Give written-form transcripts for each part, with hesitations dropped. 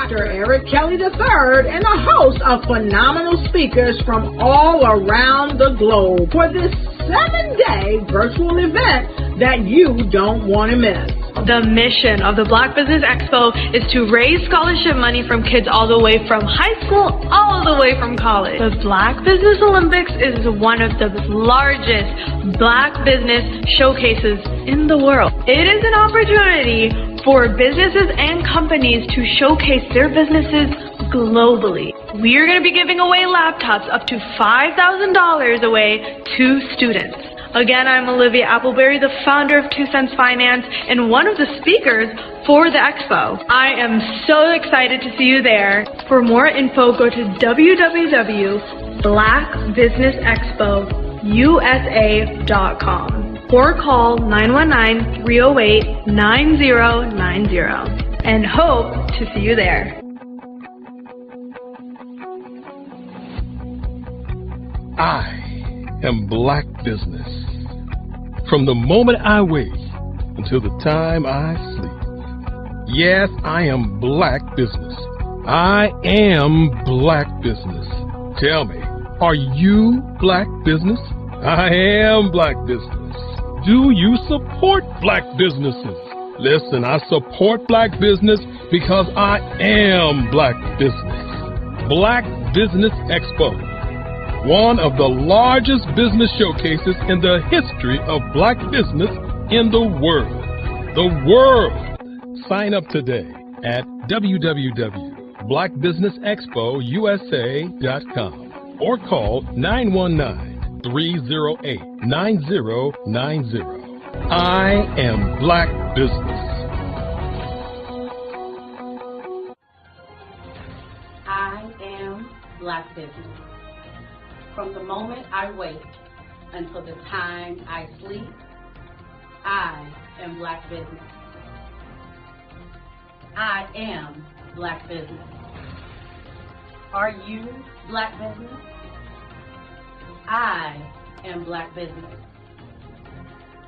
Dr. Eric Kelly III and a host of phenomenal speakers from all around the globe for this 7-day virtual event that you don't want to miss. The mission of the Black Business Expo is to raise scholarship money from kids all the way from high school all the way from college. The Black Business Olympics is one of the largest Black business showcases in the world. It is an opportunity for businesses and companies to showcase their businesses globally. We are going to be giving away laptops up to $5,000 away to students. Again, I'm Olivia Appleberry, the founder of 2 Cents Finance and one of the speakers for the expo. I am so excited to see you there. For more info, go to www.blackbusinessexpousa.com or call 919-308-9090 and hope to see you there. I am Black Business. From the moment I wake until the time I sleep. Yes, I am Black Business. I am Black Business. Tell me, are you Black Business? I am Black Business. Do you support Black businesses? Listen, I support Black business because I am Black Business. Black Business Expo, one of the largest business showcases in the history of Black business in the world. The world! Sign up today at www.blackbusinessexpousa.com or call 919-308-9090. I am Black Business. I am Black Business. From the moment I wake until the time I sleep, I am Black Business. I am Black Business. Are you Black Business? I am Black Business.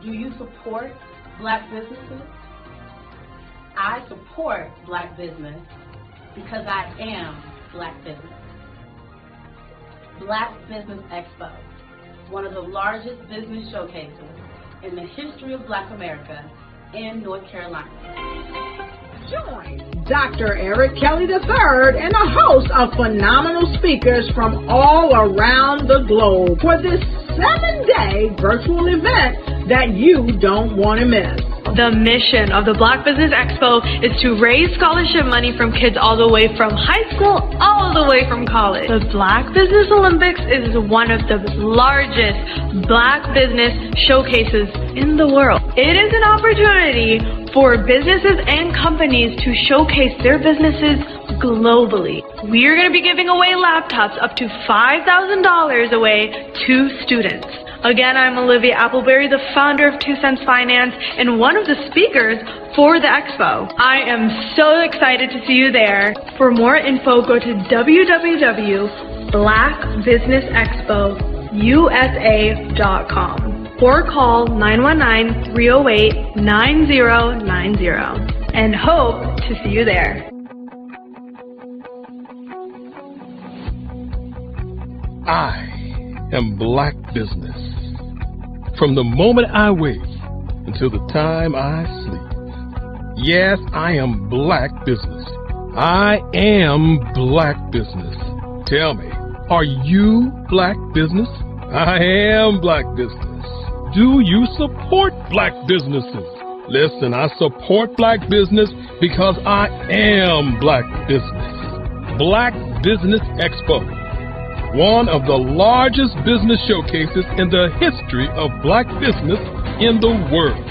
Do you support Black businesses? I support Black business because I am Black Business. Black Business Expo, one of the largest business showcases in the history of Black America in North Carolina. Join Dr. Eric Kelly III and a host of phenomenal speakers from all around the globe for this 7-day virtual event that you don't want to miss. The mission of the Black Business Expo is to raise scholarship money from kids all the way from high school all the way from college. The Black Business Olympics is one of the largest Black business showcases in the world. It is an opportunity for businesses and companies to showcase their businesses globally. We are going to be giving away laptops up to $5,000 away to students. Again, I'm Olivia Appleberry, the founder of 2 Cents Finance and one of the speakers for the expo. I am so excited to see you there. For more info, go to www.blackbusinessexpousa.com or call 919-308-9090 and hope to see you there. I am Black Business. From the moment I wake until the time I sleep. Yes, I am Black Business. I am Black Business. Tell me, are you Black Business? I am Black Business. Do you support Black businesses? Listen, I support Black business because I am Black Business. Black Business Expo, one of the largest business showcases in the history of Black business in the world.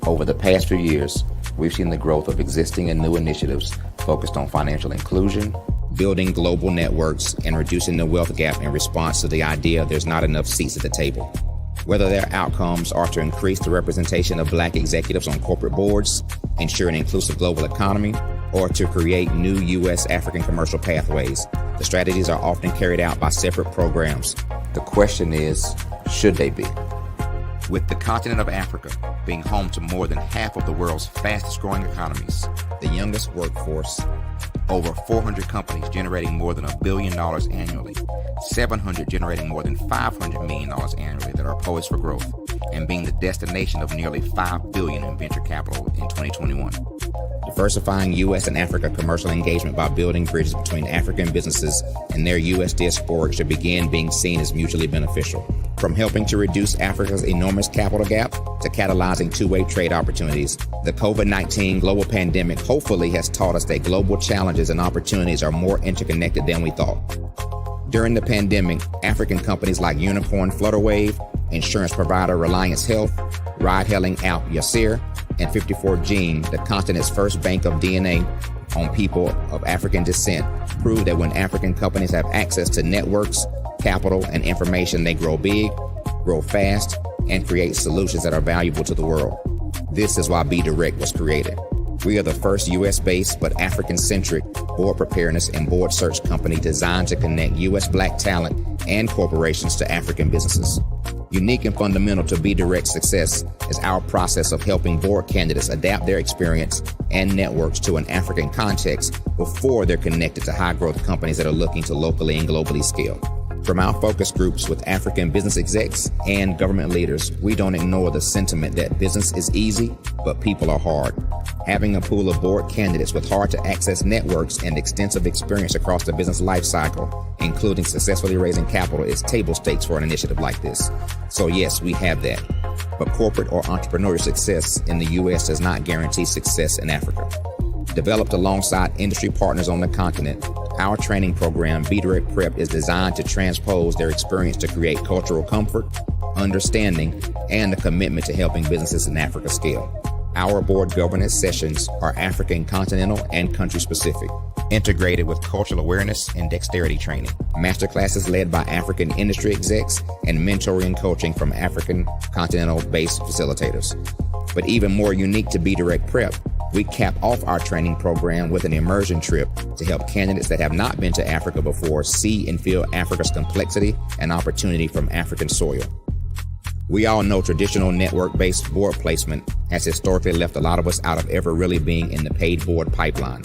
Over the past few years, we've seen the growth of existing and new initiatives focused on financial inclusion, building global networks, and reducing the wealth gap in response to the idea there's not enough seats at the table. Whether their outcomes are to increase the representation of Black executives on corporate boards, ensure an inclusive global economy, or to create new U.S.-African commercial pathways, the strategies are often carried out by separate programs. The question is, should they be? With the continent of Africa being home to more than half of the world's fastest growing economies, the youngest workforce, over 400 companies generating more than $1 billion annually, 700 generating more than $500 million annually that are poised for growth, and being the destination of nearly $5 billion in venture capital in 2021. Diversifying U.S. and Africa commercial engagement by building bridges between African businesses and their U.S. diaspora should begin being seen as mutually beneficial. From helping to reduce Africa's enormous capital gap to catalyzing two-way trade opportunities, the COVID-19 global pandemic hopefully has taught us that global challenges and opportunities are more interconnected than we thought. During the pandemic, African companies like Unicorn Flutterwave, insurance provider Reliance Health, ride-hailing app Yasir, and 54Gene, the continent's first bank of DNA on people of African descent, proved that when African companies have access to networks, capital, and information, they grow big, grow fast, and create solutions that are valuable to the world. This is why BeDirect was created. We are the first U.S.-based but African-centric board preparedness and board search company designed to connect U.S. Black talent and corporations to African businesses. Unique and fundamental to BeDirect's success is our process of helping board candidates adapt their experience and networks to an African context before they're connected to high-growth companies that are looking to locally and globally scale. From our focus groups with African business execs and government leaders, we don't ignore the sentiment that business is easy, but people are hard. Having a pool of board candidates with hard-to-access networks and extensive experience across the business lifecycle, including successfully raising capital, is table stakes for an initiative like this. So yes, we have that. But corporate or entrepreneurial success in the U.S. does not guarantee success in Africa. Developed alongside industry partners on the continent, our training program, BeDirect Prep, is designed to transpose their experience to create cultural comfort, understanding, and a commitment to helping businesses in Africa scale. Our board governance sessions are African, continental, and country-specific, integrated with cultural awareness and dexterity training, masterclasses led by African industry execs, and mentoring and coaching from African continental-based facilitators. But even more unique to BeDirect Prep, we cap off our training program with an immersion trip to help candidates that have not been to Africa before see and feel Africa's complexity and opportunity from African soil. We all know traditional network-based board placement has historically left a lot of us out of ever really being in the paid board pipeline.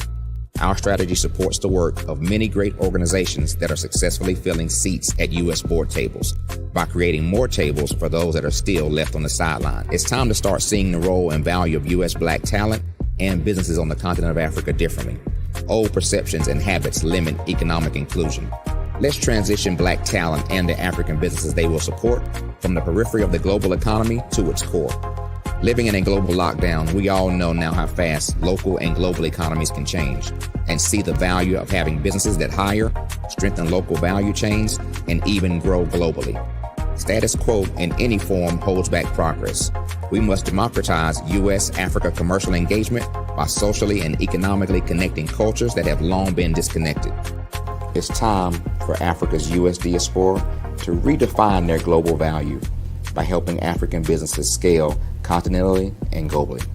Our strategy supports the work of many great organizations that are successfully filling seats at U.S. board tables by creating more tables for those that are still left on the sideline. It's time to start seeing the role and value of U.S. Black talent and businesses on the continent of Africa differently. Old perceptions and habits limit economic inclusion. Let's transition Black talent and the African businesses they will support from the periphery of the global economy to its core. Living in a global lockdown, we all know now how fast local and global economies can change, and see the value of having businesses that hire, strengthen local value chains, and even grow globally. Status quo in any form holds back progress. We must democratize U.S.-Africa commercial engagement by socially and economically connecting cultures that have long been disconnected. It's time for Africa's U.S. diaspora to redefine their global value by helping African businesses scale continentally and globally.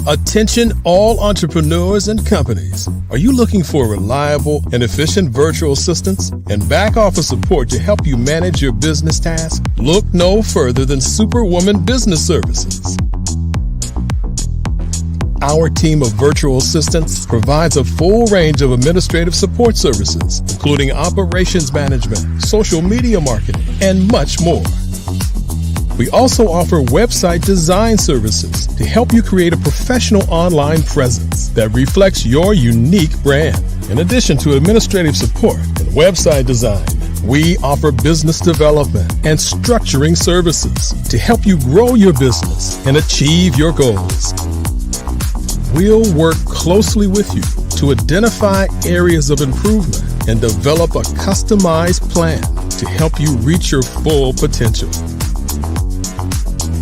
Attention all entrepreneurs and companies. Are you looking for reliable and efficient virtual assistants and back office support to help you manage your business tasks? Look no further than Superwoman Business Services. Our team of virtual assistants provides a full range of administrative support services, including operations management, social media marketing, and much more. We also offer website design services to help you create a professional online presence that reflects your unique brand. In addition to administrative support and website design, we offer business development and structuring services to help you grow your business and achieve your goals. We'll work closely with you to identify areas of improvement and develop a customized plan to help you reach your full potential.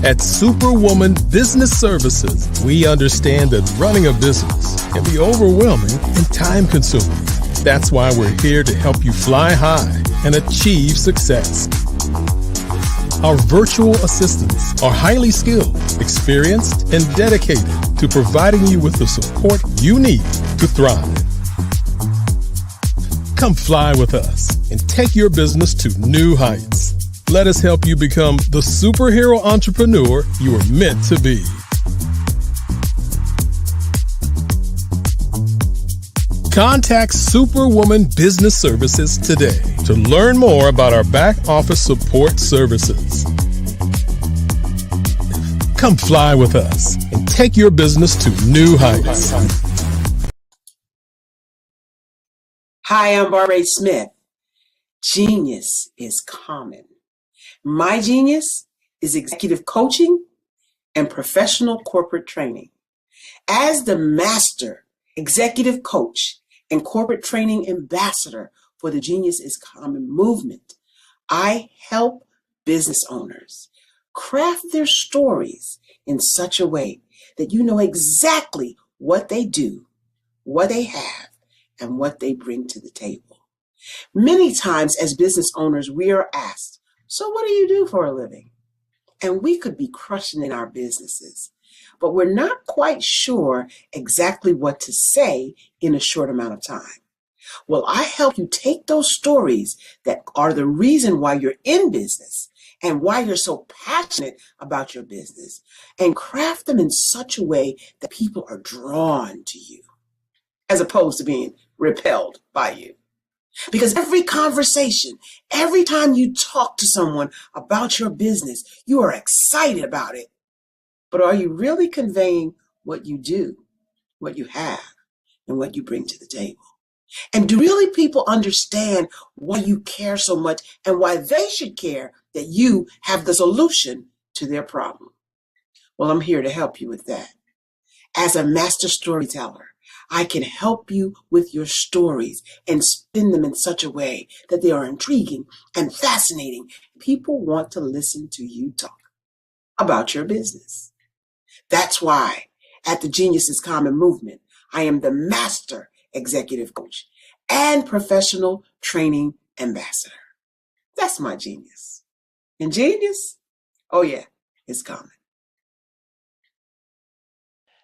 At Superwoman Business Services, we understand that running a business can be overwhelming and time-consuming. That's why we're here to help you fly high and achieve success. Our virtual assistants are highly skilled, experienced, and dedicated to providing you with the support you need to thrive. Come fly with us and take your business to new heights. Let us help you become the superhero entrepreneur you are meant to be. Contact Superwoman Business Services today to learn more about our back office support services. Come fly with us and take your business to new heights. Hi, I'm Barbara Smith. Genius is common. My genius is executive coaching and professional corporate training. As the master executive coach and corporate training ambassador for the Genius is Common movement, I help business owners craft their stories in such a way that you know exactly what they do, what they have, and what they bring to the table. Many times as business owners, we are asked, so what do you do for a living? And we could be crushing in our businesses, but we're not quite sure exactly what to say in a short amount of time. Well, I help you take those stories that are the reason why you're in business and why you're so passionate about your business and craft them in such a way that people are drawn to you as opposed to being repelled by you. Because every conversation, every time you talk to someone about your business, you are excited about it. But are you really conveying what you do, what you have, and what you bring to the table? And do really people understand why you care so much and why they should care that you have the solution to their problem? Well, I'm here to help you with that. As a master storyteller, I can help you with your stories and spin them in such a way that they are intriguing and fascinating. People want to listen to you talk about your business. That's why at the Genius is Common movement, I am the master executive coach and professional training ambassador. That's my genius. And genius? Oh yeah, it's common.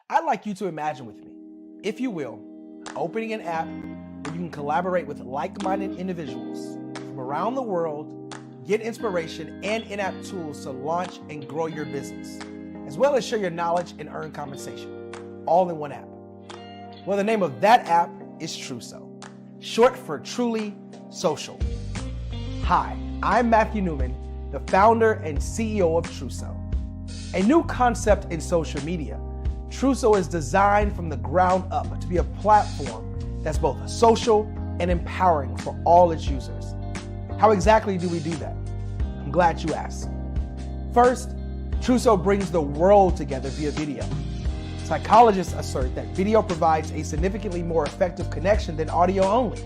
I'd like you to imagine with me, if you will, opening an app where you can collaborate with like-minded individuals from around the world, get inspiration and in-app tools to launch and grow your business, as well as share your knowledge and earn compensation, all in one app. Well, the name of that app is Truso, short for Truly Social. Hi, I'm Matthew Newman, the founder and CEO of Truso, a new concept in social media. Truso is designed from the ground up to be a platform that's both social and empowering for all its users. How exactly do we do that? I'm glad you asked. First, Truso brings the world together via video. Psychologists assert that video provides a significantly more effective connection than audio only.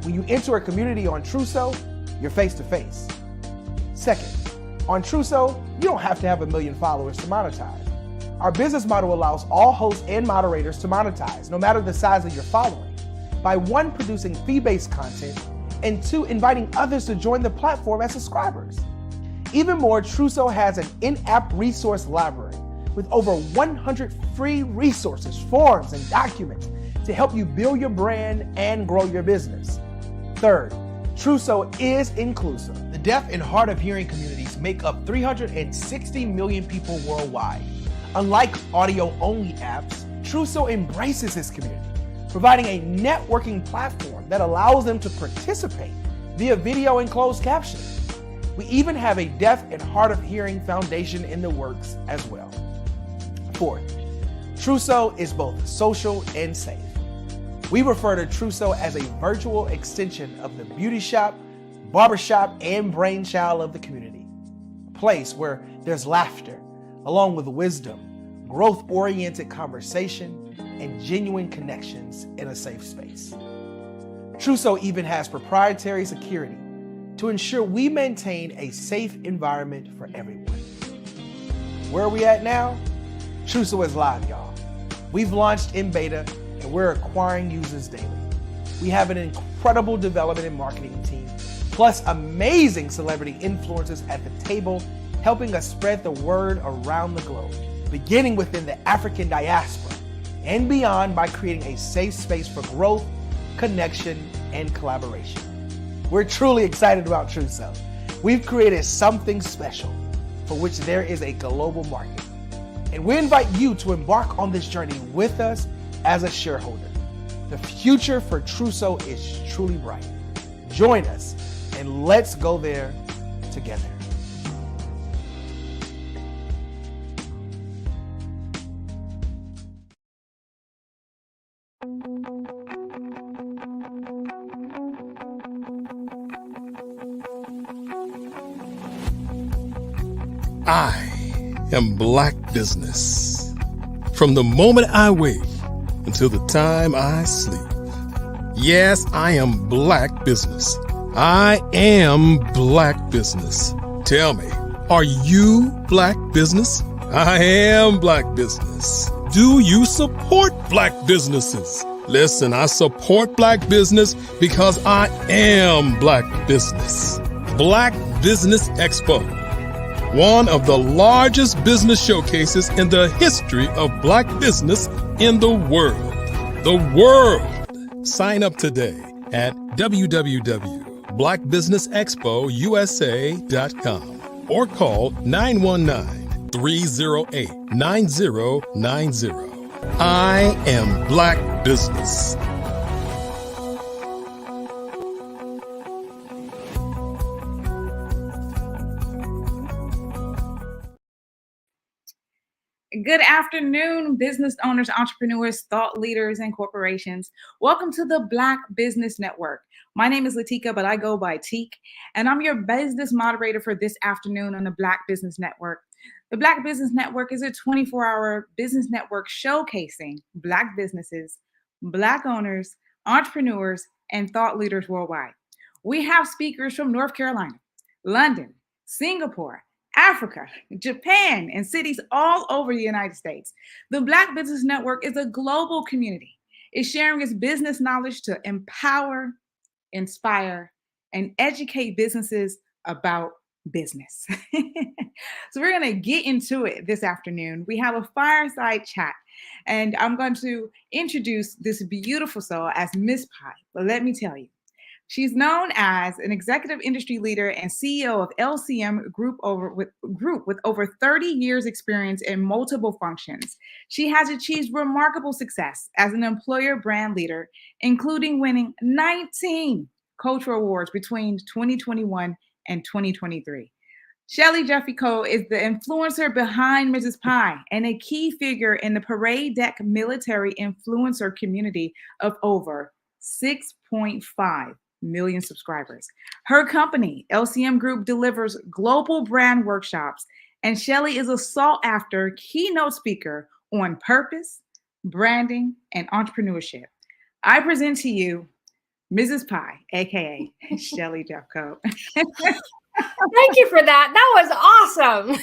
When you enter a community on Truso, you're face to face. Second, on Truso, you don't have to have 1 million followers to monetize. Our business model allows all hosts and moderators to monetize, no matter the size of your following, by 1, producing fee-based content, and 2, inviting others to join the platform as subscribers. Even more, Truso has an in-app resource library with over 100 free resources, forms, and documents to help you build your brand and grow your business. Third, Truso is inclusive. The deaf and hard of hearing communities make up 360 million people worldwide. Unlike audio-only apps, Truso embraces this community, providing a networking platform that allows them to participate via video and closed captioning. We even have a deaf and hard of hearing foundation in the works as well. Fourth, Truso is both social and safe. We refer to Truso as a virtual extension of the beauty shop, barbershop, and brainchild of the community. A place where there's laughter, along with wisdom, growth-oriented conversation, and genuine connections in a safe space. Truso even has proprietary security to ensure we maintain a safe environment for everyone. Where are we at now? Truso is live, y'all. We've launched in beta and we're acquiring users daily. We have an incredible development and marketing team, plus amazing celebrity influencers at the table, helping us spread the word around the globe, beginning within the African diaspora and beyond by creating a safe space for growth, connection, and collaboration. We're truly excited about Trousseau. We've created something special for which there is a global market. And we invite you to embark on this journey with us as a shareholder. The future for Trousseau is truly bright. Join us and let's go there together. I am Black Business. From the moment I wake until the time I sleep. Yes, I am Black Business. I am Black Business. Tell me, are you Black Business? I am Black Business. Do you support Black businesses? Listen, I support Black business because I am Black Business. Black Business Expo. One of the largest business showcases in the history of Black business in the world. The world! Sign up today at www.blackbusinessexpousa.com or call 919-308-9090. I am Black Business. Good afternoon, business owners, entrepreneurs, thought leaders, and corporations. Welcome to the Black Business Network. My name is Latika, but I go by Teek, and I'm your business moderator for this afternoon on the Black Business Network. The Black Business Network is a 24-hour business network showcasing Black businesses, Black owners, entrepreneurs, and thought leaders worldwide. We have speakers from North Carolina, London, Singapore, Africa, Japan, and cities all over the United States. The Black Business Network is a global community. It's sharing its business knowledge to empower, inspire, and educate businesses about business. So we're going to get into it this afternoon. We have a fireside chat, and I'm going to introduce this beautiful soul as Miss Pie. But let me tell you, she's known as an executive industry leader and CEO of LCM Group with over 30 years experience in multiple functions. She has achieved remarkable success as an employer brand leader, including winning 19 cultural awards between 2021 and 2023. Shelly Jeffrey Cole is the influencer behind Mrs. Pie and a key figure in the Parade Deck military influencer community of over 6.5 million subscribers. Her company, LCM Group, delivers global brand workshops, and Shelly is a sought-after keynote speaker on purpose, branding, and entrepreneurship. I present to you Mrs. Pie, aka Shelly Jeffco. Thank you for that. That was awesome.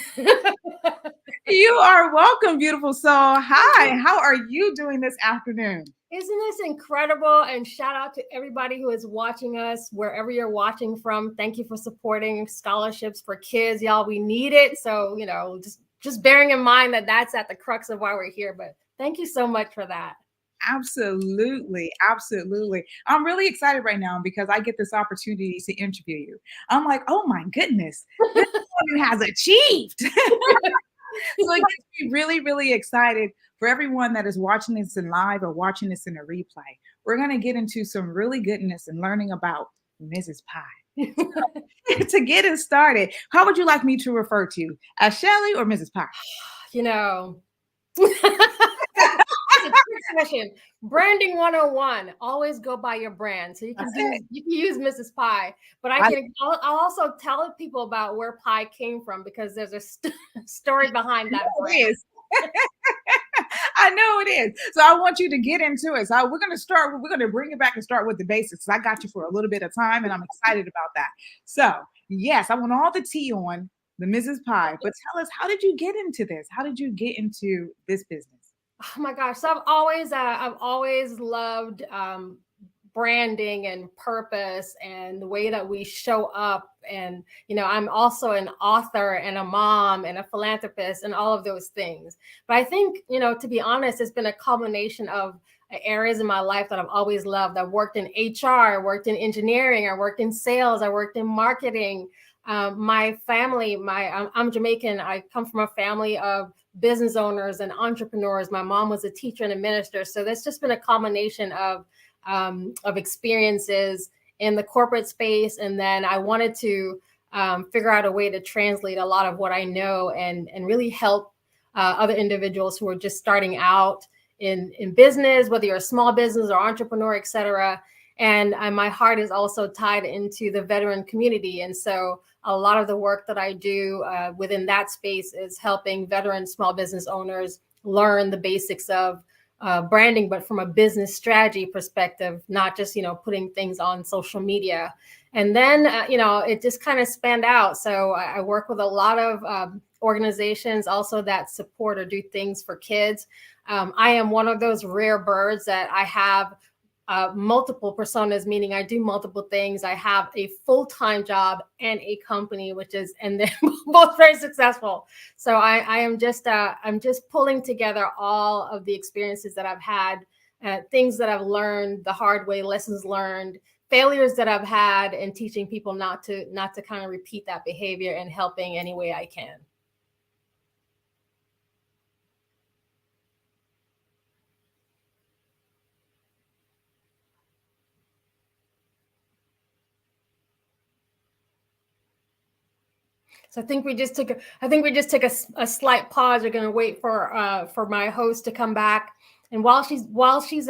You are welcome, beautiful soul. Hi, how are you doing this afternoon? Isn't this incredible? And shout out to everybody who is watching us, wherever you're watching from. Thank you for supporting scholarships for kids. Y'all, we need it. So, just bearing in mind that that's at the crux of why we're here. But thank you so much for that. Absolutely. Absolutely. I'm really excited right now because I get this opportunity to interview you. I'm like, oh my goodness, this woman has achieved. So it gets me really, really excited for everyone that is watching this in live or watching this in a replay. We're going to get into some really goodness and learning about Mrs. Pie. To get it started, how would you like me to refer to you? As Shelly or Mrs. Pie? Question. Branding 101. Always go by your brand. So you can use Mrs. Pie, but I'll also tell people about where Pie came from because there's a story behind that brand. I know it is. So I want you to get into it. So we're going to bring it back and start with the basics. I got you for a little bit of time and I'm excited about that. So yes, I want all the tea on the Mrs. Pie, but tell us, how did you get into this? How did you get into this business? Oh my gosh. So I've always loved branding and purpose and the way that we show up. And, I'm also an author and a mom and a philanthropist and all of those things. But I think, to be honest, it's been a culmination of areas in my life that I've always loved. I've worked in HR, I worked in engineering, I worked in sales, I worked in marketing. My family, I'm Jamaican. I come from a family of business owners and entrepreneurs. My mom was a teacher and a minister. So there's just been a combination of experiences in the corporate space. And then I wanted to figure out a way to translate a lot of what I know and really help other individuals who are just starting out in business, whether you're a small business or entrepreneur, et cetera. And my heart is also tied into the veteran community. And so a lot of the work that I do within that space is helping veteran small business owners learn the basics of branding, but from a business strategy perspective, not just, putting things on social media. And then, it just kind of spanned out. So I work with a lot of organizations also that support or do things for kids. I am one of those rare birds that I have multiple personas, meaning I do multiple things. I have a full-time job and a company, and they're both very successful. So I'm just pulling together all of the experiences that I've had, things that I've learned the hard way, lessons learned, failures that I've had, and teaching people not to kind of repeat that behavior and helping any way I can. So I think we just took a slight pause. We're going to wait for my host to come back. And while she's while she's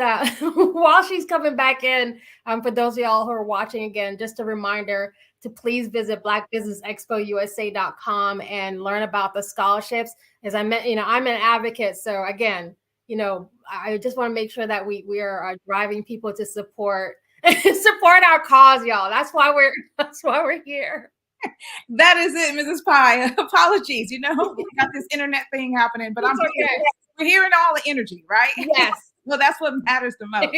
coming back in, for those of y'all who are watching again, just a reminder to please visit blackbusinessexpousa.com and learn about the scholarships. As I meant, I'm an advocate. So again, I just want to make sure that we are driving people to support our cause, y'all. That's why we're here. That is it, Mrs. Pye. Apologies. We got this internet thing happening, but I'm okay. We're hearing all the energy, right? Yes. Well, that's what matters the most.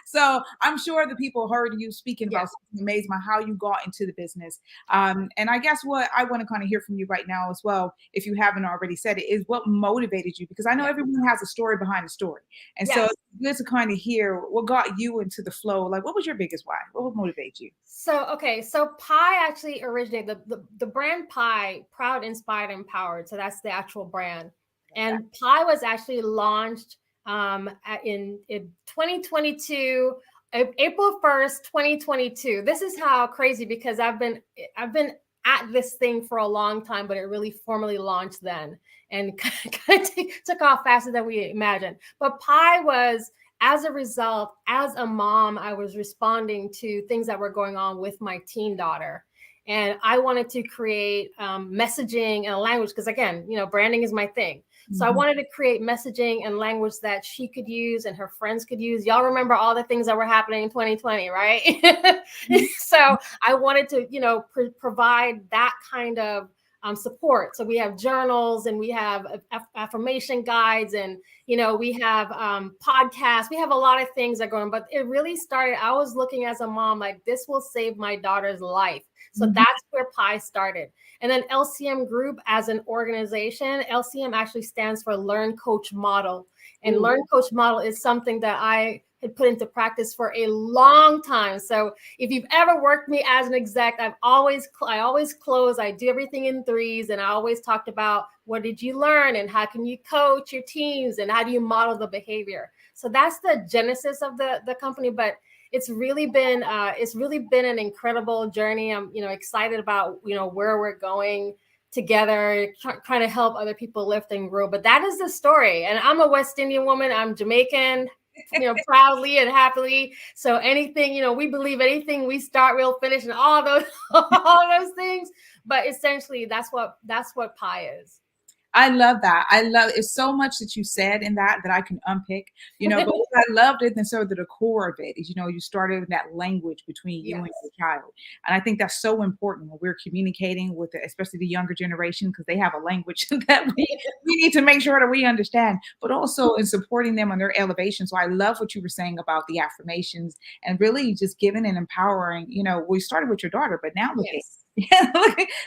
So I'm sure the people heard you speaking about something amazing about how you got into the business. And I guess what I want to kind of hear from you right now as well, if you haven't already said it, is what motivated you? Because I know everyone has a story behind the story. And so it's good to kind of hear what got you into the flow. Like, what was your biggest why? What would motivate you? So Pye actually originated, the brand Pye, proud, inspired, empowered. So that's the actual brand. And Pye was actually launched in 2022, April 1st, 2022. This is how crazy, because I've been at this thing for a long time, but it really formally launched then and kind of took off faster than we imagined. But Pye was, as a result, as a mom, I was responding to things that were going on with my teen daughter. And I wanted to create messaging and a language, because again, branding is my thing. So I wanted to create messaging and language that she could use and her friends could use. Y'all remember all the things that were happening in 2020, right? So I wanted to, provide that kind of support. So we have journals and we have affirmation guides and, we have podcasts. We have a lot of things that are going, but it really started, I was looking as a mom, like, this will save my daughter's life. So that's where Pye started. And then LCM Group as an organization, LCM actually stands for Learn, Coach, Model. And Learn, Coach, Model is something that I had put into practice for a long time. So if you've ever worked me as an exec, I always close, I do everything in threes. And I always talked about, what did you learn and how can you coach your teams and how do you model the behavior? So that's the genesis of the company. But it's really been an incredible journey. I'm excited about where we're going together, trying to help other people lift and grow. But that is the story. And I'm a West Indian woman. I'm Jamaican, proudly and happily. So anything, we believe anything we start, we'll finish, and all those things. But essentially, that's what Pye is. I love that. I love it's so much that you said in that I can unpick, but what I loved it, and sort of the core of it is, you started with that language between you and your child. And I think that's so important when we're communicating with, especially the younger generation, because they have a language that we need to make sure that we understand, but also in supporting them on their elevation. So I love what you were saying about the affirmations and really just giving and empowering, we started with your daughter, but now look at Yeah,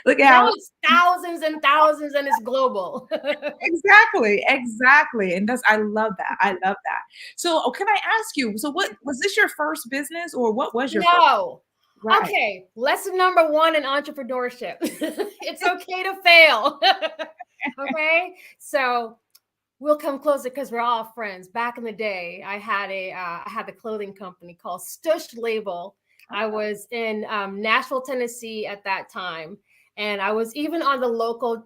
look at Now how it's thousands and thousands, and it's global. exactly. And I love that. I love that. So, can I ask you? So, what was this your first business, or what was your first? No. Right. Okay. Lesson number one in entrepreneurship. It's okay to fail. Okay. So we'll come closer because we're all friends. Back in the day, I had a clothing company called Stush Label. I was in Nashville, Tennessee at that time. And I was even on the local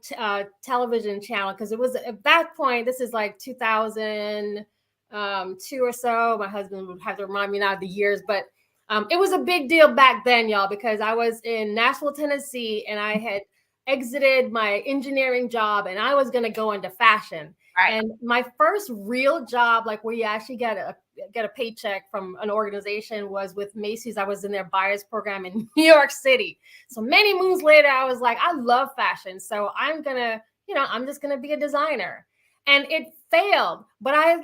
television channel because it was at that point, this is like 2002 or so. My husband would have to remind me now of the years, but it was a big deal back then, y'all, because I was in Nashville, Tennessee, and I had exited my engineering job and I was going to go into fashion. Right. And my first real job, like where you actually get a paycheck from an organization, was with Macy's. I was in their buyers program in New York City. So many moons later, I was like, I love fashion. So I'm just gonna be a designer. And it failed, but I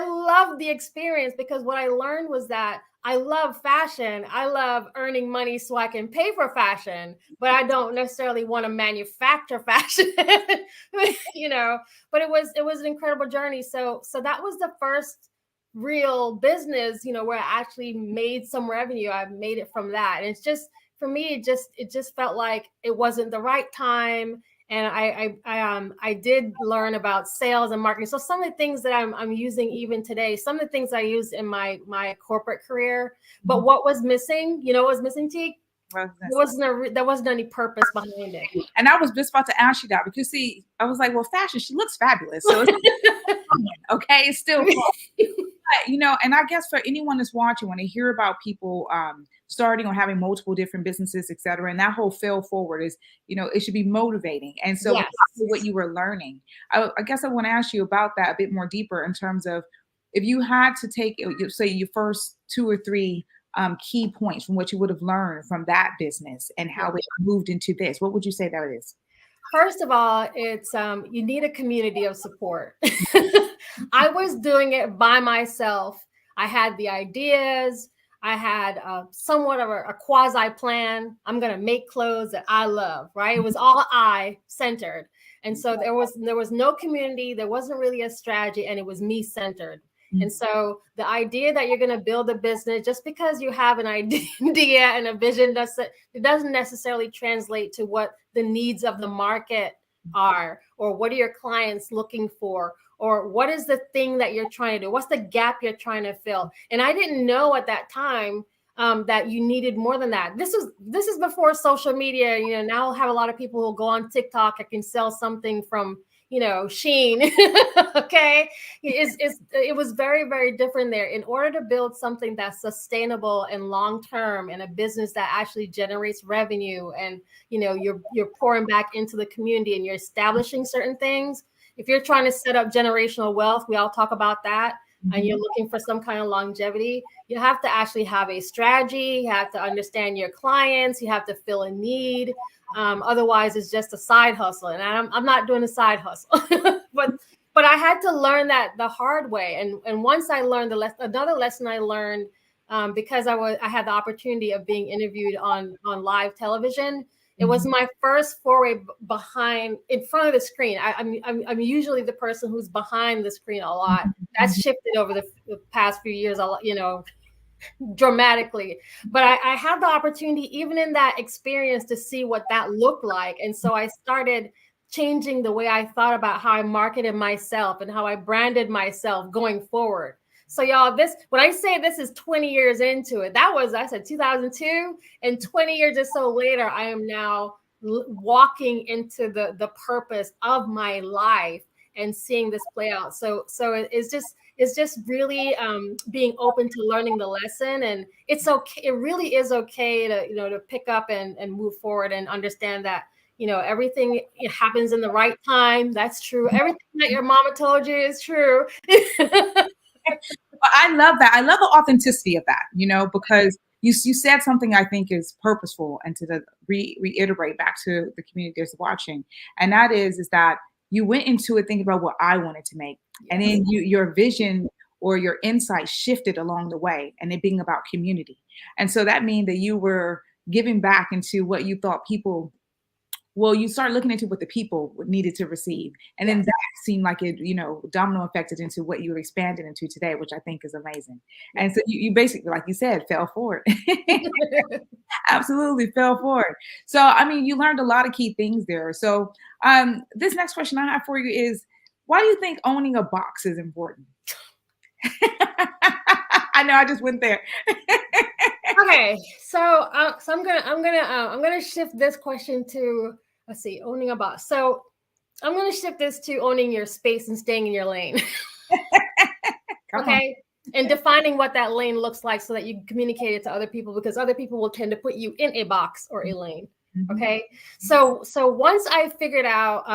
loved the experience because what I learned was that I love fashion. I love earning money so I can pay for fashion, but I don't necessarily want to manufacture fashion, but it was an incredible journey. So that was the first real business, where I actually made some revenue. I made it from that. And it's just, for me, it just felt like it wasn't the right time. And I did learn about sales and marketing. So some of the things that I'm using even today, some of the things I used in my corporate career, but what was missing, what was missing, Teak? There wasn't any purpose behind it. And I was just about to ask you that because, see, I was like, well, fashion, she looks fabulous. So it's okay, it's still fun. But, and I guess for anyone that's watching, when they hear about people starting or having multiple different businesses, et cetera, and that whole fail forward is, it should be motivating. And so Yes. what you were learning, I guess I want to ask you about that a bit more deeper in terms of if you had to take, say, your first 2 or 3 key points from what you would have learned from that business and how it moved into this, what would you say that is? First of all, it's you need a community of support. I was doing it by myself. I had the ideas. I had somewhat of a quasi plan. I'm going to make clothes that I love, right? It was all I centered. And so there was no community. There wasn't really a strategy, and it was me centered. And so the idea that you're going to build a business just because you have an idea and a vision, it doesn't necessarily translate to what the needs of the market are, or what are your clients looking for, or what is the thing that you're trying to do? What's the gap you're trying to fill? And I didn't know at that time that you needed more than that. This is before social media. Now I'll have a lot of people who go on TikTok. I can sell something from Sheen. Okay. It was very, very different there. In order to build something that's sustainable and long-term, and a business that actually generates revenue, and, you're pouring back into the community and you're establishing certain things. If you're trying to set up generational wealth, we all talk about that, and you're looking for some kind of longevity, you have to actually have a strategy. You have to understand your clients. You have to fill a need. Otherwise, it's just a side hustle, and I'm not doing a side hustle. but I had to learn that the hard way. And once I learned another lesson I learned, because I had the opportunity of being interviewed on live television. It was my first foray in front of the screen. I'm usually the person who's behind the screen a lot. That's shifted over the past few years, dramatically. But I had the opportunity, even in that experience, to see what that looked like. And so I started changing the way I thought about how I marketed myself and how I branded myself going forward. So y'all, when I say this is 20 years into it, I said 2002, and 20 years or so later, I am now walking into the purpose of my life and seeing this play out. So it's just really being open to learning the lesson, and it's okay. It really is okay to pick up and move forward and understand that everything happens in the right time. That's true. Everything that your mama told you is true. I love that. I love the authenticity of that, because you said something I think is purposeful, and to reiterate back to the community that's watching, and that is that you went into it thinking about what I wanted to make, and then your vision or your insight shifted along the way, and it being about community. And so that means that you were giving back into what you thought people, well, you start looking into what the people needed to receive. And then that seemed like it, domino affected into what you expanded into today, which I think is amazing. And so you basically, like you said, fell for it. Absolutely fell for it. So, I mean, you learned a lot of key things there. So this next question I have for you is, why do you think owning a box is important? I know I just went there. Okay, so I'm gonna shift this question to, let's see, owning a boss. So I'm gonna shift this to owning your space and staying in your lane. Okay, and defining what that lane looks like so that you can communicate it to other people, because other people will tend to put you in a box or a lane. Okay, so once I figured out,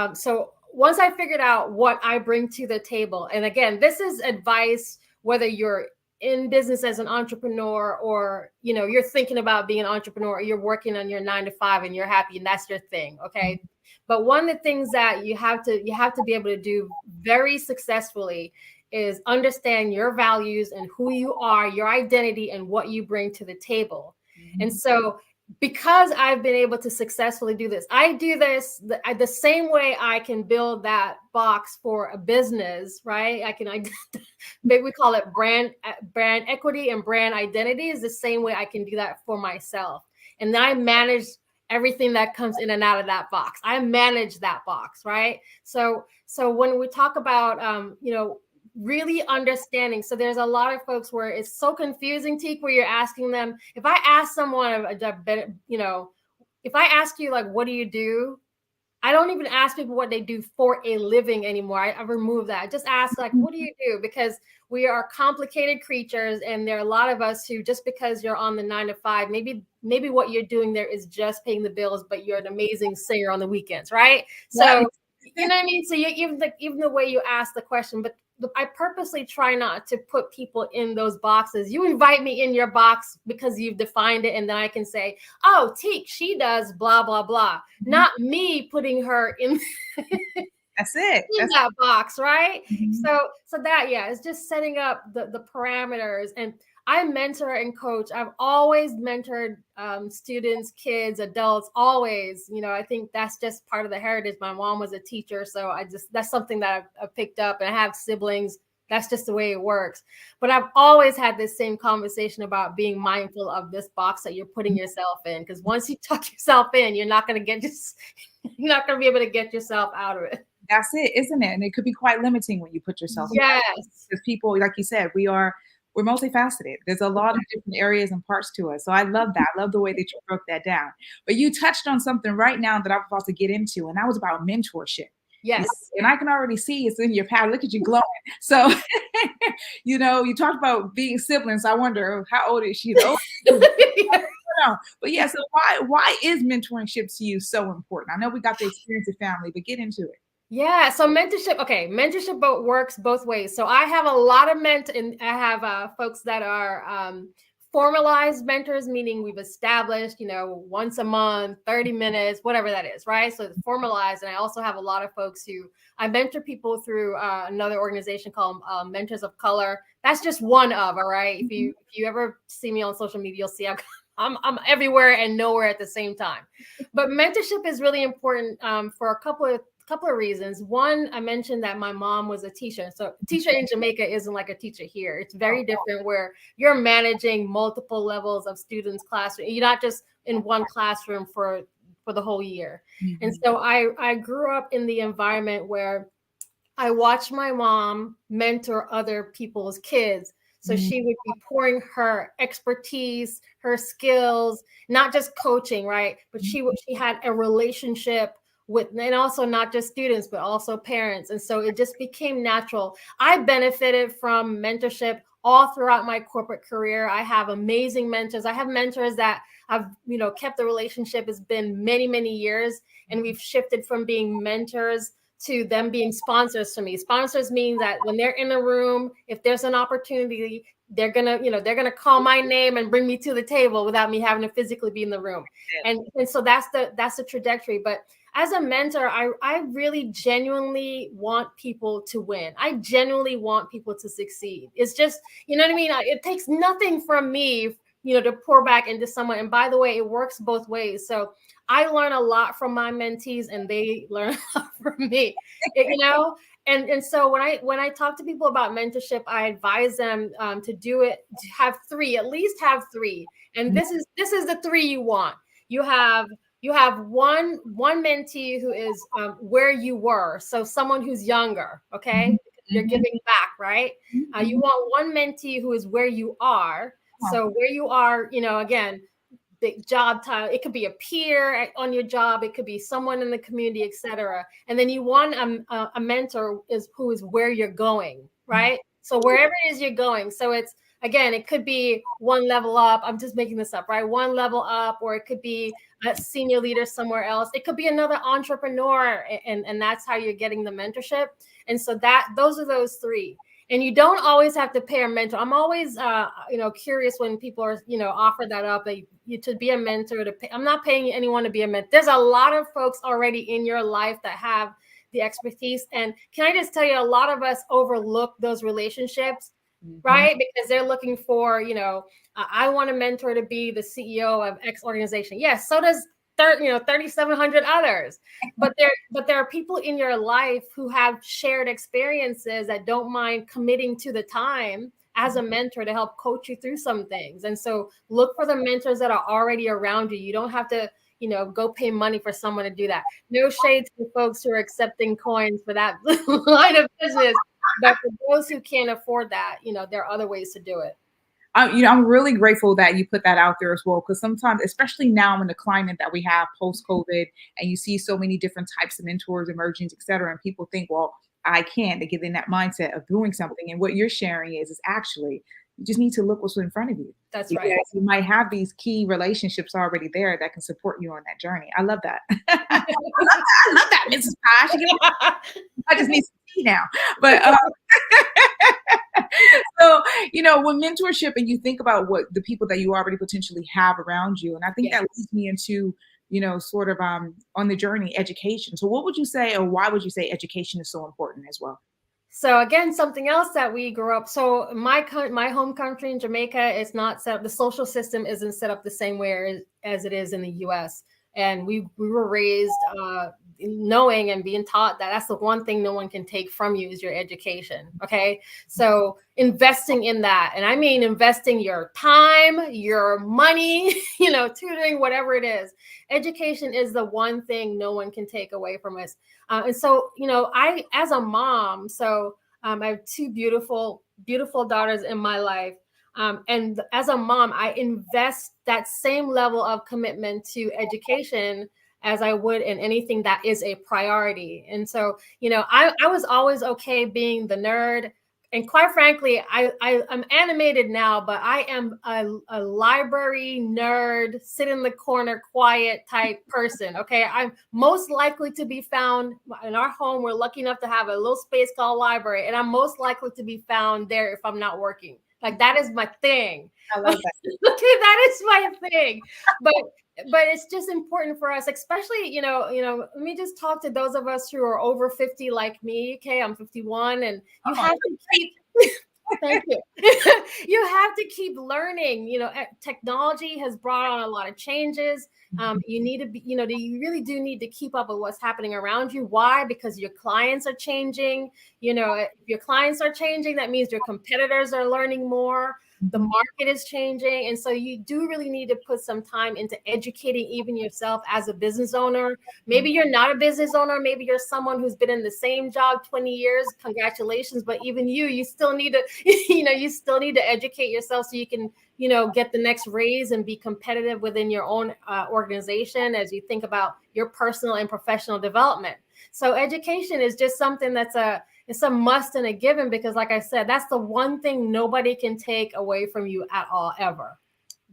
what I bring to the table, and again, this is advice whether you're in business as an entrepreneur, or you're thinking about being an entrepreneur, or you're working on your 9 to 5 and you're happy and that's your thing. Okay, but one of the things that you have to be able to do very successfully is understand your values and who you are, your identity, and what you bring to the table. And so, because I've been able to successfully do this, I do this the same way I can build that box for a business, right? Maybe we call it brand equity and brand identity, is the same way I can do that for myself. And then I manage everything that comes in and out of that box. I manage that box, right? So when we talk about, really understanding. So there's a lot of folks where it's so confusing, Teak, where you're asking them, if I ask someone, if I ask you, like, what do you do? I don't even ask people what they do for a living anymore. I remove that. I just ask, like, what do you do? Because we are complicated creatures. And there are a lot of us who, just because you're on the 9 to 5, maybe what you're doing there is just paying the bills, but you're an amazing singer on the weekends, right? So, you know what I mean? So even the way you ask the question, but I purposely try not to put people in those boxes. You invite me in your box because you've defined it, and then I can say, oh, Teak, she does blah, blah, blah. Not me putting her in That's it. In that box, right? So that, it's just setting up the parameters. And I mentor and coach. I've always mentored students, kids, adults, always. I think that's just part of the heritage. My mom was a teacher, so that's something that I've picked up, and I have siblings. That's just the way it works. But I've always had this same conversation about being mindful of this box that you're putting yourself in, because once you tuck yourself in, you're not going to be able to get yourself out of it. That's it, isn't it? And it could be quite limiting when you put yourself in. Because people, like you said, we're multifaceted. There's a lot of different areas and parts to us. So I love that. I love the way that you broke that down. But you touched on something right now that I'm about to get into, and that was about mentorship. Yes. And I can already see it's in your path. Look at you glowing. So, you talked about being siblings. I wonder, how old is she? But so why is mentorship to you so important? I know we got the experience of family, but get into it. Yeah. So mentorship works both ways. So I have a lot of I have folks that are formalized mentors, meaning we've established, once a month, 30 minutes, whatever that is, right? So it's formalized. And I also have a lot of folks who I mentor people through another organization called Mentors of Color. That's just one of, all right? If you ever see me on social media, you'll see I'm everywhere and nowhere at the same time. But mentorship is really important for a couple of reasons. One, I mentioned that my mom was a teacher. So a teacher in Jamaica isn't like a teacher here. It's very different, where you're managing multiple levels of students' classroom. You're not just in one classroom for the whole year. Mm-hmm. And so I grew up in the environment where I watched my mom mentor other people's kids. So she would be pouring her expertise, her skills, not just coaching, right? But she had a relationship with, and also not just students, but also parents. And so it just became natural. I benefited from mentorship all throughout my corporate career. I have amazing mentors. I have mentors that I've, kept the relationship. It's been many, many years. And we've shifted from being mentors to them being sponsors to me. Sponsors mean that when they're in a room, if there's an opportunity, they're gonna call my name and bring me to the table without me having to physically be in the room. And so that's the trajectory. But as a mentor, I really genuinely want people to win. I genuinely want people to succeed. It's just, you know what I mean? It takes nothing from me to pour back into someone. And by the way, it works both ways. So I learn a lot from my mentees and they learn a lot from me, And so when I talk to people about mentorship, I advise them to do it, to have three, at least have three. And this is the three you want. You have one mentee who is where you were. So someone who's younger, okay? You're giving back, right? You want one mentee who is where you are. So where you are, again, the job title, it could be a peer on your job, it could be someone in the community, etc. And then you want a mentor who is where you're going, right? So wherever it is you're going. So it's, again, it could be one level up. I'm just making this up, right? One level up, or it could be a senior leader somewhere else. It could be another entrepreneur, and that's how you're getting the mentorship. And so those are those three. And you don't always have to pay a mentor. I'm always, curious when people are, offer that up, to be a mentor. I'm not paying anyone to be a mentor. There's a lot of folks already in your life that have the expertise. And can I just tell you, a lot of us overlook those relationships, right? Because they're looking for, I want a mentor to be the CEO of X organization. Yes, so does 3,700 others, but there are people in your life who have shared experiences that don't mind committing to the time as a mentor to help coach you through some things. And so look for the mentors that are already around you. You don't have to, go pay money for someone to do that. No shade to folks who are accepting coins for that line of business, but for those who can't afford that, there are other ways to do it. I'm really grateful that you put that out there as well, because sometimes, especially now in the climate that we have post-COVID, and you see so many different types of mentors emerging, et cetera, and people think, well, I can't. They get in that mindset of doing something. And what you're sharing is actually, you just need to look what's in front of you. That's right. You might have these key relationships already there that can support you on that journey. I love that. I love that, Mrs. Posh. I just need some tea now. But so, when mentorship, and you think about what the people that you already potentially have around you, and I think that leads me into, sort of on the journey, education. So what would you say, or why would you say education is so important as well? So again, something else that we grew up. So my home country in Jamaica is not set up. The social system isn't set up the same way as it is in the U.S. And we were raised knowing and being taught that that's the one thing no one can take from you is your education. Okay. So investing in that. And I mean, investing your time, your money, tutoring, whatever it is. Education is the one thing no one can take away from us. And so, I, as a mom, I have two beautiful, beautiful daughters in my life. And as a mom, I invest that same level of commitment to education as I would in anything that is a priority. And so, I was always okay being the nerd. And quite frankly, I'm animated now, but I am a library nerd, sit in the corner, quiet type person. Okay. I'm most likely to be found in our home. We're lucky enough to have a little space called library, and I'm most likely to be found there if I'm not working. Like, that is my thing. I love that. That is my thing. But it's just important for us, especially, let me just talk to those of us who are over 50 like me. Okay, I'm 51, and you have to keep thank you. You have to keep learning. Technology has brought on a lot of changes. You need to be, you really do need to keep up with what's happening around you. Why? Because your clients are changing. If your clients are changing, that means your competitors are learning more. The market is changing. And so you do really need to put some time into educating even yourself as a business owner. Maybe you're not a business owner. Maybe you're someone who's been in the same job 20 years. Congratulations. But even you still need to, you still need to educate yourself so you can, get the next raise and be competitive within your own organization as you think about your personal and professional development. So education is just something it's a must and a given, because like I said, that's the one thing nobody can take away from you at all, ever.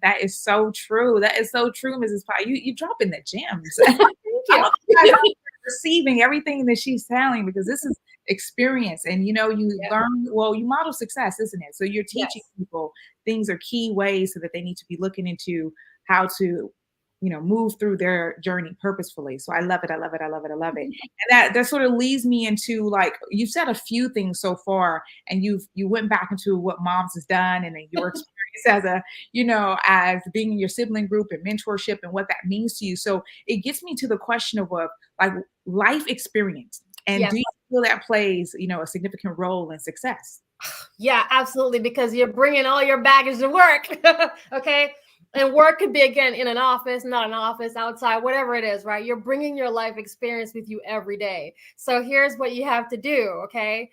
That is so true. That is so true, Mrs. Pye. You dropping the gems. Thank you. Receiving everything that she's telling, because this is experience, and learn, you model success, isn't it? So you're teaching people things are key ways so that they need to be looking into how to move through their journey purposefully. So I love it. I love it. I love it. I love it. And that sort of leads me into, like, you've said a few things so far, and you went back into what moms has done and your experience as a, as being in your sibling group and mentorship and what that means to you. So it gets me to the question of like life experience. And Yes. do you feel that plays, a significant role in success? Yeah, absolutely. Because you're bringing all your baggage to work. Okay. And work could be, again, in an office, not an office, outside, whatever it is, right? You're bringing your life experience with you every day. So here's what you have to do, okay?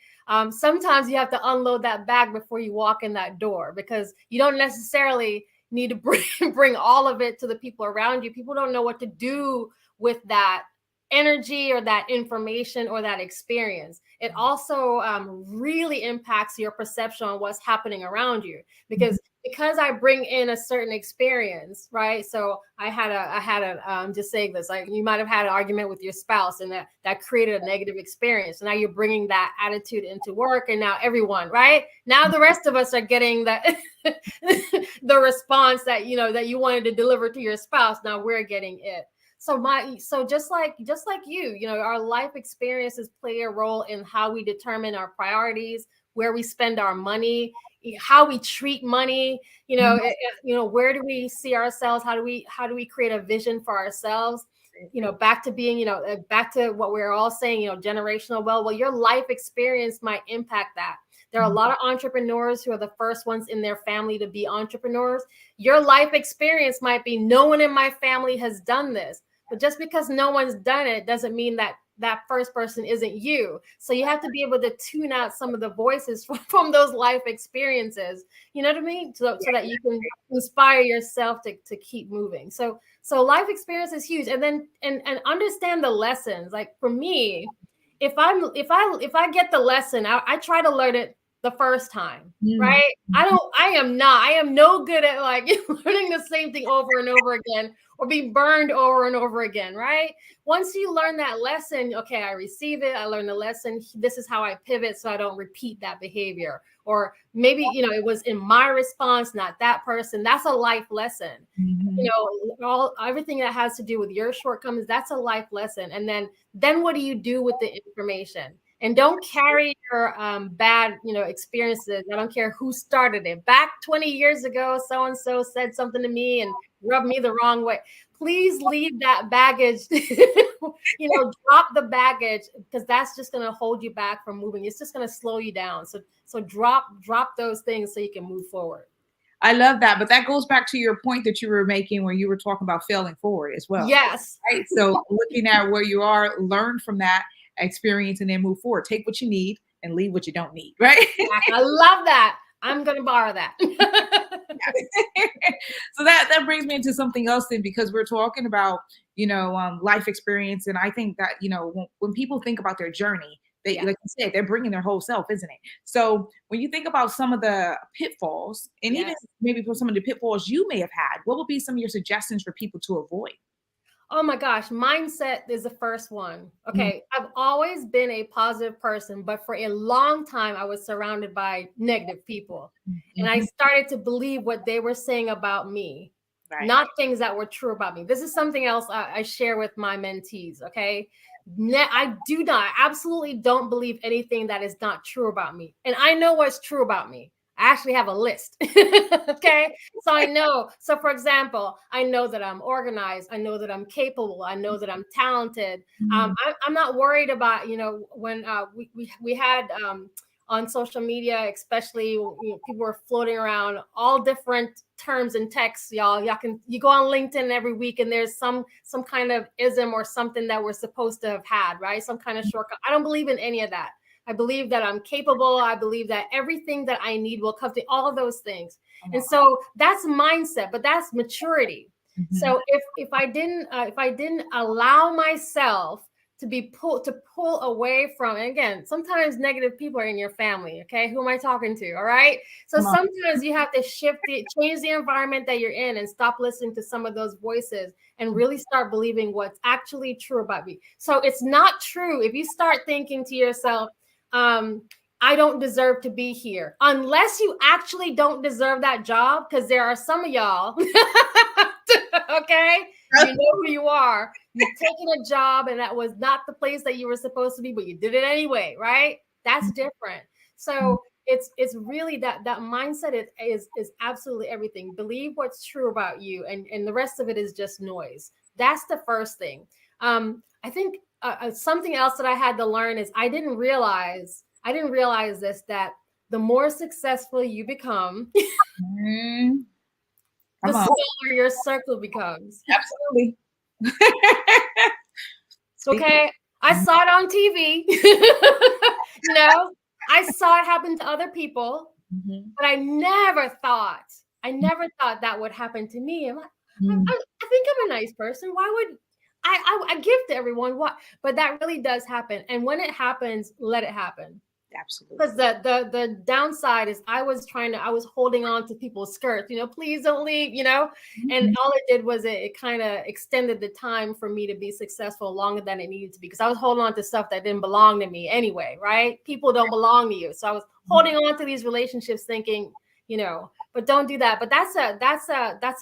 Sometimes you have to unload that bag before you walk in that door, because you don't necessarily need to bring all of it to the people around you. People don't know what to do with that energy or that information or that experience. It also really impacts your perception on what's happening around you, because I bring in a certain experience, right? So I had a just saying this, like, you might have had an argument with your spouse, and that created a negative experience. So now you're bringing that attitude into work, and now everyone, right? Now the rest of us are getting that the response that that you wanted to deliver to your spouse. Now we're getting it. So just like you, our life experiences play a role in how we determine our priorities, where we spend our money, how we treat money, where do we see ourselves? How do we create a vision for ourselves? Back to being, back to what we're all saying, generational wealth. Well, your life experience might impact that. There are a lot of entrepreneurs who are the first ones in their family to be entrepreneurs. Your life experience might be, no one in my family has done this. But just because no one's done it doesn't mean that that first person isn't you. So you have to be able to tune out some of the voices from those life experiences. You know what I mean? So that you can inspire yourself to keep moving. So life experience is huge. And then and understand the lessons. Like for me, if I get the lesson, I try to learn it the first time, right? I am no good at like learning the same thing over and over again, or being burned over and over again, right? Once you learn that lesson, okay, I receive it, I learned the lesson, this is how I pivot so I don't repeat that behavior. Or maybe, it was in my response, not that person. That's a life lesson. Everything that has to do with your shortcomings, that's a life lesson. And then what do you do with the information? And don't carry your bad, experiences. I don't care who started it. Back 20 years ago, so-and-so said something to me and rubbed me the wrong way. Please leave that baggage, drop the baggage, because that's just going to hold you back from moving. It's just going to slow you down. So drop those things so you can move forward. I love that. But that goes back to your point that you were making where you were talking about failing forward as well. Yes. Right. So looking at where you are, learn from that experience and then move forward. Take what you need and leave what you don't need. Right. I love that. I'm going to borrow that. So that brings me into something else then, because we're talking about, life experience. And I think that, when people think about their journey, they, like you said, they're bringing their whole self, isn't it? So when you think about some of the pitfalls, and even maybe for some of the pitfalls you may have had, what would be some of your suggestions for people to avoid? Oh my gosh, mindset is the first one. Okay, I've always been a positive person, but for a long time, I was surrounded by negative people. And I started to believe what they were saying about me, not things that were true about me. This is something else I share with my mentees, okay? I absolutely don't believe anything that is not true about me. And I know what's true about me. I actually have a list. Okay. So I know. So for example, I know that I'm organized. I know that I'm capable. I know that I'm talented. I'm not worried about, when we had on social media, especially, people were floating around all different terms and texts, y'all. You go on LinkedIn every week and there's some kind of ism or something that we're supposed to have had, right? Some kind of shortcut. I don't believe in any of that. I believe that I'm capable. I believe that everything that I need will come to all of those things. And so that's mindset, but that's maturity. So if I didn't allow myself to pull away from, and again, sometimes negative people are in your family. Okay. Who am I talking to? All right. So sometimes you have to change the environment that you're in and stop listening to some of those voices and really start believing what's actually true about me. So it's not true if you start thinking to yourself, I don't deserve to be here, unless you actually don't deserve that job. Because there are some of y'all, okay, you know who you are. You've taken a job and that was not the place that you were supposed to be, but you did it anyway, right? That's different. So it's really that mindset is absolutely everything. Believe what's true about you, and the rest of it is just noise. That's the first thing. I think something else that I had to learn is I didn't realize this, that the more successful you become, the smaller your circle becomes. Absolutely. Okay, I saw it on TV. I saw it happen to other people, but I never thought that would happen to me. I think I'm a nice person. Why would I give to everyone? What? But that really does happen. And when it happens, let it happen. Absolutely. Because the downside is I was holding on to people's skirts, please don't leave, and all it did was it kind of extended the time for me to be successful longer than it needed to be, because I was holding on to stuff that didn't belong to me anyway, right? People don't belong to you. So I was holding on to these relationships thinking, but don't do that. But that's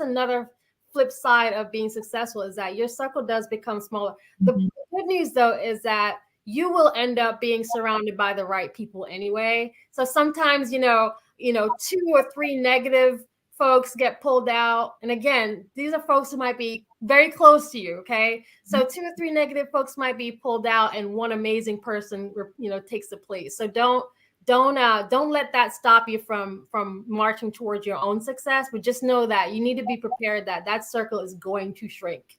another flip side of being successful, is that your circle does become smaller. The good news though is that you will end up being surrounded by the right people anyway. So sometimes, 2 or 3 negative folks get pulled out. And again, these are folks who might be very close to you. Okay. So 2 or 3 negative folks might be pulled out and one amazing person, takes the place. So don't let that stop you from marching towards your own success, but just know that you need to be prepared that circle is going to shrink.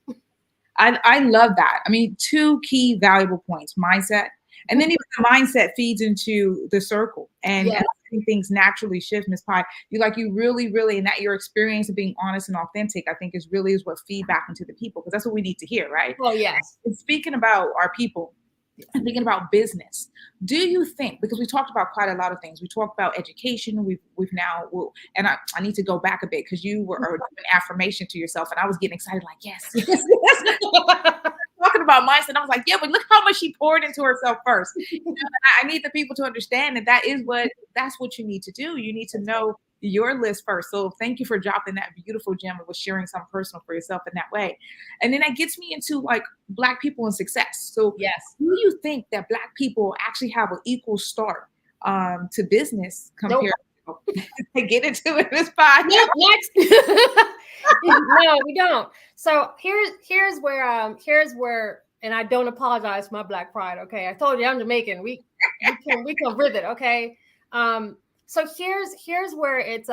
I love that. I mean, 2 key valuable points: mindset, and then even the mindset feeds into the circle, and things naturally shift. Ms. Pye, you really, really, and that your experience of being honest and authentic, I think is what feed back into the people, because that's what we need to hear, right? Oh yes. And speaking about our people, and thinking about business, do you think, because we talked about quite a lot of things, we talked about education, we've now, and I need to go back a bit, because you were doing affirmation to yourself, and I was getting excited, like, yes. Talking about mindset, I was like, yeah, but look how much she poured into herself first. I need the people to understand that that's what you need to do. You need to know your list first. So thank you for dropping that beautiful gem of sharing something personal for yourself in that way. And then that gets me into Black people and success. So yes, do you think that Black people actually have an equal start to business compared to get into it, Ms. Pye? Nope, next. No, we don't. So here's where, and I don't apologize for my Black pride. Okay, I told you I'm Jamaican. We can with it. Okay. So here's where it's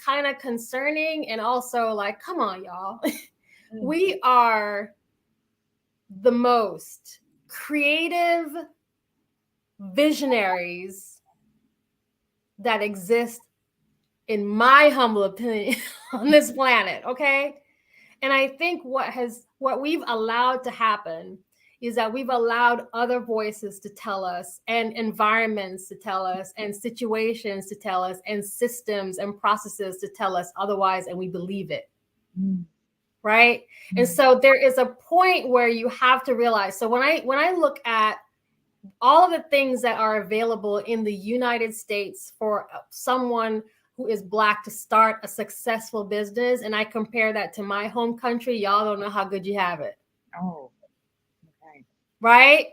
kind of concerning, and also come on, y'all. We are the most creative visionaries that exist, in my humble opinion, on this planet. Okay. And I think what we've allowed to happen is that we've allowed other voices to tell us, and environments to tell us, and situations to tell us, and systems and processes to tell us otherwise, and we believe it. Right? And so there is a point where you have to realize. So when I look at all of the things that are available in the United States for someone who is Black to start a successful business, and I compare that to my home country, y'all don't know how good you have it. Oh, okay. Right?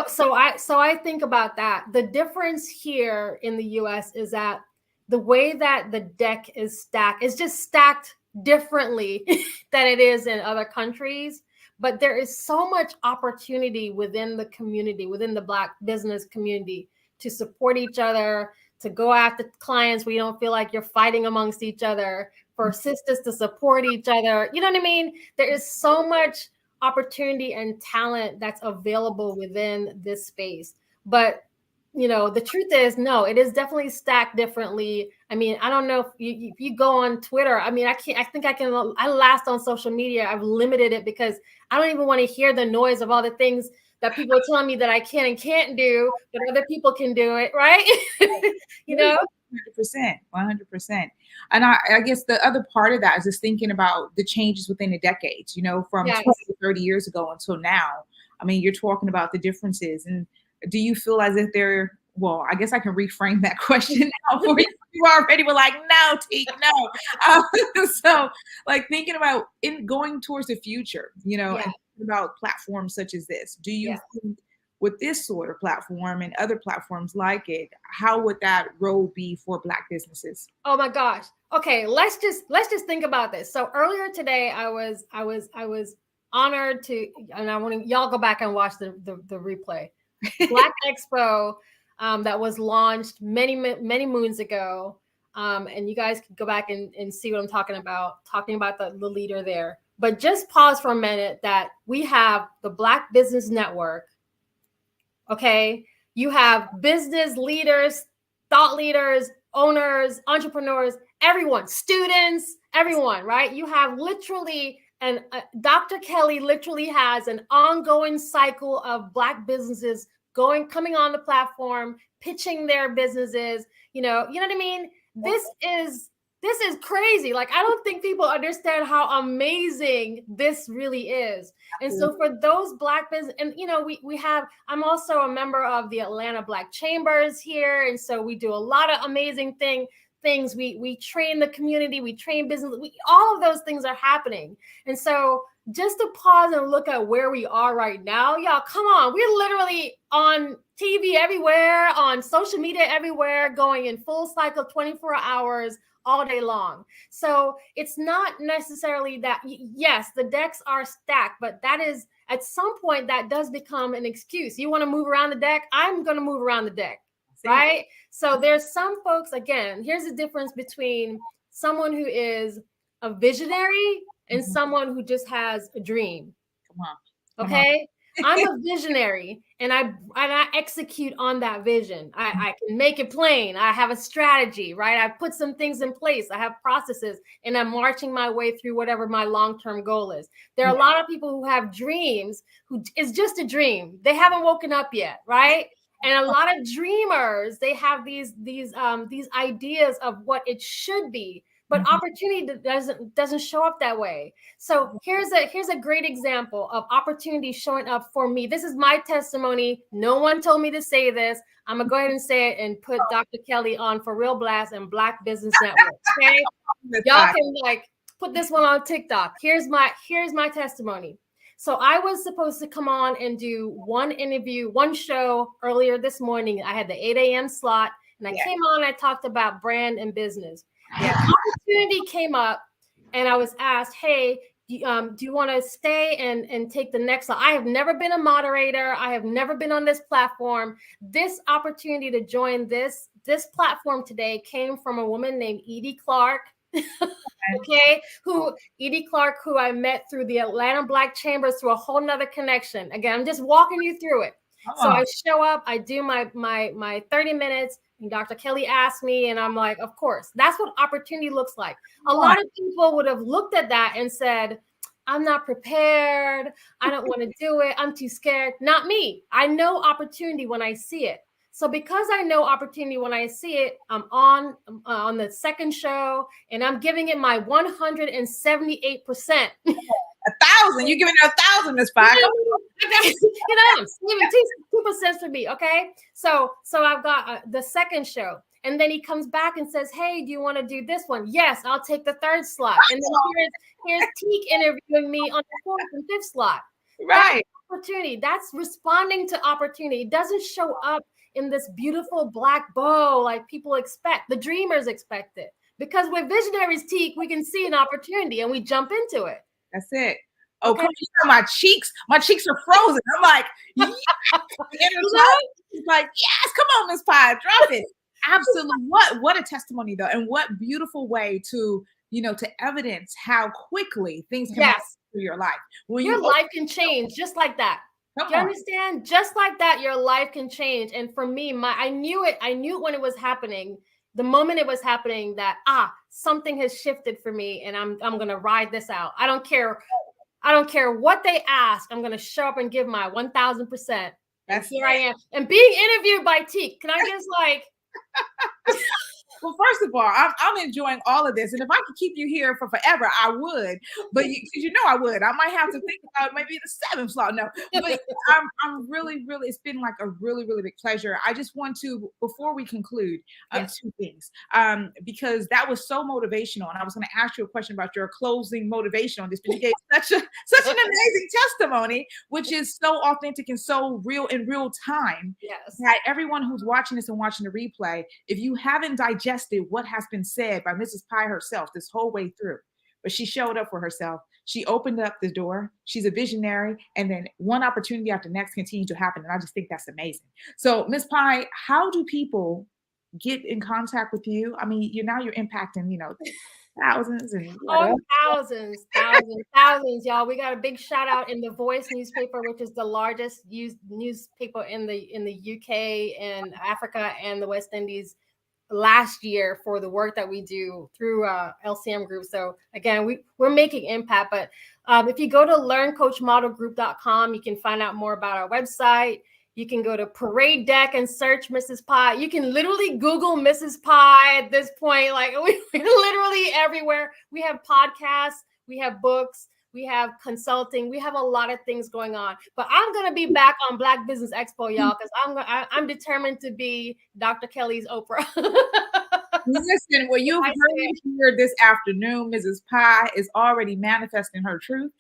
So I think about that. The difference here in the US is that the way that the deck is stacked is just stacked differently than it is in other countries. But there is so much opportunity within the community, within the Black business community, to support each other, to go after clients where you don't feel like you're fighting amongst each other, for sisters to support each other. You know what I mean? There is so much opportunity and talent that's available within this space. But, the truth is, no, it is definitely stacked differently. I mean, I don't know if you go on Twitter. I mean, I last on social media. I've limited it because I don't even want to hear the noise of all the things that people are telling me that I can and can't do, but other people can do it, right? 100%. And I guess the other part of that is just thinking about the changes within the decades, from 20 to 30 years ago until now. I mean, you're talking about the differences. And do you feel as if well, I guess I can reframe that question now for you. You already were like, no, Teak, no. So thinking about going towards the future, and about platforms such as this, do you think with this sort of platform and other platforms like it, how would that role be for Black businesses? Oh my gosh. Okay, let's just think about this. So earlier today, I was honored to, and I want y'all go back and watch the replay. Black Expo that was launched many moons ago. And you guys can go back and see what I'm talking about the leader there. But just pause for a minute that we have the Black Business Network. Okay, you have business leaders, thought leaders, owners, entrepreneurs, everyone, students, everyone, right? You have literally, and Dr. Kelly literally has an ongoing cycle of Black businesses coming on the platform, pitching their businesses. You know what I mean? This is crazy. Like, I don't think people understand how amazing this really is. And so for those Black business, and we have, I'm also a member of the Atlanta Black Chambers here. And so we do a lot of amazing things. We train the community, we train business, all of those things are happening. And so just to pause and look at where we are right now, y'all, come on. We're literally on TV everywhere, on social media everywhere, going in full cycle, 24 hours, all day long. So it's not necessarily that, yes, the decks are stacked, but that is, at some point, that does become an excuse. You want to move around the deck? I'm going to move around the deck, right? So there's some folks, again, here's the difference between someone who is a visionary and someone who just has a dream. Okay? I'm a visionary, and I execute on that vision. I can make it plain. I have a strategy, right? I put some things in place. I have processes, and I'm marching my way through whatever my long-term goal is. There are a lot of people who have dreams who is just a dream. They haven't woken up yet, right? And a lot of dreamers, they have these ideas of what it should be, but opportunity doesn't show up that way. So here's a great example of opportunity showing up for me. This is my testimony. No one told me to say this. I'm gonna go ahead and say it and put Dr. Kelly on For Real Blast and Black Business Network. Okay, y'all can put this one on TikTok. Here's my testimony. So I was supposed to come on and do one interview, one show earlier this morning. I had the 8 a.m. slot, and I came on. I talked about brand and business. The opportunity came up, and I was asked, hey, do you want to stay and take the next slot? I have never been a moderator. I have never been on this platform. This opportunity to join this platform today came from a woman named Edie Clark. Okay, Edie Clark, who I met through the Atlanta Black Chambers through a whole nother connection. Again, I'm just walking you through it. So I show up, I do my 30 minutes, and Dr. Kelly asked me, and I'm like, of course. That's what opportunity looks like. A lot of people would have looked at that and said, I'm not prepared. I don't want to do it. I'm too scared. Not me. I know opportunity when I see it. So because I know opportunity when I see it, I'm on the second show, and I'm giving it my 178%. 1,000. You're giving it 1,000, Ms. Parker. Even 2% for me. Okay. So I've got the second show, and then he comes back and says, hey, do you want to do this one? Yes, I'll take the third slot. And then here's Teak interviewing me on the fourth and fifth slot. Right. That's opportunity. That's responding to opportunity. It doesn't show up in this beautiful black bow like people expect. The dreamers expect it. Because we're visionaries, Teak, we can see an opportunity and we jump into it. That's it. Oh, okay. Come on, my cheeks are frozen. I'm like, yes. It's like, yes, come on, Miss Pie, drop it. Absolutely. What a testimony, though, and what beautiful way to evidence how quickly things can happen through your life. When your life can change just like that. Do you understand? Just like that, your life can change. And for me, I knew it when it was happening. The moment it was happening that something has shifted for me, and I'm gonna ride this out. I don't care what they ask. I'm gonna show up and give my 1,000%. Here I am, and being interviewed by Teak. Can I just Well, first of all, I'm enjoying all of this, and if I could keep you here for forever, I would. But you know I would. I might have to think about maybe the seventh slot. No, but I'm really, really. It's been like a really, really big pleasure. I just want to, before we conclude, two things, because that was so motivational, and I was going to ask you a question about your closing motivation on this, but you gave such an amazing testimony, which is so authentic and so real in real time. Yes. That everyone who's watching this and watching the replay, if you haven't digested what has been said by Mrs. Pye herself this whole way through, but she showed up for herself. She opened up the door. She's a visionary. And then one opportunity after next continue to happen. And I just think that's amazing. So Ms. Pye, how do people get in contact with you? I mean, you're impacting, thousands and thousands, y'all. We got a big shout out in the Voice newspaper, which is the largest used newspaper in the UK and Africa and the West Indies last year for the work that we do through LCM Group. So again, we're making impact. But if you go to learncoachmodelgroup.com, you can find out more about our website. You can go to Parade Deck and search Mrs. Pye. You can literally Google Mrs. Pye at this point. Like we're literally everywhere. We have podcasts, we have books, we have consulting, we have a lot of things going on. But I'm gonna be back on Black Business Expo, y'all, because I'm determined to be Dr. Kelly's Oprah. Listen, what you've heard here this afternoon, Mrs. Pye is already manifesting her truth.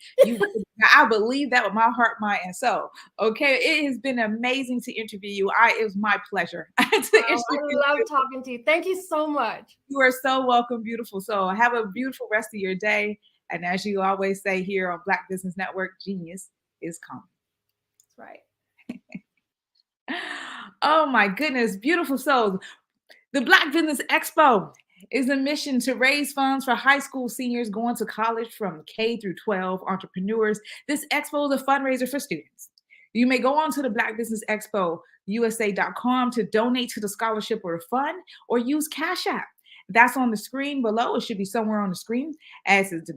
I believe that with my heart, mind, and soul. Okay, it has been amazing to interview you. It was my pleasure. I love talking to you. Thank you so much. You are so welcome, beautiful soul. Have a beautiful rest of your day. And as you always say here on Black Business Network, genius is coming. That's right. Oh my goodness, beautiful souls. The Black Business Expo is a mission to raise funds for high school seniors going to college from K through 12 entrepreneurs. This expo is a fundraiser for students. You may go on to the Black Business Expo USA.com to donate to the scholarship or fund, or use Cash App. That's on the screen below. It should be somewhere on the screen as the $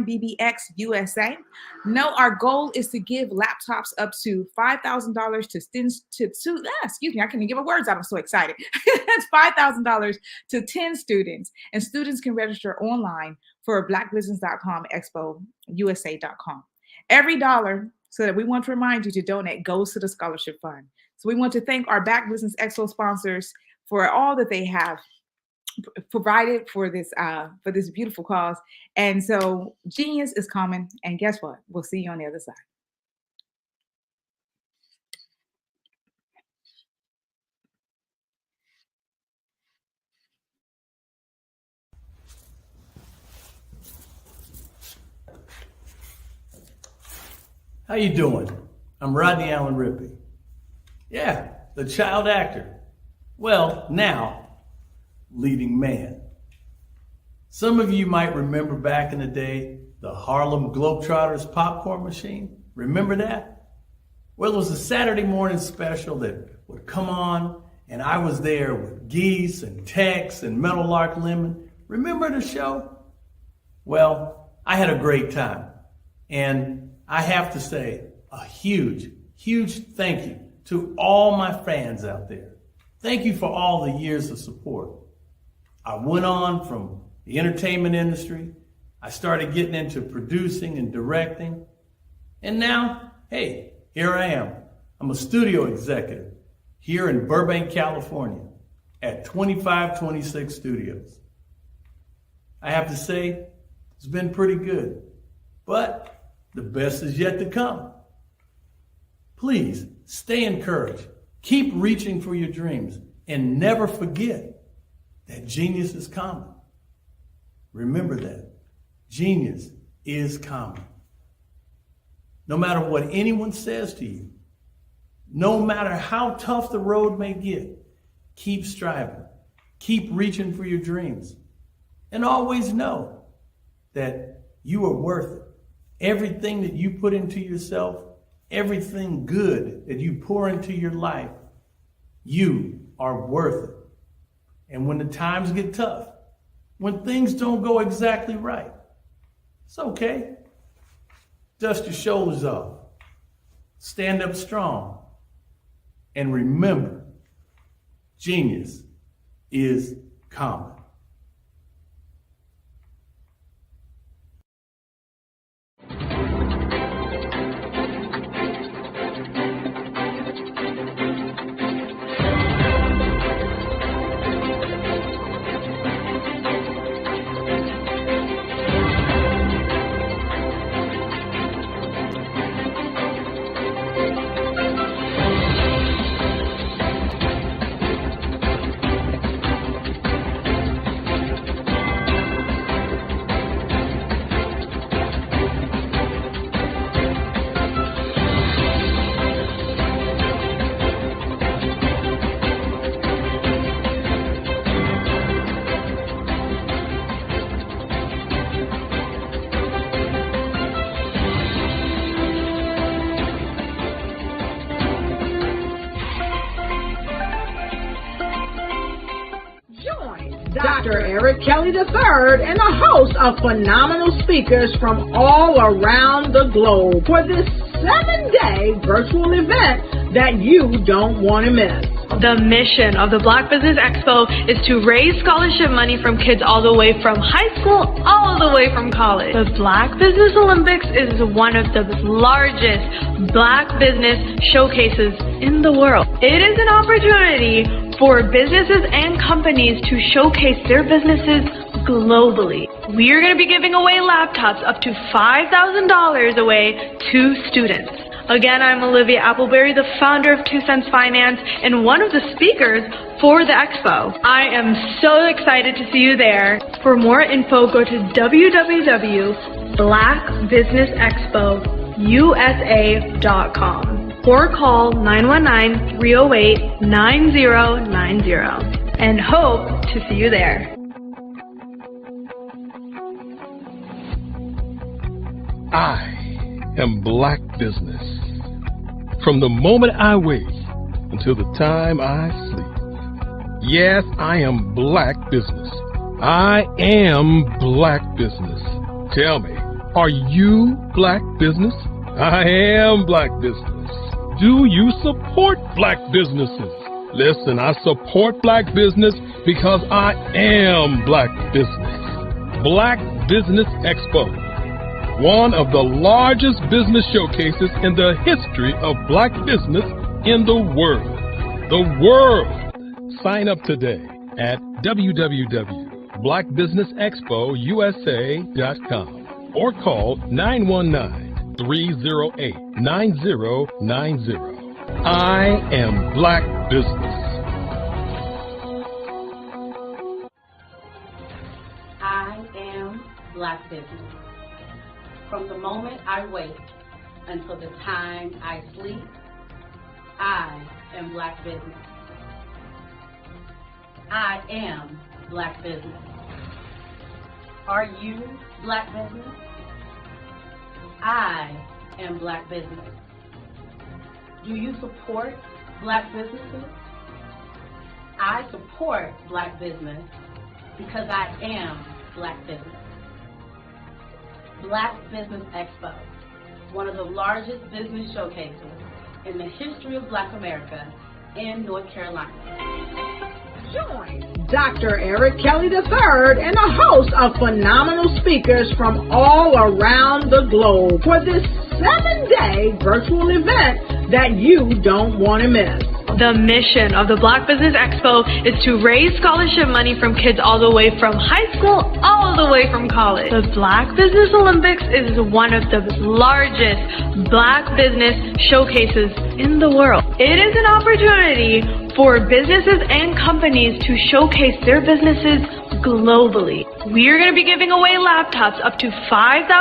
BBX USA. No, our goal is to give laptops up to $5,000 to students excuse me, I can't even get my words out. I'm so excited. That's $5,000 to 10 students, and students can register online for blackbusiness.com, expousa.com. Every dollar, so that we want to remind you to donate, goes to the scholarship fund. So we want to thank our Black Business Expo sponsors for all that they have provided for this beautiful cause. And so genius is coming, and guess what? We'll see you on the other side. How you doing? I'm Rodney Allen Rippey. Yeah, the child actor. Well, now leading man. Some of you might remember back in the day, the Harlem Globetrotters popcorn machine. Remember that? Well, it was a Saturday morning special that would come on, and I was there with Geese and Tex and Meadowlark Lemon. Remember the show? Well, I had a great time. And I have to say a huge, huge thank you to all my fans out there. Thank you for all the years of support. I went on from the entertainment industry. I started getting into producing and directing. And now, hey, here I am. I'm a studio executive here in Burbank, California at 2526 Studios. I have to say, it's been pretty good, but the best is yet to come. Please stay encouraged. Keep reaching for your dreams and never forget that genius is common. Remember that. Genius is common. No matter what anyone says to you, no matter how tough the road may get, keep striving. Keep reaching for your dreams. And always know that you are worth it. Everything that you put into yourself, everything good that you pour into your life, you are worth it. And when the times get tough, when things don't go exactly right, it's okay. Dust your shoulders off. Stand up strong. And remember, genius is common. Dr. Eric Kelly III and a host of phenomenal speakers from all around the globe for this 7-day virtual event that you don't want to miss. The mission of the Black Business Expo is to raise scholarship money from kids all the way from high school all the way from college. The Black Business Olympics is one of the largest Black business showcases in the world. It is an opportunity for businesses and companies to showcase their businesses globally. We are going to be giving away laptops up to $5,000 away to students. Again, I'm Olivia Appleberry, the founder of 2 Cents Finance and one of the speakers for the expo. I am so excited to see you there. For more info, go to www.blackbusinessexpousa.com or call 919-308-9090 and hope to see you there. I am Black Business. From the moment I wake until the time I sleep. Yes, I am Black Business. I am Black Business. Tell me, are you Black Business? I am Black Business. Do you support Black businesses? Listen, I support Black business because I am Black Business. Black Business Expo, one of the largest business showcases in the history of Black business in the world. The world! Sign up today at www.blackbusinessexpousa.com or call 919-308-9090. I am Black Business. I am Black Business. From the moment I wake until the time I sleep, I am Black Business. I am Black Business. Are you Black Business? I am Black Business. Do you support Black businesses? I support Black business because I am Black Business. Black Business Expo, one of the largest business showcases in the history of Black America in North Carolina. Join Dr. Eric Kelly III and a host of phenomenal speakers from all around the globe for this 7-day virtual event that you don't want to miss. The mission of the Black Business Expo is to raise scholarship money from kids all the way from high school all the way from college. The Black Business Olympics is one of the largest Black business showcases in the world. It is an opportunity for businesses and companies to showcase their businesses globally. We are going to be giving away laptops up to $5,000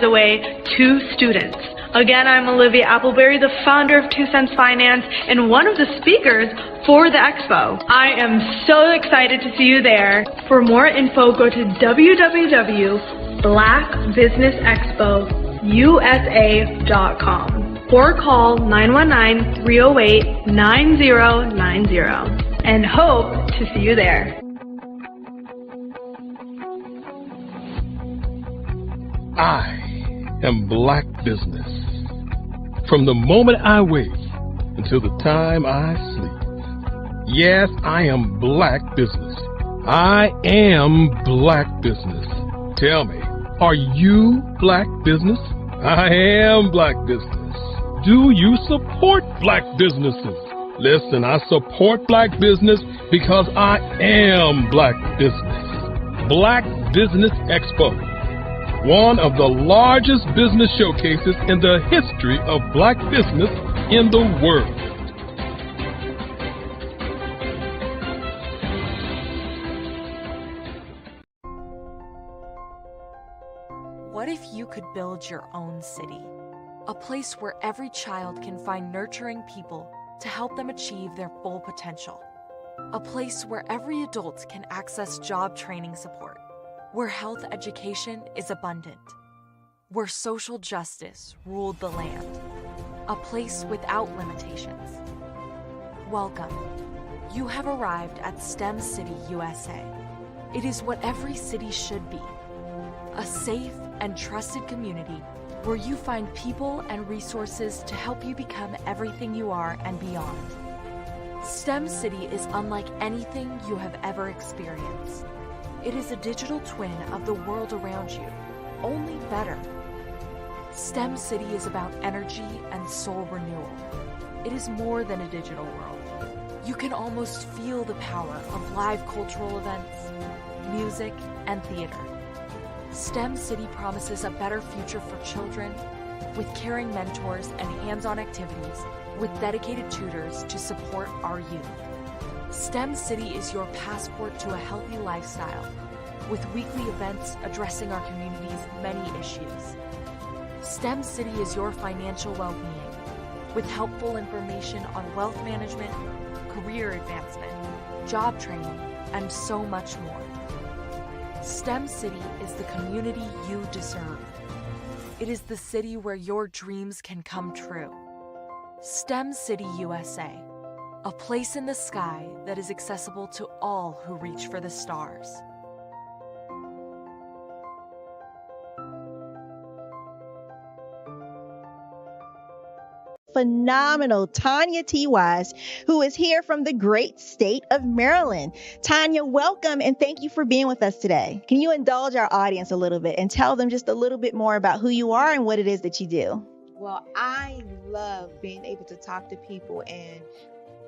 away to students. Again, I'm Olivia Appleberry, the founder of 2 Cents Finance and one of the speakers for the expo. I am so excited to see you there. For more info, go to www.blackbusinessexpousa.com or call 919-308-9090 and hope to see you there. I am Black Business. From the moment I wake until the time I sleep. Yes, I am Black Business. I am Black business. Tell me, are you Black business? I am Black business. Do you support Black businesses? Listen, I support Black business because I am Black business. Black Business Expo, one of the largest business showcases in the history of Black business in the world. What if you could build your own city? A place where every child can find nurturing people to help them achieve their full potential. A place where every adult can access job training support. Where health education is abundant. Where social justice ruled the land. A place without limitations. Welcome. You have arrived at STEM City USA. It is what every city should be. A safe and trusted community where you find people and resources to help you become everything you are and beyond. STEM City is unlike anything you have ever experienced. It is a digital twin of the world around you, only better. STEM City is about energy and soul renewal. It is more than a digital world. You can almost feel the power of live cultural events, music, and theater. STEM City promises a better future for children with caring mentors and hands-on activities with dedicated tutors to support our youth. STEM City is your passport to a healthy lifestyle with weekly events addressing our community's many issues. STEM City is your financial well-being with helpful information on wealth management, career advancement, job training, and so much more. STEM City is the community you deserve. It is the city where your dreams can come true. STEM City USA, a place in the sky that is accessible to all who reach for the stars. Phenomenal Tanya T. Wise, who is here from the great state of Maryland. Tanya, welcome and thank you for being with us today. Can you indulge our audience a little bit and tell them just a little bit more about who you are and what it is that you do? Well, I love being able to talk to people and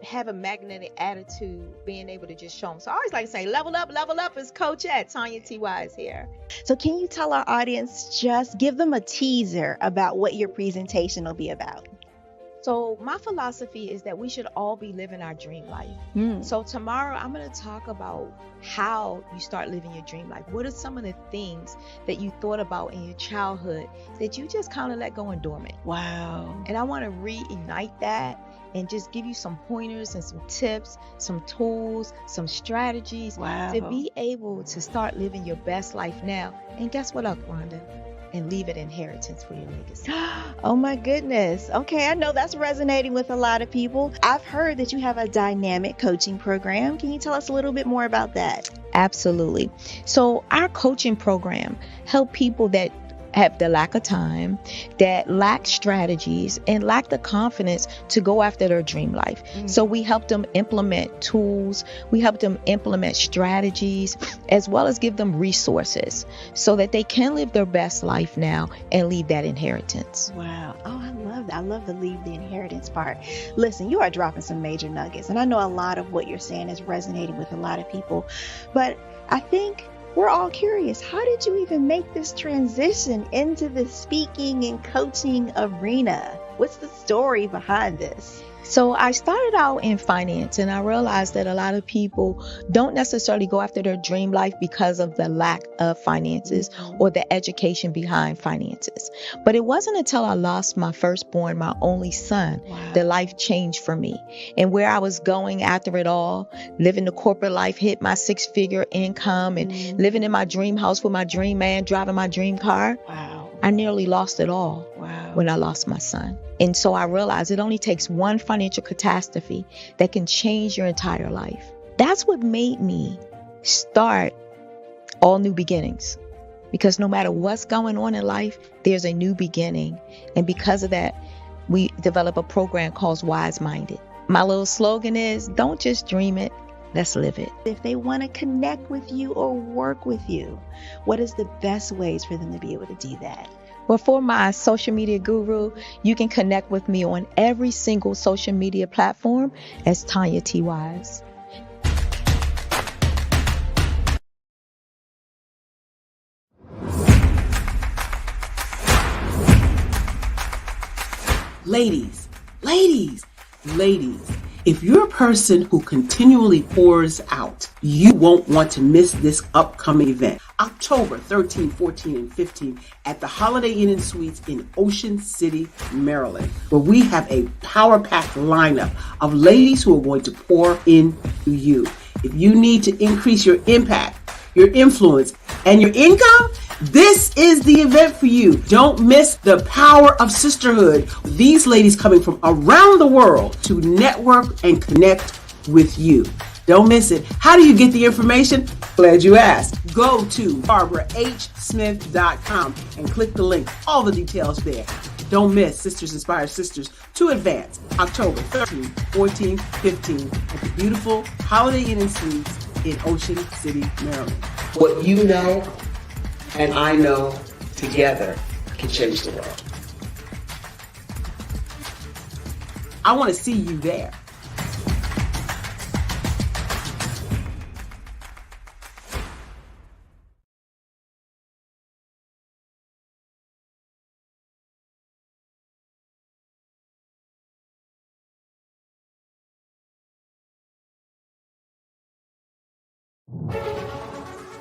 have a magnetic attitude, being able to just show them. So I always like to say, level up is Coach at Tanya T. Wise here. So can you tell our audience, just give them a teaser about what your presentation will be about? So my philosophy is that we should all be living our dream life. So tomorrow I'm going to talk about how you start living your dream life. What are some of the things that you thought about in your childhood that you just kind of let go and dormant? Wow. And I want to reignite that and just give you some pointers and some tips, some tools, some strategies to be able to start living your best life now. And guess what, Rhonda? And leave it inheritance for your legacy. Oh my goodness. Okay, I know that's resonating with a lot of people. I've heard that you have a dynamic coaching program. Can you tell us a little bit more about that? Absolutely. So our coaching program help people that have the lack of time, that lack strategies, and lack the confidence to go after their dream life. So we help them implement tools, we help them implement strategies, as well as give them resources so that they can live their best life now and leave that inheritance. Wow. Oh, I love that. I love the leave the inheritance part. Listen, you are dropping some major nuggets, and I know a lot of what you're saying is resonating with a lot of people, but I think we're all curious. How did you even make this transition into the speaking and coaching arena? What's the story behind this? So I started out in finance, and I realized that a lot of people don't necessarily go after their dream life because of the lack of finances or the education behind finances. But it wasn't until I lost my firstborn, my only son, that life changed for me. And where I was going after it all, living the corporate life, hit my 6-figure income and living in my dream house with my dream man, driving my dream car. I nearly lost it all when I lost my son. And so I realized it only takes one financial catastrophe that can change your entire life. That's what made me start All New Beginnings. Because no matter what's going on in life, there's a new beginning. And because of that, we develop a program called Wise Minded. My little slogan is, don't just dream it, Let's live it. If they want to connect with you or work with you, what is the best ways for them to be able to do that? Well, for my social media guru, you can connect with me on every single social media platform as Tanya T. Wise. Ladies, if you're a person who continually pours out, you won't want to miss this upcoming event. October 13, 14, and 15 at the Holiday Inn and Suites in Ocean City, Maryland, where we have a power-packed lineup of ladies who are going to pour into you. If you need to increase your impact, your influence, and your income, this is the event for you. Don't miss the power of sisterhood. These ladies coming from around the world to network and connect with you. Don't miss it. How do you get the information? Glad you asked. Go to barbarahsmith.com and click the link. All the details there. Don't miss Sisters Inspire Sisters to Advance, October 13, 14, 15 at the beautiful Holiday Inn and Suites in Ocean City, Maryland. What you know and I know together can change the world. I want to see you there.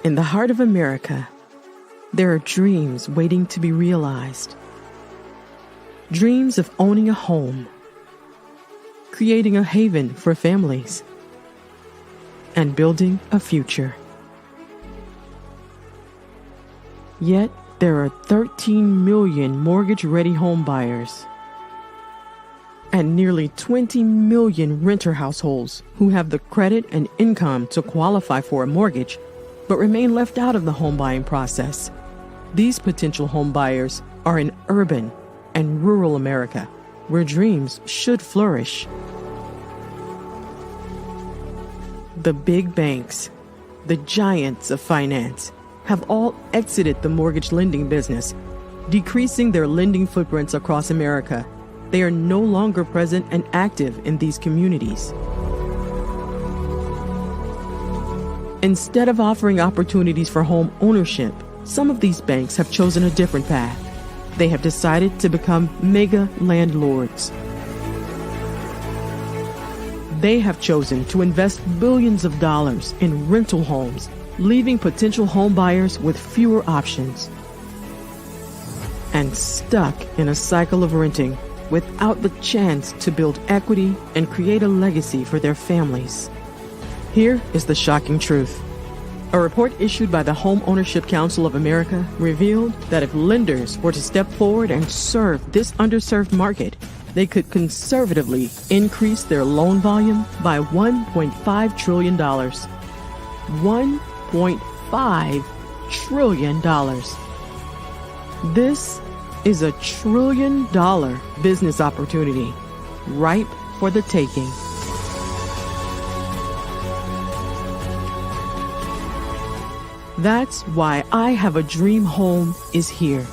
In the heart of America, there are dreams waiting to be realized. Dreams of owning a home, creating a haven for families, and building a future. Yet, there are 13 million mortgage-ready home buyers and nearly 20 million renter households who have the credit and income to qualify for a mortgage but remain left out of the home buying process. These potential home buyers are in urban and rural America, where dreams should flourish. The big banks, the giants of finance, have all exited the mortgage lending business, decreasing their lending footprints across America. They are no longer present and active in these communities. Instead of offering opportunities for home ownership, some of these banks have chosen a different path. They have decided to become mega landlords. They have chosen to invest billions of dollars in rental homes, leaving potential home buyers with fewer options and stuck in a cycle of renting without the chance to build equity and create a legacy for their families. Here is the shocking truth. A report issued by the Home Ownership Council of America revealed that if lenders were to step forward and serve this underserved market, they could conservatively increase their loan volume by $1.5 trillion. $1.5 trillion. This is a $1 trillion business opportunity, ripe for the taking. That's why I Have a Dream Home is here.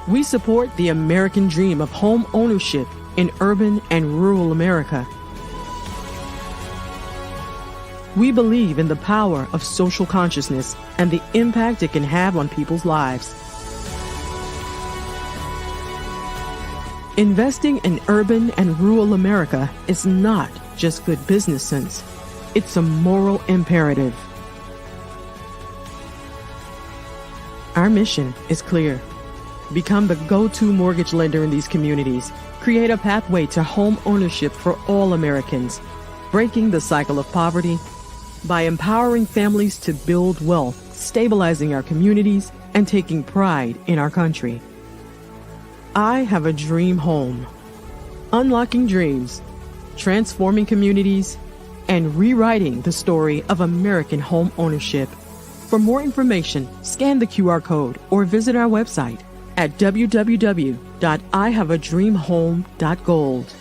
We support the American dream of home ownership in urban and rural America. We believe in the power of social consciousness and the impact it can have on people's lives. Investing in urban and rural America is not just good business sense. It's a moral imperative. Our mission is clear. Become the go-to mortgage lender in these communities. Create a pathway to home ownership for all Americans, breaking the cycle of poverty by empowering families to build wealth, stabilizing our communities, and taking pride in our country. I Have a Dream Home. Unlocking dreams, transforming communities, and rewriting the story of American home ownership. For more information, scan the QR code or visit our website at www.ihaveadreamhome.gold.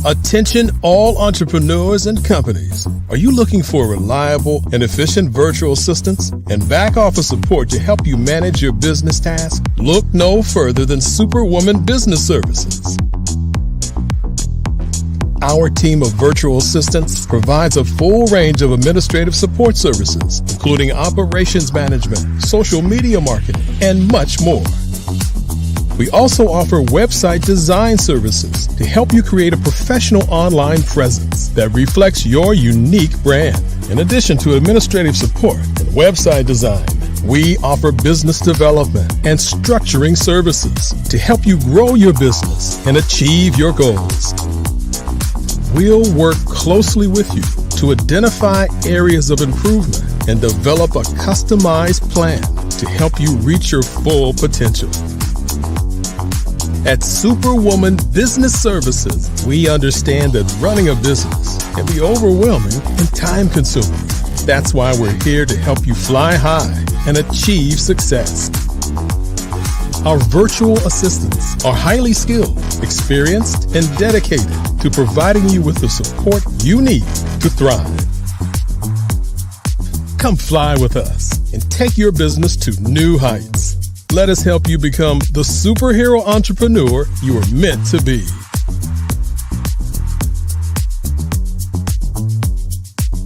Attention all entrepreneurs and companies. Are you looking for reliable and efficient virtual assistants and back office support to help you manage your business tasks? Look no further than Superwoman Business Services. Our team of virtual assistants provides a full range of administrative support services, including operations management, social media marketing, and much more. We also offer website design services to help you create a professional online presence that reflects your unique brand. In addition to administrative support and website design, we offer business development and structuring services to help you grow your business and achieve your goals. We'll work closely with you to identify areas of improvement and develop a customized plan to help you reach your full potential. At Superwoman Business Services, we understand that running a business can be overwhelming and time-consuming. That's why we're here to help you fly high and achieve success. Our virtual assistants are highly skilled, experienced, and dedicated to providing you with the support you need to thrive. Come fly with us and take your business to new heights. Let us help you become the superhero entrepreneur you are meant to be.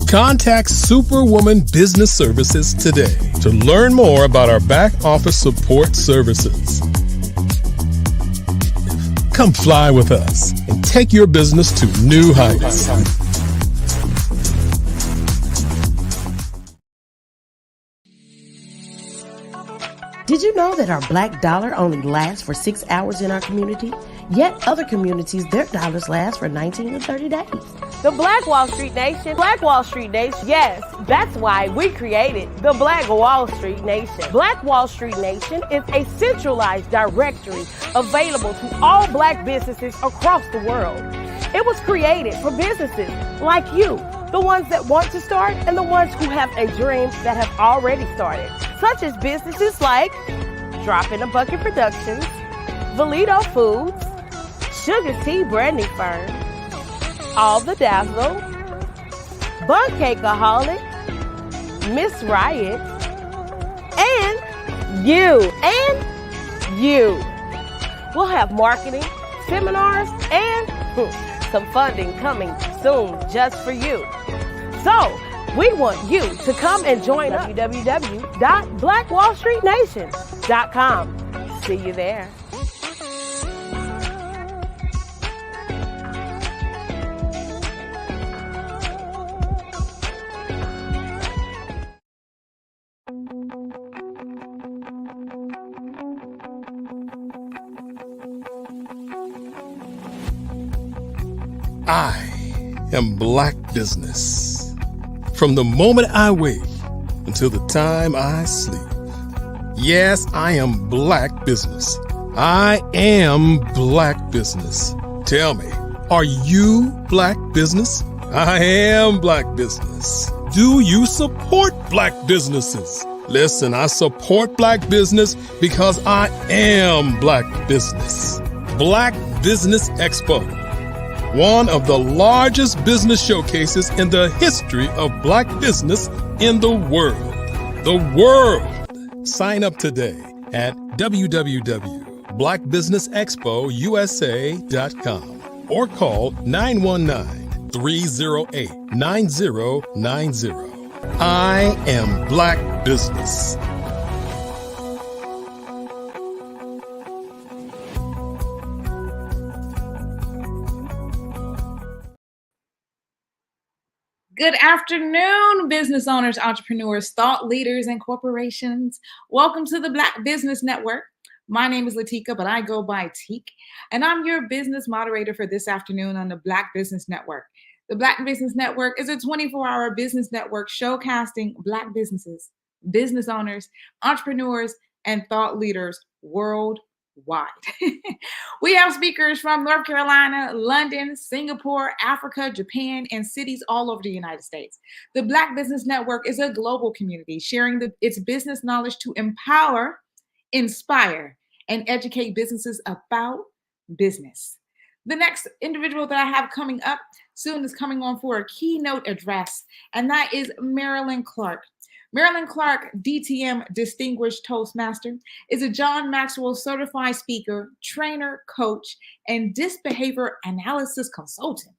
Contact Superwoman Business Services today to learn more about our back office support services. Come fly with us and take your business to new heights. Did you know that our black dollar only lasts for 6 hours in our community? Yet other communities, their dollars last for 19 to 30 days. The Black Wall Street Nation. Black Wall Street Nation. Yes, that's why we created the Black Wall Street Nation. Black Wall Street Nation is a centralized directory available to all black businesses across the world. It was created for businesses like you, the ones that want to start and the ones who have a dream that have already started, such as businesses like Drop in a Bucket Productions, Valito Foods, Sugar Tea Branding Firm, All the Dazzle, Bun Cakeaholic, Miss Riot, and you. We'll have marketing, seminars, and some funding coming soon just for you. So, we want you to come and join us. www.blackwallstreetnation.com. See you there. I am Black Business. From the moment I wake until the time I sleep. Yes, I am Black Business. I am Black Business. Tell me, are you Black Business? I am Black Business. Do you support Black businesses? Listen, I support Black business because I am Black Business. Black Business Expo, one of the largest business showcases in the history of black business in the world. The world! Sign up today at www.blackbusinessexpousa.com or call 919-308-9090. I am Black Business. Good afternoon, business owners, entrepreneurs, thought leaders, and corporations. Welcome to the Black Business Network. My name is Latika, but I go by Teak, and I'm your business moderator for this afternoon on the Black Business Network. The Black Business Network is a 24-hour business network showcasing Black businesses, business owners, entrepreneurs, and thought leaders worldwide. We have speakers from North Carolina, London, Singapore, Africa, Japan, and cities all over the United States. The Black Business Network is a global community sharing its business knowledge to empower, inspire, and educate businesses about business. The next individual that I have coming up soon is coming on for a keynote address, and that is Marilyn Clark. Marilyn Clark, DTM Distinguished Toastmaster, is a John Maxwell certified speaker, trainer, coach, and disc behavior analysis consultant.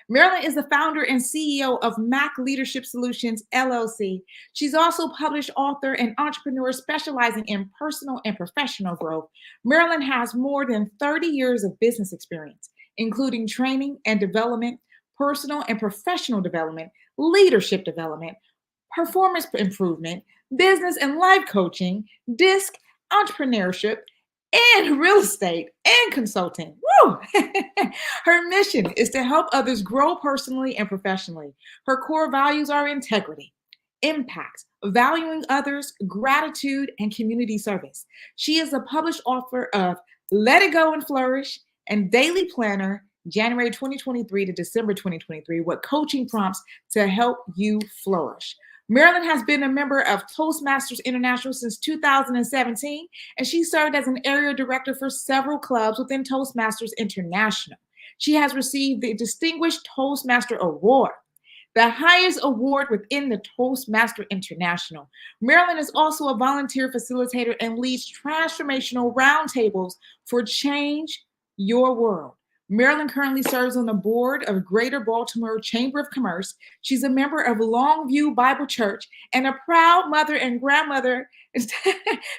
Marilyn is the founder and CEO of Mac Leadership Solutions, LLC. She's also published author and entrepreneur specializing in personal and professional growth. Marilyn has more than 30 years of business experience, including training and development, personal and professional development, leadership development, performance improvement, business and life coaching, disc, entrepreneurship, and real estate and consulting. Woo! Her mission is to help others grow personally and professionally. Her core values are integrity, impact, valuing others, gratitude, and community service. She is a published author of Let It Go and Flourish and Daily Planner, January 2023 to December 2023, with coaching prompts to help you flourish. Marilyn has been a member of Toastmasters International since 2017, and she served as an area director for several clubs within Toastmasters International. She has received the Distinguished Toastmaster Award, the highest award within the Toastmaster International. Marilyn is also a volunteer facilitator and leads transformational roundtables for Change Your World. Marilyn currently serves on the board of Greater Baltimore Chamber of Commerce. She's a member of Longview Bible Church and a proud mother and grandmother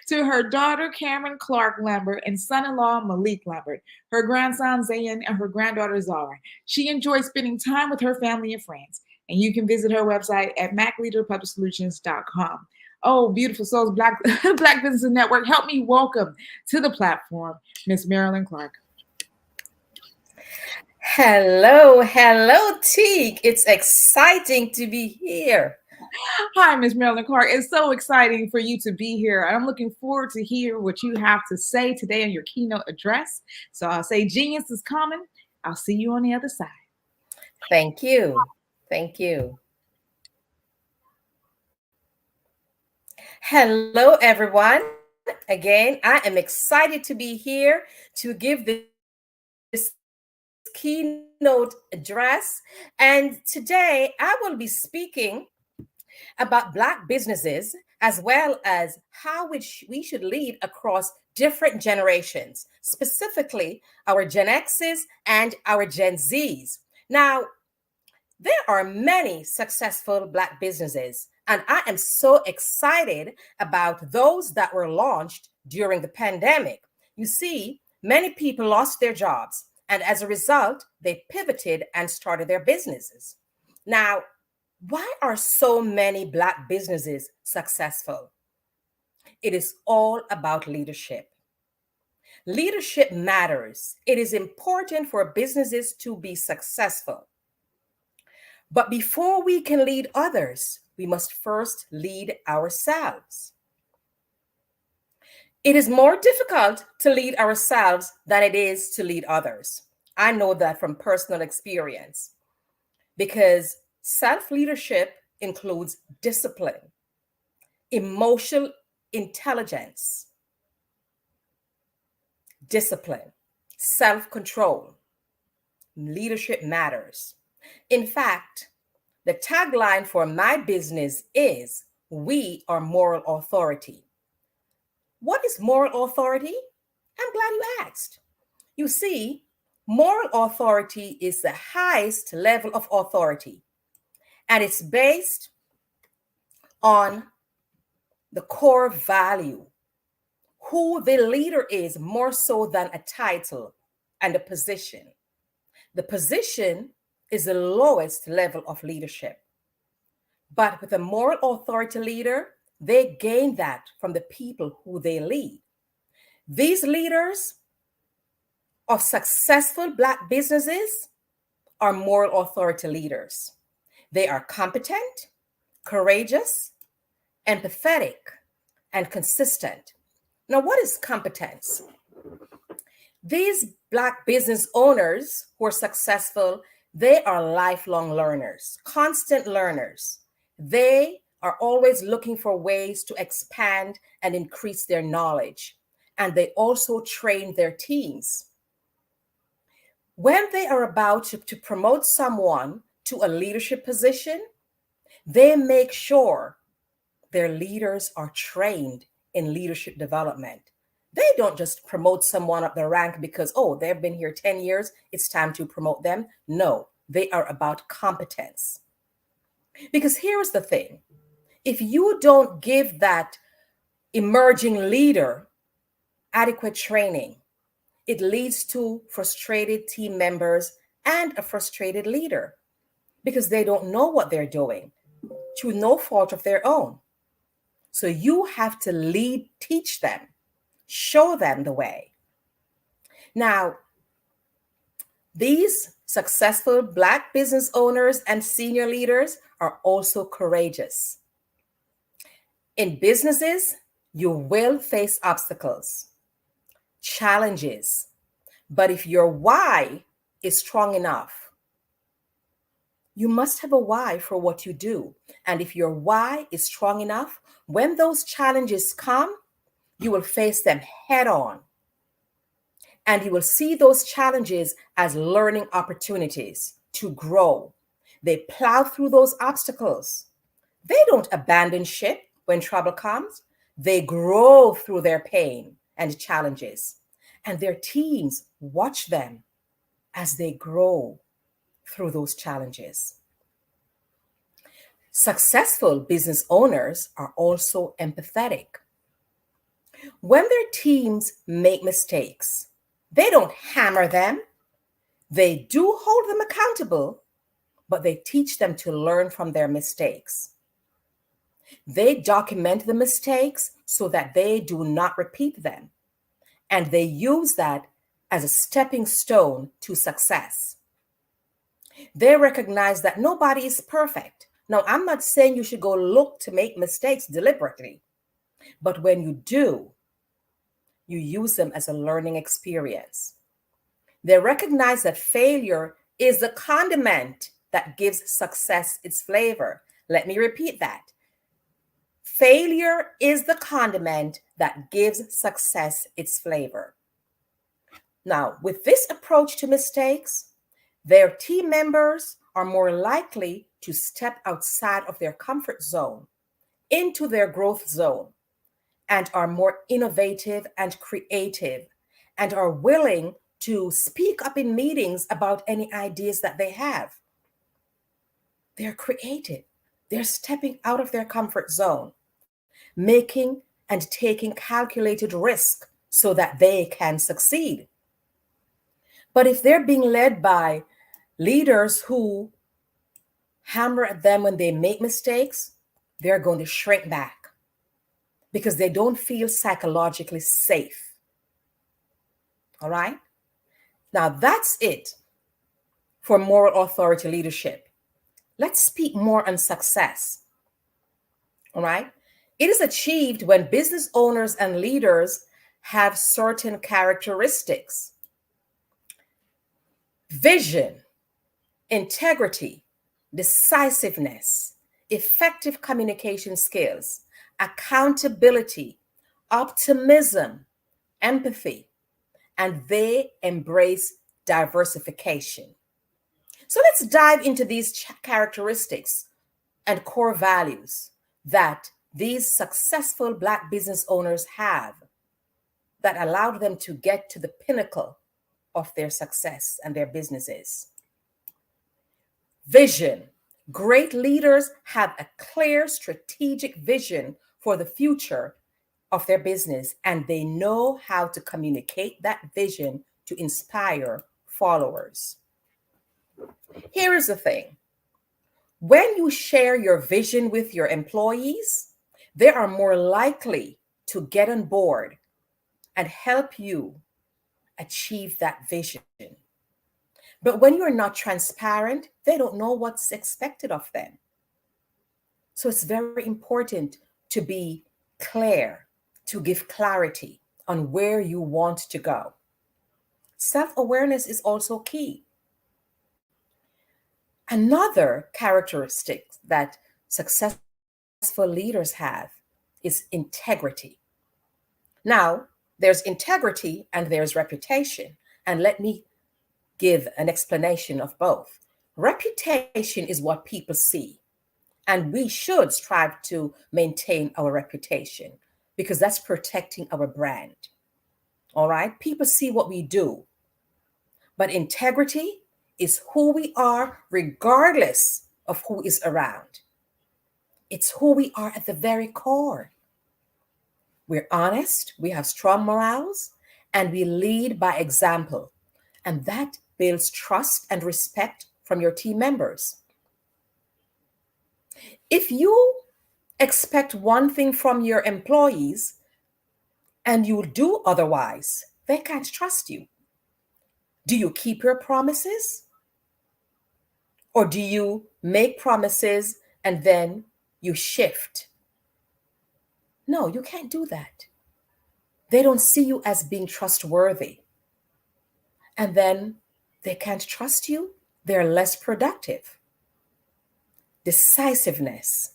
to her daughter, Cameron Clark Lambert, and son-in-law, Malik Lambert, her grandson, Zayn, and her granddaughter, Zara. She enjoys spending time with her family and friends. And you can visit her website at macleaderpublicsolutions.com. Oh, beautiful souls, Black Business Network, help me welcome to the platform, Miss Marilyn Clark. Hello, Teak. It's exciting to be here. Hi, Miss Marilyn Clark. It's so exciting for you to be here. I'm looking forward to hear what you have to say today in your keynote address. So I'll say genius is coming. I'll see you on the other side. Thank you. Thank you. Hello, everyone. Again, I am excited to be here to give this keynote address. And today I will be speaking about Black businesses as well as how we should lead across different generations, specifically our Gen X's and our Gen Z's. Now, there are many successful Black businesses, and I am so excited about those that were launched during the pandemic. You see, many people lost their jobs, and as a result, they pivoted and started their businesses. Now, why are so many Black businesses successful? It is all about leadership. Leadership matters. It is important for businesses to be successful. But before we can lead others, we must first lead ourselves. It is more difficult to lead ourselves than it is to lead others. I know that from personal experience, because self-leadership includes discipline, emotional intelligence, discipline, self-control. Leadership matters. In fact, the tagline for my business is, "We are moral authority." What is moral authority? I'm glad you asked. You see, moral authority is the highest level of authority, and it's based on the core value, who the leader is more so than a title and a position. The position is the lowest level of leadership. But with a moral authority leader, they gain that from the people who they lead. These leaders of successful Black businesses are moral authority leaders. They are competent, courageous, empathetic, and consistent. Now, what is competence? These Black business owners who are successful, they are lifelong learners, constant learners. They are always looking for ways to expand and increase their knowledge. And they also train their teams. when they are about to promote someone to a leadership position, they make sure their leaders are trained in leadership development. They don't just promote someone up the rank because, oh, they've been here 10 years, it's time to promote them. No, they are about competence. Because here's the thing. If you don't give that emerging leader adequate training, it leads to frustrated team members and a frustrated leader because they don't know what they're doing through no fault of their own. So you have to lead, teach them, show them the way. Now, these successful Black business owners and senior leaders are also courageous. In businesses, you will face obstacles, challenges, but if your why is strong enough, you must have a why for what you do. And if your why is strong enough, when those challenges come, you will face them head on. And you will see those challenges as learning opportunities to grow. They plow through those obstacles. They don't abandon ship when trouble comes. They grow through their pain and challenges. And their teams watch them as they grow through those challenges. Successful business owners are also empathetic. When their teams make mistakes, they don't hammer them. They do hold them accountable, but they teach them to learn from their mistakes. They document the mistakes so that they do not repeat them. And they use that as a stepping stone to success. They recognize that nobody is perfect. Now, I'm not saying you should go look to make mistakes deliberately, but when you do, you use them as a learning experience. They recognize that failure is the condiment that gives success its flavor. Let me repeat that. Failure is the condiment that gives success its flavor. Now, with this approach to mistakes, their team members are more likely to step outside of their comfort zone into their growth zone and are more innovative and creative and are willing to speak up in meetings about any ideas that they have. They're creative. They're stepping out of their comfort zone, making and taking calculated risk so that they can succeed. But if they're being led by leaders who hammer at them when they make mistakes, they're going to shrink back because they don't feel psychologically safe. All right? Now, that's it for moral authority leadership. Let's speak more on success. All right? It is achieved when business owners and leaders have certain characteristics: vision, integrity, decisiveness, effective communication skills, accountability, optimism, empathy, and they embrace diversification. So let's dive into these characteristics and core values that these successful Black business owners have that allowed them to get to the pinnacle of their success and their businesses. Vision. Great leaders have a clear strategic vision for the future of their business, and they know how to communicate that vision to inspire followers. Here is the thing. When you share your vision with your employees, they are more likely to get on board and help you achieve that vision. But when you're not transparent, they don't know what's expected of them. So it's very important to be clear, to give clarity on where you want to go. Self-awareness is also key. Another characteristic that successful leaders have is integrity. Now, there's integrity and there's reputation. And let me give an explanation of both. Reputation is what people see, and we should strive to maintain our reputation because that's protecting our brand. All right? People see what we do, but integrity is who we are regardless of who is around. It's who we are at the very core. We're honest, we have strong morals, and we lead by example. And that builds trust and respect from your team members. If you expect one thing from your employees and you do otherwise, they can't trust you. Do you keep your promises? Or do you make promises and then you shift? No, you can't do that. They don't see you as being trustworthy. And then they can't trust you. They're less productive. Decisiveness.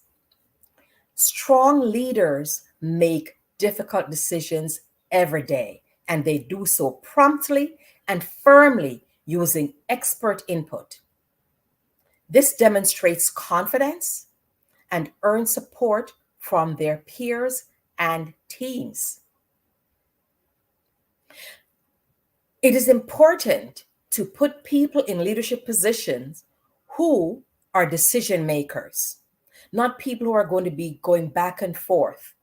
Strong leaders make difficult decisions every day, and they do so promptly and firmly using expert input. This demonstrates confidence and earns support from their peers and teams. It is important to put people in leadership positions who are decision makers, not people who are going to be going back and forth,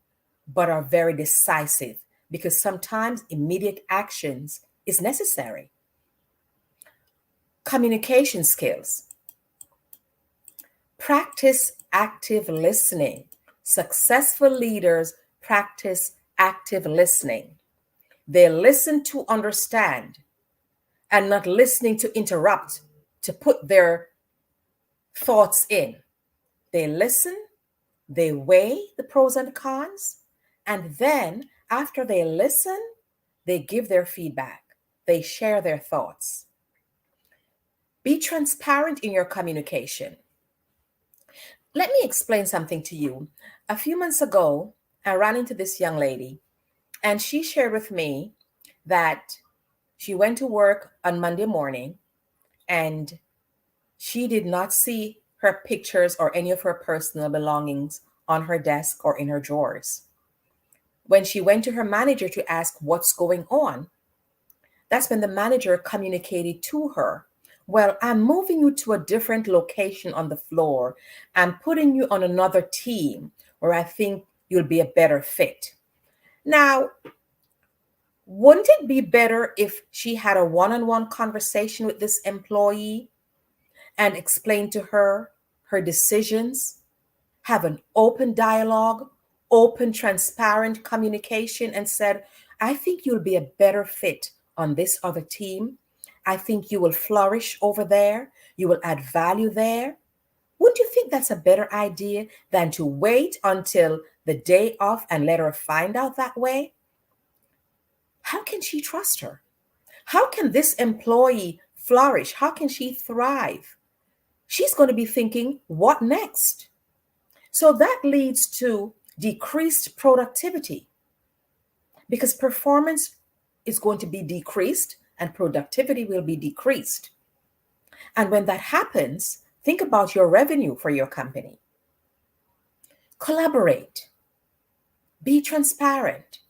but are very decisive, because sometimes immediate actions is necessary. Communication skills. Practice active listening. Successful leaders practice active listening. They listen to understand and not listening to interrupt, to put their thoughts in. They listen, they weigh the pros and cons, and then after they listen, they give their feedback. They share their thoughts. Be transparent in your communication. Let me explain something to you. A few months ago, I ran into this young lady, and she shared with me that she went to work on Monday morning and she did not see her pictures or any of her personal belongings on her desk or in her drawers. When she went to her manager to ask what's going on, that's when the manager communicated to her, well, I'm moving you to a different location on the floor. I'm putting you on another team where I think you'll be a better fit. Now, wouldn't it be better if she had a one-on-one conversation with this employee and explain to her her decisions, have an open dialogue, open, transparent communication, and said, I think you'll be a better fit on this other team. I think you will flourish over there. You will add value there. Wouldn't you think that's a better idea than to wait until the day off and let her find out that way? How can she trust her? How can this employee flourish? How can she thrive? She's going to be thinking, what next? So that leads to decreased productivity, because performance is going to be decreased and productivity will be decreased. And when that happens, think about your revenue for your company. Collaborate. Be transparent.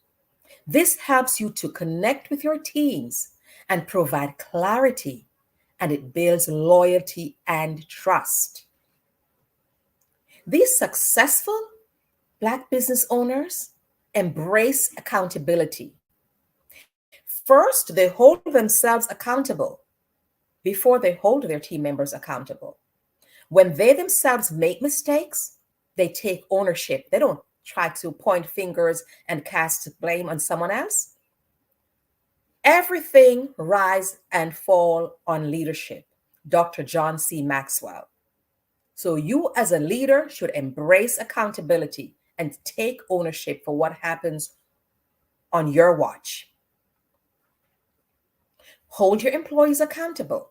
This helps you to connect with your teams and provide clarity, and it builds loyalty and trust. These successful Black business owners embrace accountability. First, they hold themselves accountable before they hold their team members accountable. When they themselves make mistakes, they take ownership. They don't try to point fingers and cast blame on someone else. Everything rise and fall on leadership. Dr. John C. Maxwell. So you as a leader should embrace accountability and take ownership for what happens on your watch. Hold your employees accountable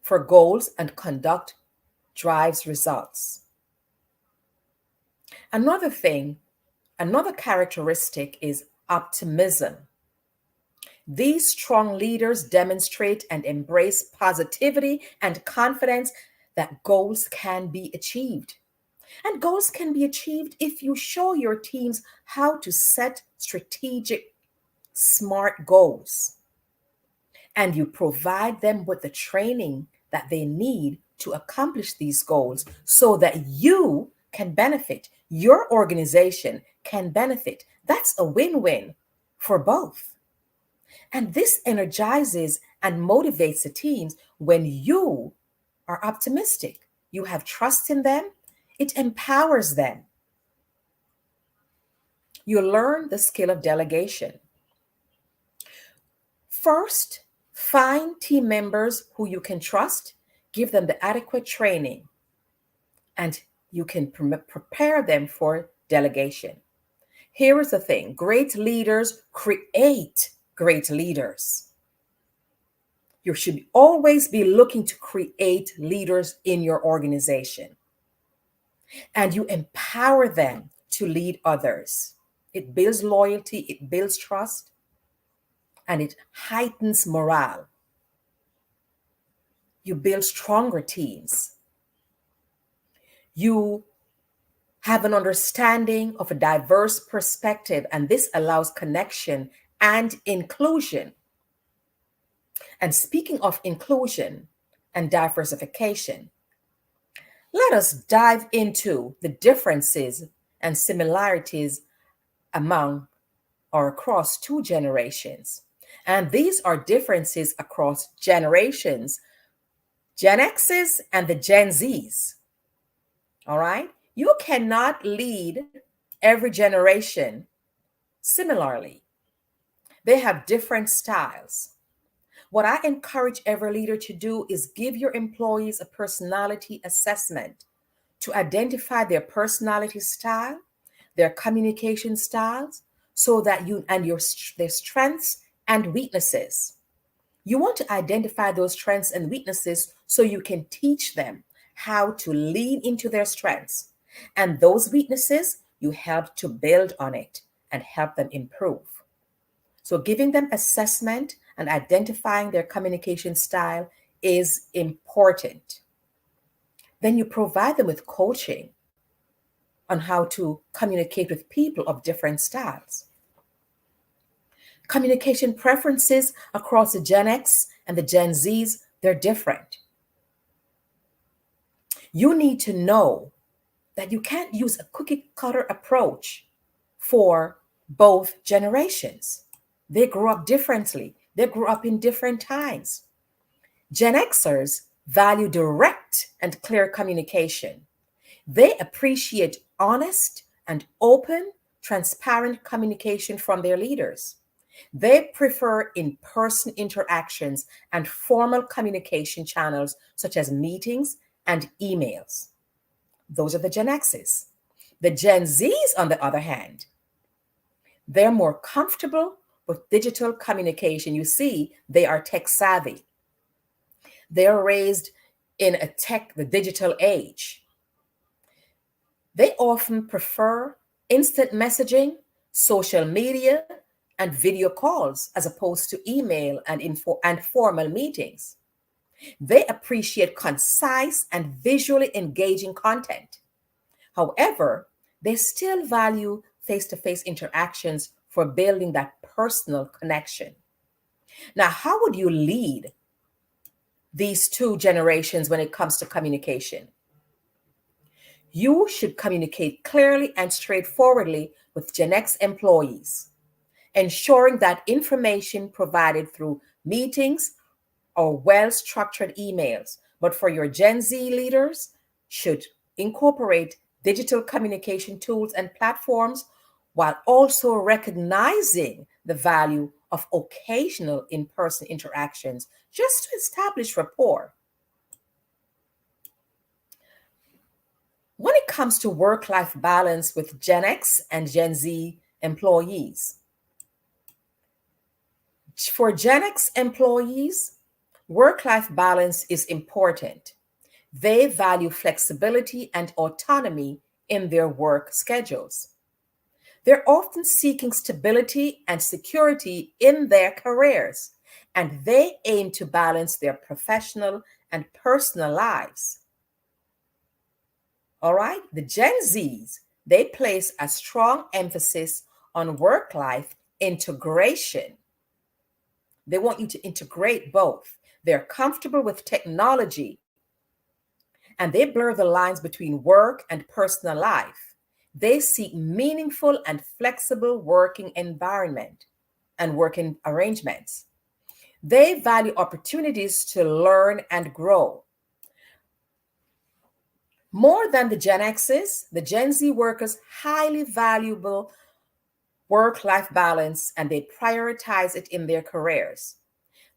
for goals, and conduct drives results. Another characteristic is optimism. These strong leaders demonstrate and embrace positivity and confidence that goals can be achieved. And goals can be achieved if you show your teams how to set strategic, smart goals. And you provide them with the training that they need to accomplish these goals so that you can benefit, your organization can benefit. That's a win-win for both. And this energizes and motivates the teams when you are optimistic. You have trust in them. It empowers them. You learn the skill of delegation. First, find team members who you can trust, give them the adequate training, and you can prepare them for delegation. Here is the thing: great leaders create great leaders. You should always be looking to create leaders in your organization. And you empower them to lead others. It builds loyalty, it builds trust, and it heightens morale. You build stronger teams. You have an understanding of a diverse perspective, and this allows connection and inclusion. And speaking of inclusion and diversification, let us dive into the differences and similarities among or across two generations. And these are differences across generations, Gen X's and the Gen Z's. All right? You cannot lead every generation similarly. They have different styles. What I encourage every leader to do is give your employees a personality assessment to identify their personality style, their communication styles, so that you and their strengths and weaknesses. You want to identify those strengths and weaknesses so you can teach them how to lean into their strengths. And those weaknesses, you help to build on it and help them improve. So giving them assessment and identifying their communication style is important. Then you provide them with coaching on how to communicate with people of different styles. Communication preferences across the Gen X and the Gen Zs, they're different. You need to know that you can't use a cookie cutter approach for both generations. They grew up differently. They grew up in different times. Gen Xers value direct and clear communication. They appreciate honest and open, transparent communication from their leaders. They prefer in-person interactions and formal communication channels such as meetings and emails. Those are the Gen X's. The Gen Z's, on the other hand, they're more comfortable with digital communication. You see, they are tech savvy. They are raised in the digital age. They often prefer instant messaging, social media, and video calls as opposed to email and formal meetings. They appreciate concise and visually engaging content. However, they still value face-to-face interactions for building that personal connection. Now, how would you lead these two generations when it comes to communication? You should communicate clearly and straightforwardly with Gen X employees, ensuring that information provided through meetings or well-structured emails. But for your Gen Z leaders, should incorporate digital communication tools and platforms while also recognizing the value of occasional in-person interactions just to establish rapport. When it comes to work-life balance with Gen X and Gen Z employees, for Gen X employees, work-life balance is important. They value flexibility and autonomy in their work schedules. They're often seeking stability and security in their careers, and they aim to balance their professional and personal lives. All right, the Gen Zs, they place a strong emphasis on work-life integration. They want you to integrate both. They're comfortable with technology, and they blur the lines between work and personal life. They seek meaningful and flexible working environment and working arrangements. They value opportunities to learn and grow. More than the Gen X's, the Gen Z workers highly valuable work-life balance, and they prioritize it in their careers.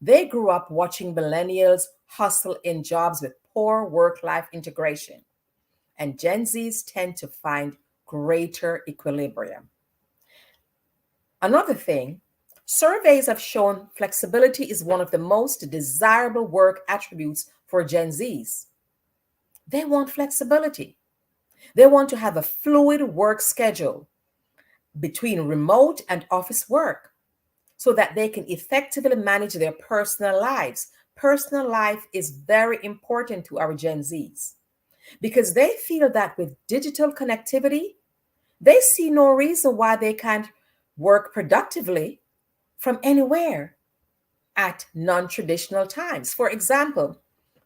They grew up watching millennials hustle in jobs with poor work-life integration, and Gen Zs tend to find greater equilibrium. Another thing, surveys have shown flexibility is one of the most desirable work attributes for Gen Zs. They want flexibility. They want to have a fluid work schedule between remote and office work so that they can effectively manage their personal lives. Personal life is very important to our Gen Zs because they feel that with digital connectivity, they see no reason why they can't work productively from anywhere at non-traditional times. For example,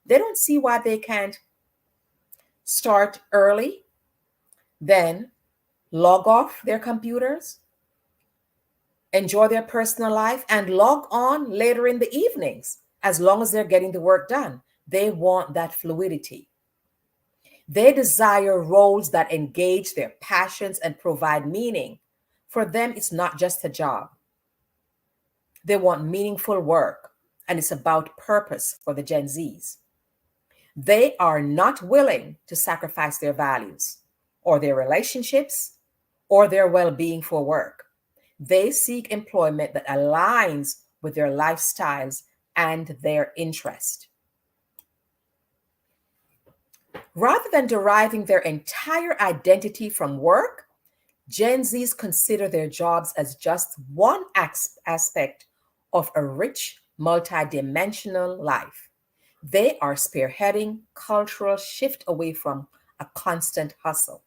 they don't see why they can't start early, then log off their computers, enjoy their personal life, and log on later in the evenings, as long as they're getting the work done. They want that fluidity. They desire roles that engage their passions and provide meaning. For them, it's not just a job. They want meaningful work, and it's about purpose for the Gen Zs. They are not willing to sacrifice their values or their relationships or their well-being for work. They seek employment that aligns with their lifestyles and their interest. Rather than deriving their entire identity from work, Gen Zs consider their jobs as just one aspect of a rich, multidimensional life. They are spearheading cultural shift away from a constant hustle.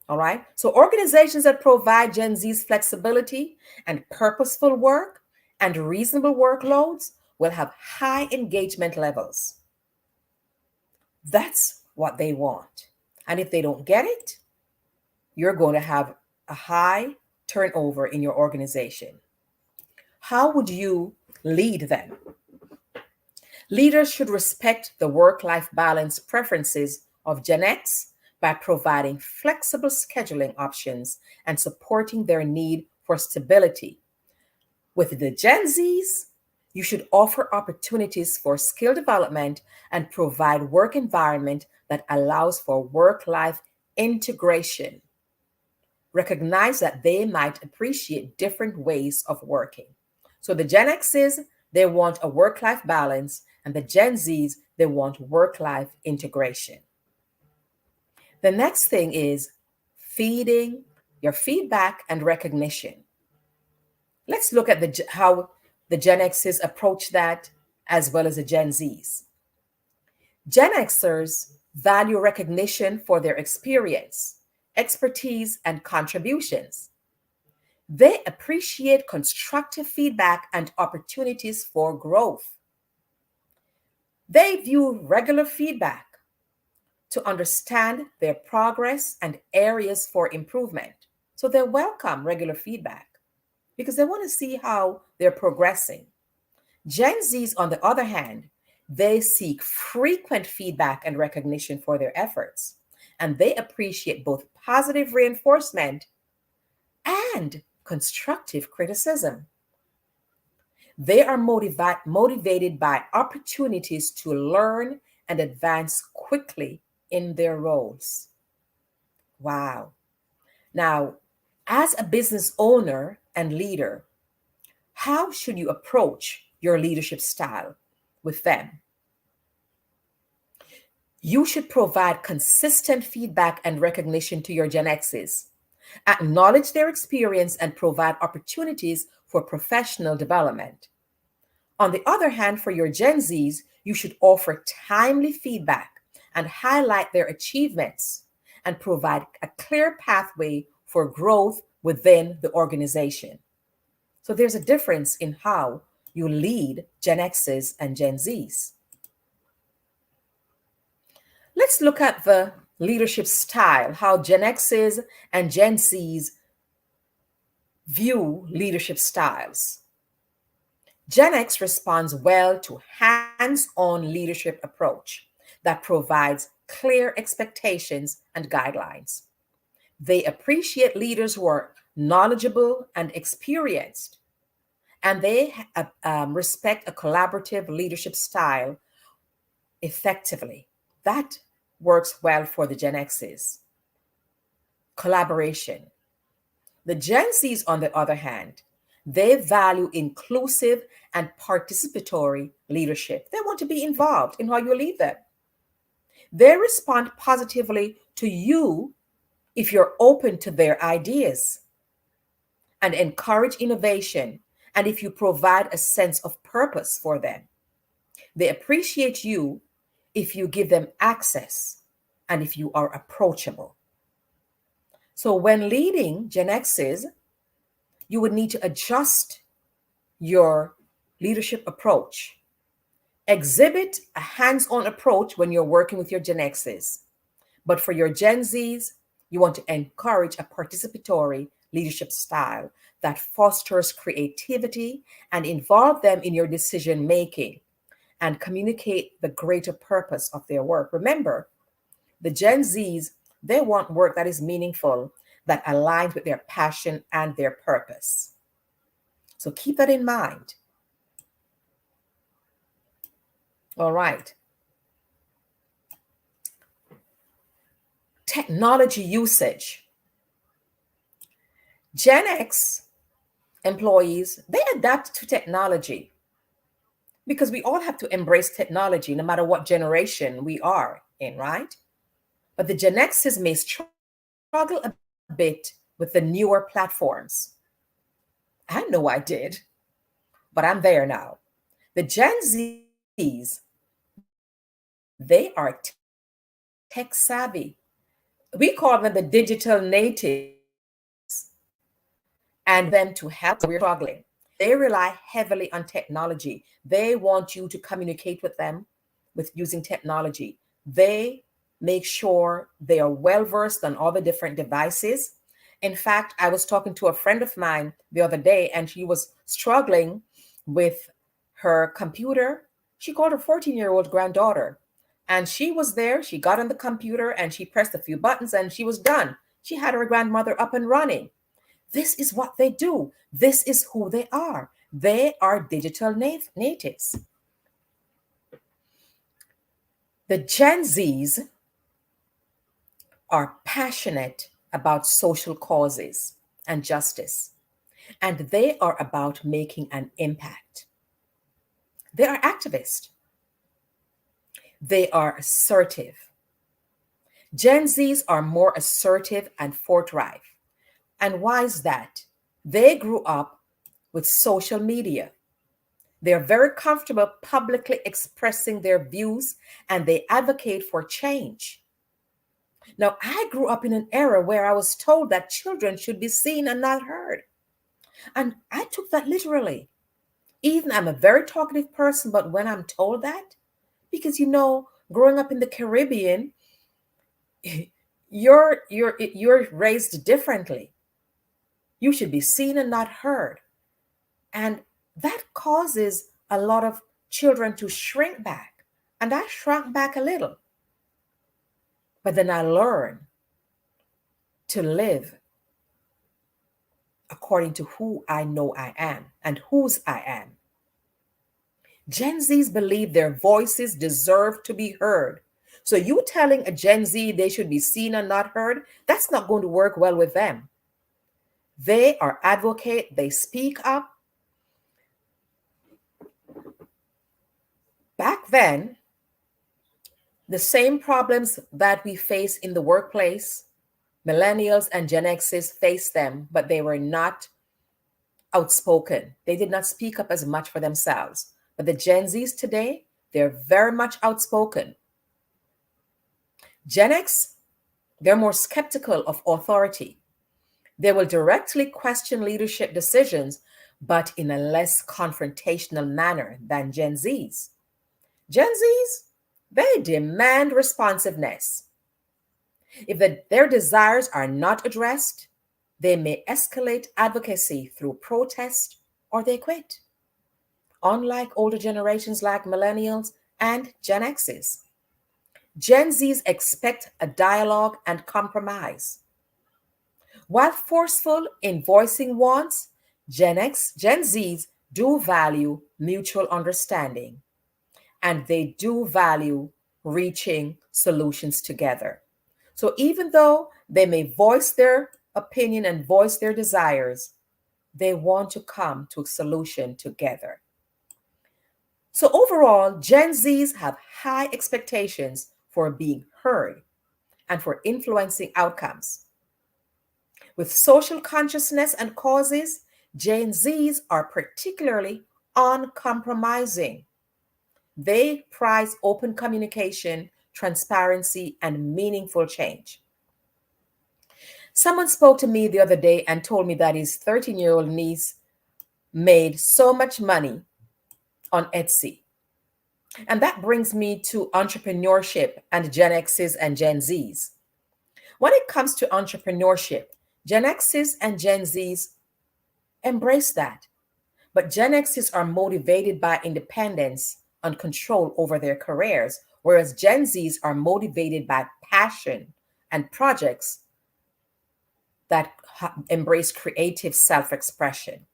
All right. So organizations that provide Gen Z's flexibility and purposeful work and reasonable workloads will have high engagement levels. That's what they want. And if they don't get it, you're going to have a high turnover in your organization. How would you lead them? Leaders should respect the work-life balance preferences of Gen X by providing flexible scheduling options and supporting their need for stability. With the Gen Zs, you should offer opportunities for skill development and provide work environment that allows for work-life integration. Recognize that they might appreciate different ways of working. So the Gen Xs, they want a work-life balance, and the Gen Zs, they want work-life integration. The next thing is feeding your feedback and recognition. Let's look at how the Gen Xs approach that as well as the Gen Zs. Gen Xers value recognition for their experience, expertise, and contributions. They appreciate constructive feedback and opportunities for growth. They view regular feedback to understand their progress and areas for improvement. So they welcome regular feedback because they want to see how they're progressing. Gen Zs, on the other hand, they seek frequent feedback and recognition for their efforts, and they appreciate both positive reinforcement and constructive criticism. They are motivated by opportunities to learn and advance quickly in their roles. Wow. Now, as a business owner and leader, how should you approach your leadership style with them? You should provide consistent feedback and recognition to your Gen Xs. acknowledge their experience, and provide opportunities for professional development. On the other hand, for your Gen Zs, you should offer timely feedback and highlight their achievements and provide a clear pathway for growth within the organization. So there's a difference in how you lead Gen Xs and Gen Zs. Let's look at the leadership style, how Gen Xs and Gen Zs view leadership styles. Gen X responds well to hands-on leadership approach that provides clear expectations and guidelines. They appreciate leaders who are knowledgeable and experienced, and they respect a collaborative leadership style effectively. That works well for the Gen Xs. Collaboration. The Gen Zs, on the other hand, they value inclusive and participatory leadership. They want to be involved in how you lead them. They respond positively to you if you're open to their ideas and encourage innovation, and if you provide a sense of purpose for them. They appreciate you if you give them access and if you are approachable. So when leading Gen Xs, you would need to adjust your leadership approach. Exhibit a hands-on approach when you're working with your Gen Xs. But for your Gen Zs, you want to encourage a participatory leadership style that fosters creativity and involve them in your decision-making and communicate the greater purpose of their work. Remember, the Gen Zs, they want work that is meaningful, that aligns with their passion and their purpose. So keep that in mind. All right. Technology usage. Gen X employees, they adapt to technology because we all have to embrace technology no matter what generation we are in, right? But the Gen Xs may struggle a bit with the newer platforms. I know I did, but I'm there now. The Gen Zs, they are tech savvy. We call them the digital natives, and them to help we're struggling. They rely heavily on technology. They want you to communicate with them with using technology. They make sure they are well versed on all the different devices. In fact, I was talking to a friend of mine the other day, and she was struggling with her computer. She called her 14-year-old granddaughter, and she was there. She got on the computer and she pressed a few buttons and she was done. She had her grandmother up and running. This is what they do. This is who they are. They are digital natives. The Gen Zs are passionate about social causes and justice, and they are about making an impact. They are activists. They are assertive. Gen Zs are more assertive and forthright. And why is that? They grew up with social media. They're very comfortable publicly expressing their views, and they advocate for change. Now, I grew up in an era where I was told that children should be seen and not heard. And I took that literally. Even I'm a very talkative person, but when I'm told that, because growing up in the Caribbean, you're raised differently. You should be seen and not heard. And that causes a lot of children to shrink back. And I shrunk back a little. But then I learned to live according to who I know I am and whose I am. Gen Zs believe their voices deserve to be heard. So you telling a Gen Z they should be seen and not heard, that's not going to work well with them. They are advocate, they speak up. Back then, the same problems that we face in the workplace Millennials and Gen X's faced them, but they were not outspoken. They did not speak up as much for themselves. But the Gen Zs today, they're very much outspoken. Gen X, they're more skeptical of authority. They will directly question leadership decisions, but in a less confrontational manner than Gen Zs. Gen Zs, they demand responsiveness. If their desires are not addressed, they may escalate advocacy through protest or they quit. Unlike older generations like millennials and Gen X's, Gen Zs expect a dialogue and compromise. While forceful in voicing wants, Gen Zs do value mutual understanding, and they do value reaching solutions together. So even though they may voice their opinion and voice their desires, they want to come to a solution together. So overall, Gen Zs have high expectations for being heard and for influencing outcomes. With social consciousness and causes, Gen Zs are particularly uncompromising. They prize open communication, transparency, and meaningful change. Someone spoke to me the other day and told me that his 13-year-old niece made so much money on Etsy. And that brings me to entrepreneurship and Gen X's and Gen Z's. When it comes to entrepreneurship, Gen X's and Gen Z's embrace that. But Gen X's are motivated by independence and control over their careers, whereas Gen Z's are motivated by passion and projects that embrace creative self-expression.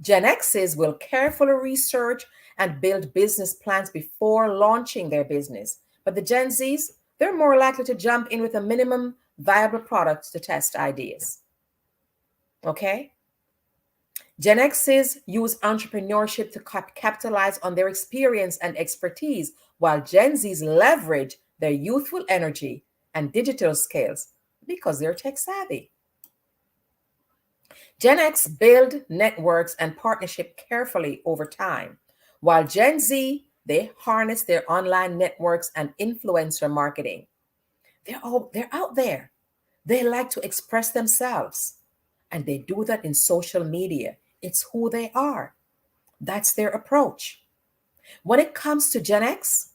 Gen X's will carefully research and build business plans before launching their business. But the Gen Z's, they're more likely to jump in with a minimum viable product to test ideas. Okay? Gen X's use entrepreneurship to capitalize on their experience and expertise, while Gen Z's leverage their youthful energy and digital skills because they're tech savvy. Gen X build networks and partnership carefully over time, while Gen Z, they harness their online networks and influencer marketing. They're out there. They like to express themselves, and they do that in social media. It's who they are. That's their approach. When it comes to Gen X,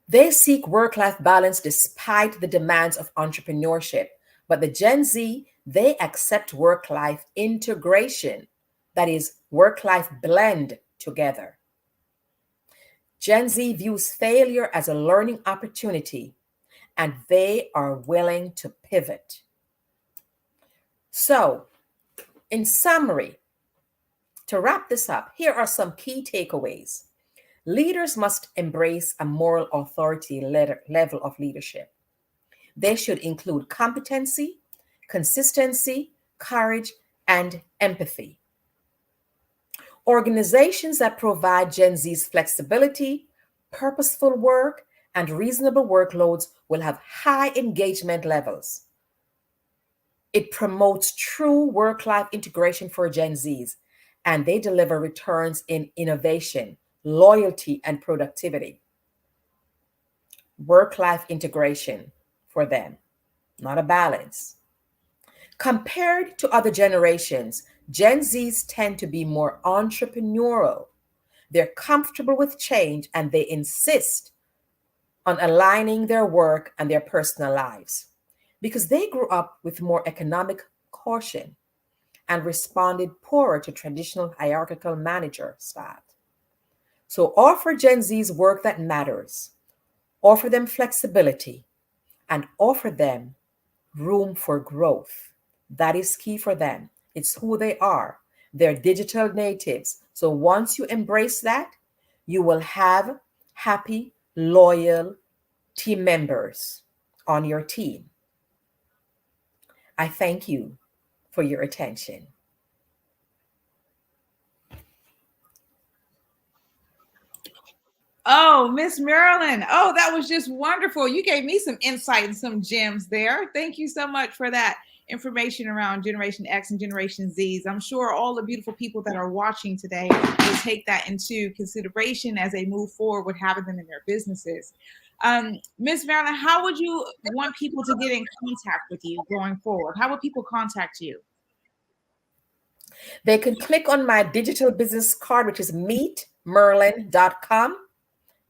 they seek work-life balance despite the demands of entrepreneurship. But the Gen Z, they accept work-life integration, that is, work-life blend together. Gen Z views failure as a learning opportunity, and they are willing to pivot. So, in summary, to wrap this up, here are some key takeaways. Leaders must embrace a moral authority level of leadership. They should include competency, consistency, courage, and empathy. Organizations that provide Gen Z's flexibility, purposeful work, and reasonable workloads will have high engagement levels. It promotes true work-life integration for Gen Zs, and they deliver returns in innovation, loyalty, and productivity. Work-life integration for them, not a balance. Compared to other generations, Gen Zs tend to be more entrepreneurial. They're comfortable with change, and they insist on aligning their work and their personal lives because they grew up with more economic caution and responded poorer to traditional hierarchical manager style. So offer Gen Z's work that matters, offer them flexibility, and offer them room for growth. That is key for them. It's who they are. They're digital natives. So once you embrace that, you will have happy, loyal team members on your team. I thank you for your attention. Oh, Miss Marilyn. Oh, that was just wonderful. You gave me some insight and some gems there. Thank you so much for that information around Generation X and Generation Zs. I'm sure all the beautiful people that are watching today will take that into consideration as they move forward with having them in their businesses. Miss Marilyn, how would you want people to get in contact with you going forward? How would people contact you? They can click on my digital business card, which is meetmerlin.com,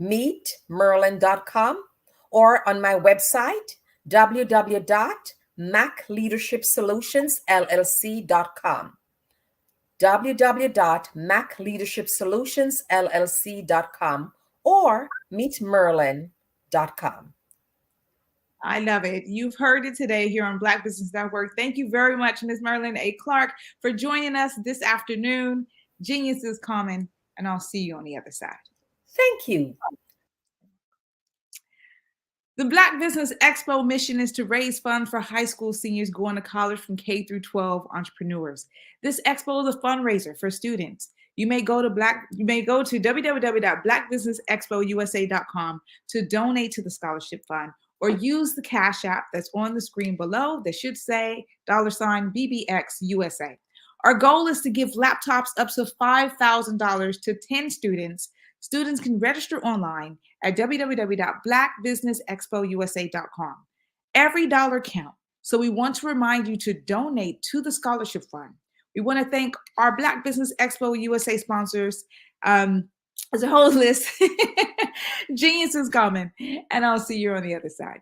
meetmerlin.com, or on my website, www.macleadershipsolutionsllc.com, www.macleadershipsolutionsllc.com, or meetmerlin.com. I love it. You've heard it today here on Black Business Network. Thank you very much, Ms. Marilyn A. Clark, for joining us this afternoon. Genius is common, and I'll see you on the other side. Thank you. The Black Business Expo mission is to raise funds for high school seniors going to college from K through 12 entrepreneurs. This expo is a fundraiser for students. You may go to www.blackbusinessexpousa.com to donate to the scholarship fund, or use the Cash App that's on the screen below that should say $BBXUSA. Our goal is to give laptops up to $5,000 to 10 students. Students can register online at www.blackbusinessexpousa.com. Every dollar counts, so we want to remind you to donate to the scholarship fund. We want to thank our Black Business Expo USA sponsors, as a whole list. Genius is coming, and I'll see you on the other side.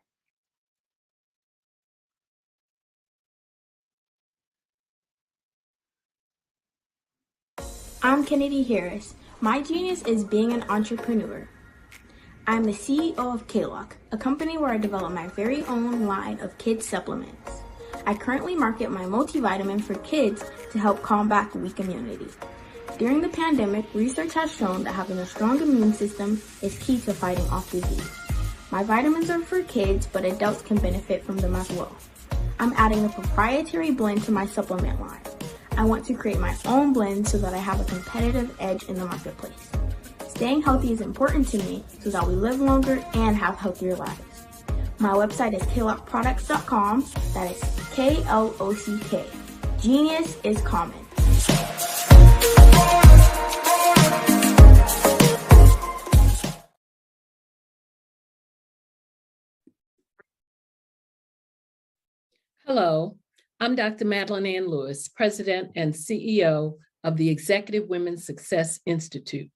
I'm Kennedy Harris. My genius is being an entrepreneur. I'm the CEO of K-Lock, a company where I develop my very own line of kids supplements. I currently market my multivitamin for kids to help combat weak immunity. During the pandemic, research has shown that having a strong immune system is key to fighting off disease. My vitamins are for kids, but adults can benefit from them as well. I'm adding a proprietary blend to my supplement line. I want to create my own blend so that I have a competitive edge in the marketplace. Staying healthy is important to me so that we live longer and have healthier lives. My website is klockproducts.com. That is K-L-O-C-K. Genius is common. Hello, I'm Dr. Madeline Ann Lewis, President and CEO of the Executive Women's Success Institute.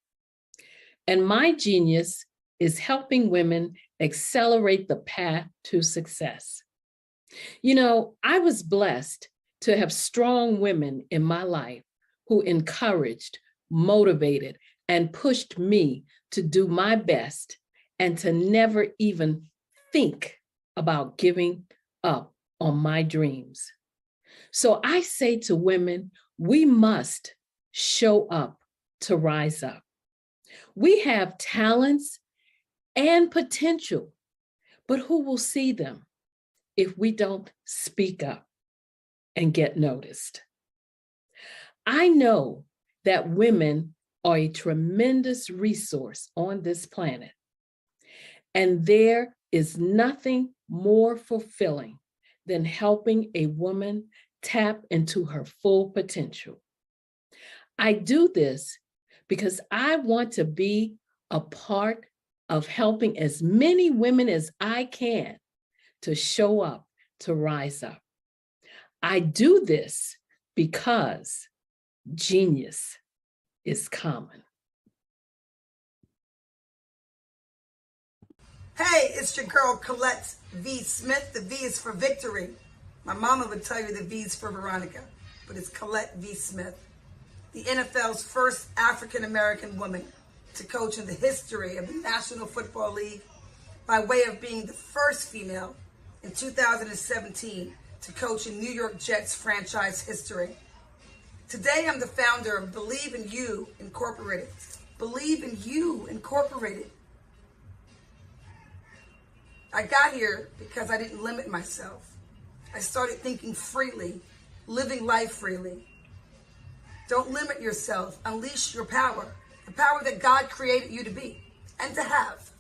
And my genius is helping women accelerate the path to success. You know, I was blessed to have strong women in my life who encouraged, motivated, and pushed me to do my best and to never even think about giving up on my dreams. So I say to women, we must show up to rise up. We have talents and potential, but who will see them if we don't speak up and get noticed? I know that women are a tremendous resource on this planet, and there is nothing more fulfilling than helping a woman tap into her full potential. I do this because I want to be a part of helping as many women as I can to show up, to rise up. I do this because genius is common. Hey, it's your girl Colette V. Smith. The V is for victory. My mama would tell you the V is for Veronica, but it's Colette V. Smith, the NFL's first African-American woman to coach in the history of the National Football League, by way of being the first female in 2017 to coach in New York Jets franchise history. Today, I'm the founder of Believe in You Incorporated. Believe in You Incorporated. I got here because I didn't limit myself. I started thinking freely, living life freely. Don't limit yourself. Unleash your power, the power that God created you to be. and to have.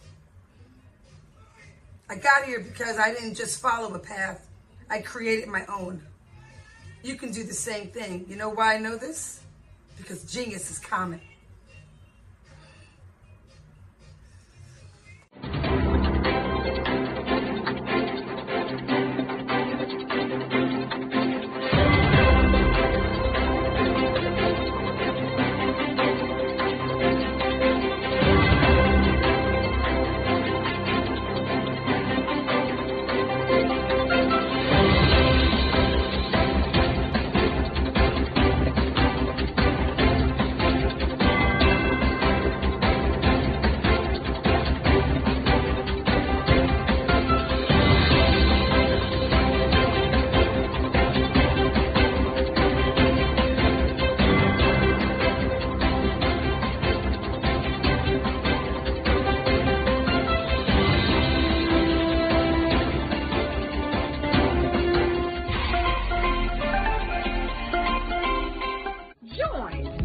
I got here because I didn't just follow a path. I created my own. You can do the same thing. You know why I know this? Because genius is common.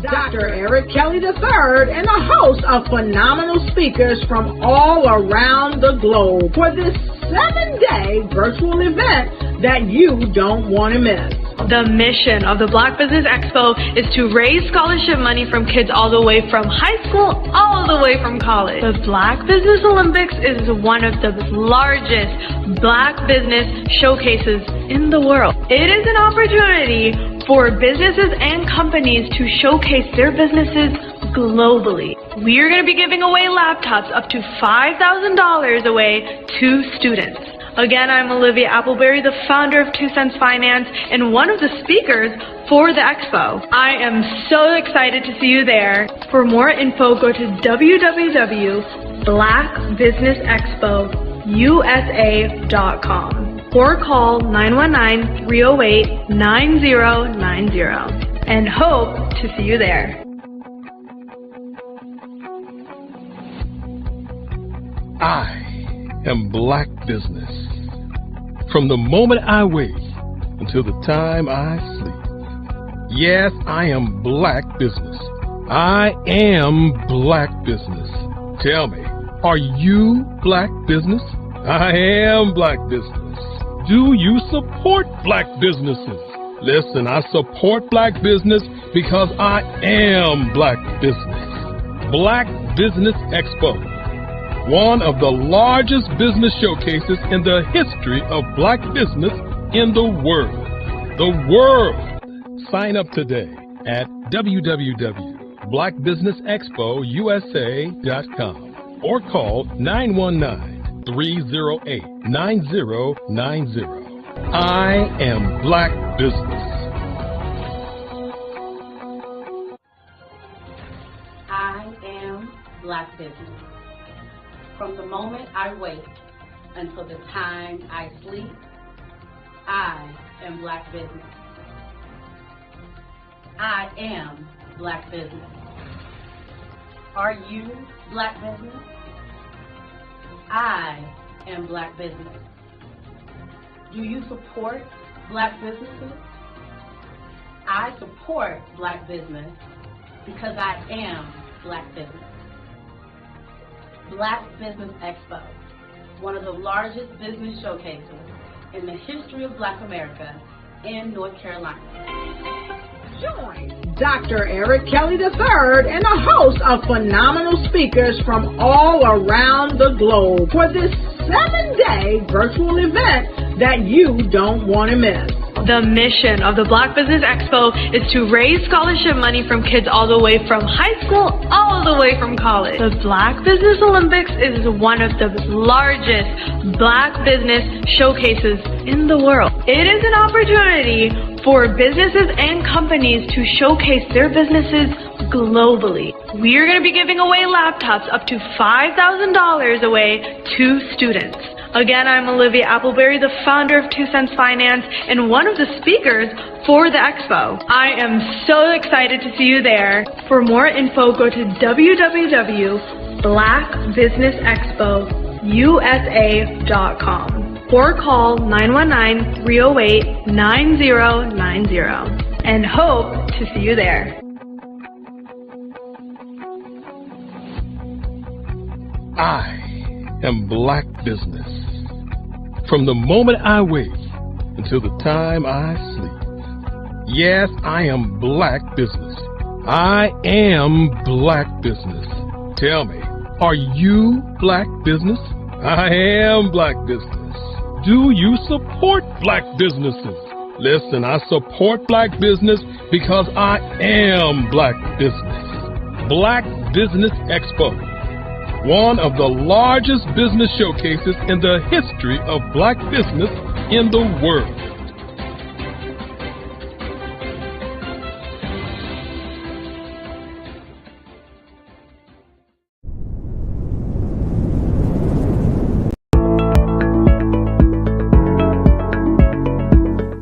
Dr. Eric Kelly III and a host of phenomenal speakers from all around the globe for this 7-day virtual event that you don't want to miss. The mission of the Black Business Expo is to raise scholarship money from kids all the way from high school, all the way from college. The Black Business Olympics is one of the largest Black business showcases in the world. It is an opportunity for businesses and companies to showcase their businesses globally. We are going to be giving away laptops up to $5,000 away to students. Again, I'm Olivia Appleberry, the founder of 2 Cents Finance and one of the speakers for the expo. I am so excited to see you there. For more info, go to www.blackbusinessexpousa.com or call 919-308-9090 and hope to see you there. I am Black Business. From the moment I wake until the time I sleep. Yes, I am Black Business. I am Black Business. Tell me, are you Black Business? I am Black Business. Do you support Black businesses? Listen, I support Black business because I am Black Business. Black Business Expo, one of the largest business showcases in the history of Black business in the world. The world! Sign up today at www.blackbusinessexpousa.com or call 919-308-9090. I am Black Business. I am Black Business. From the moment I wake until the time I sleep, I am Black Business. I am Black Business. Are you Black Business? I am Black Business. Do you support Black businesses? I support Black business because I am Black Business. Black Business Expo, one of the largest business showcases in the history of Black America in North Carolina. Join Dr. Eric Kelly III and a host of phenomenal speakers from all around the globe for this 7-day virtual event that you don't want to miss. The mission of the Black Business Expo is to raise scholarship money from kids all the way from high school, all the way from college. The Black Business Olympics is one of the largest Black business showcases in the world. It is an opportunity for businesses and companies to showcase their businesses globally. We are going to be giving away laptops up to $5,000 away to students. Again, I'm Olivia Appleberry, the founder of 2 Cents Finance and one of the speakers for the expo. I am so excited to see you there. For more info, go to www.blackbusinessexpousa.com or call 919-308-9090 and hope to see you there. I am Black Business. From the moment I wake until the time I sleep. Yes, I am Black Business. I am Black Business. Tell me, are you Black Business? I am Black Business. Do you support Black businesses? Listen, I support Black business because I am Black Business. Black Business Expo, one of the largest business showcases in the history of Black business in the world.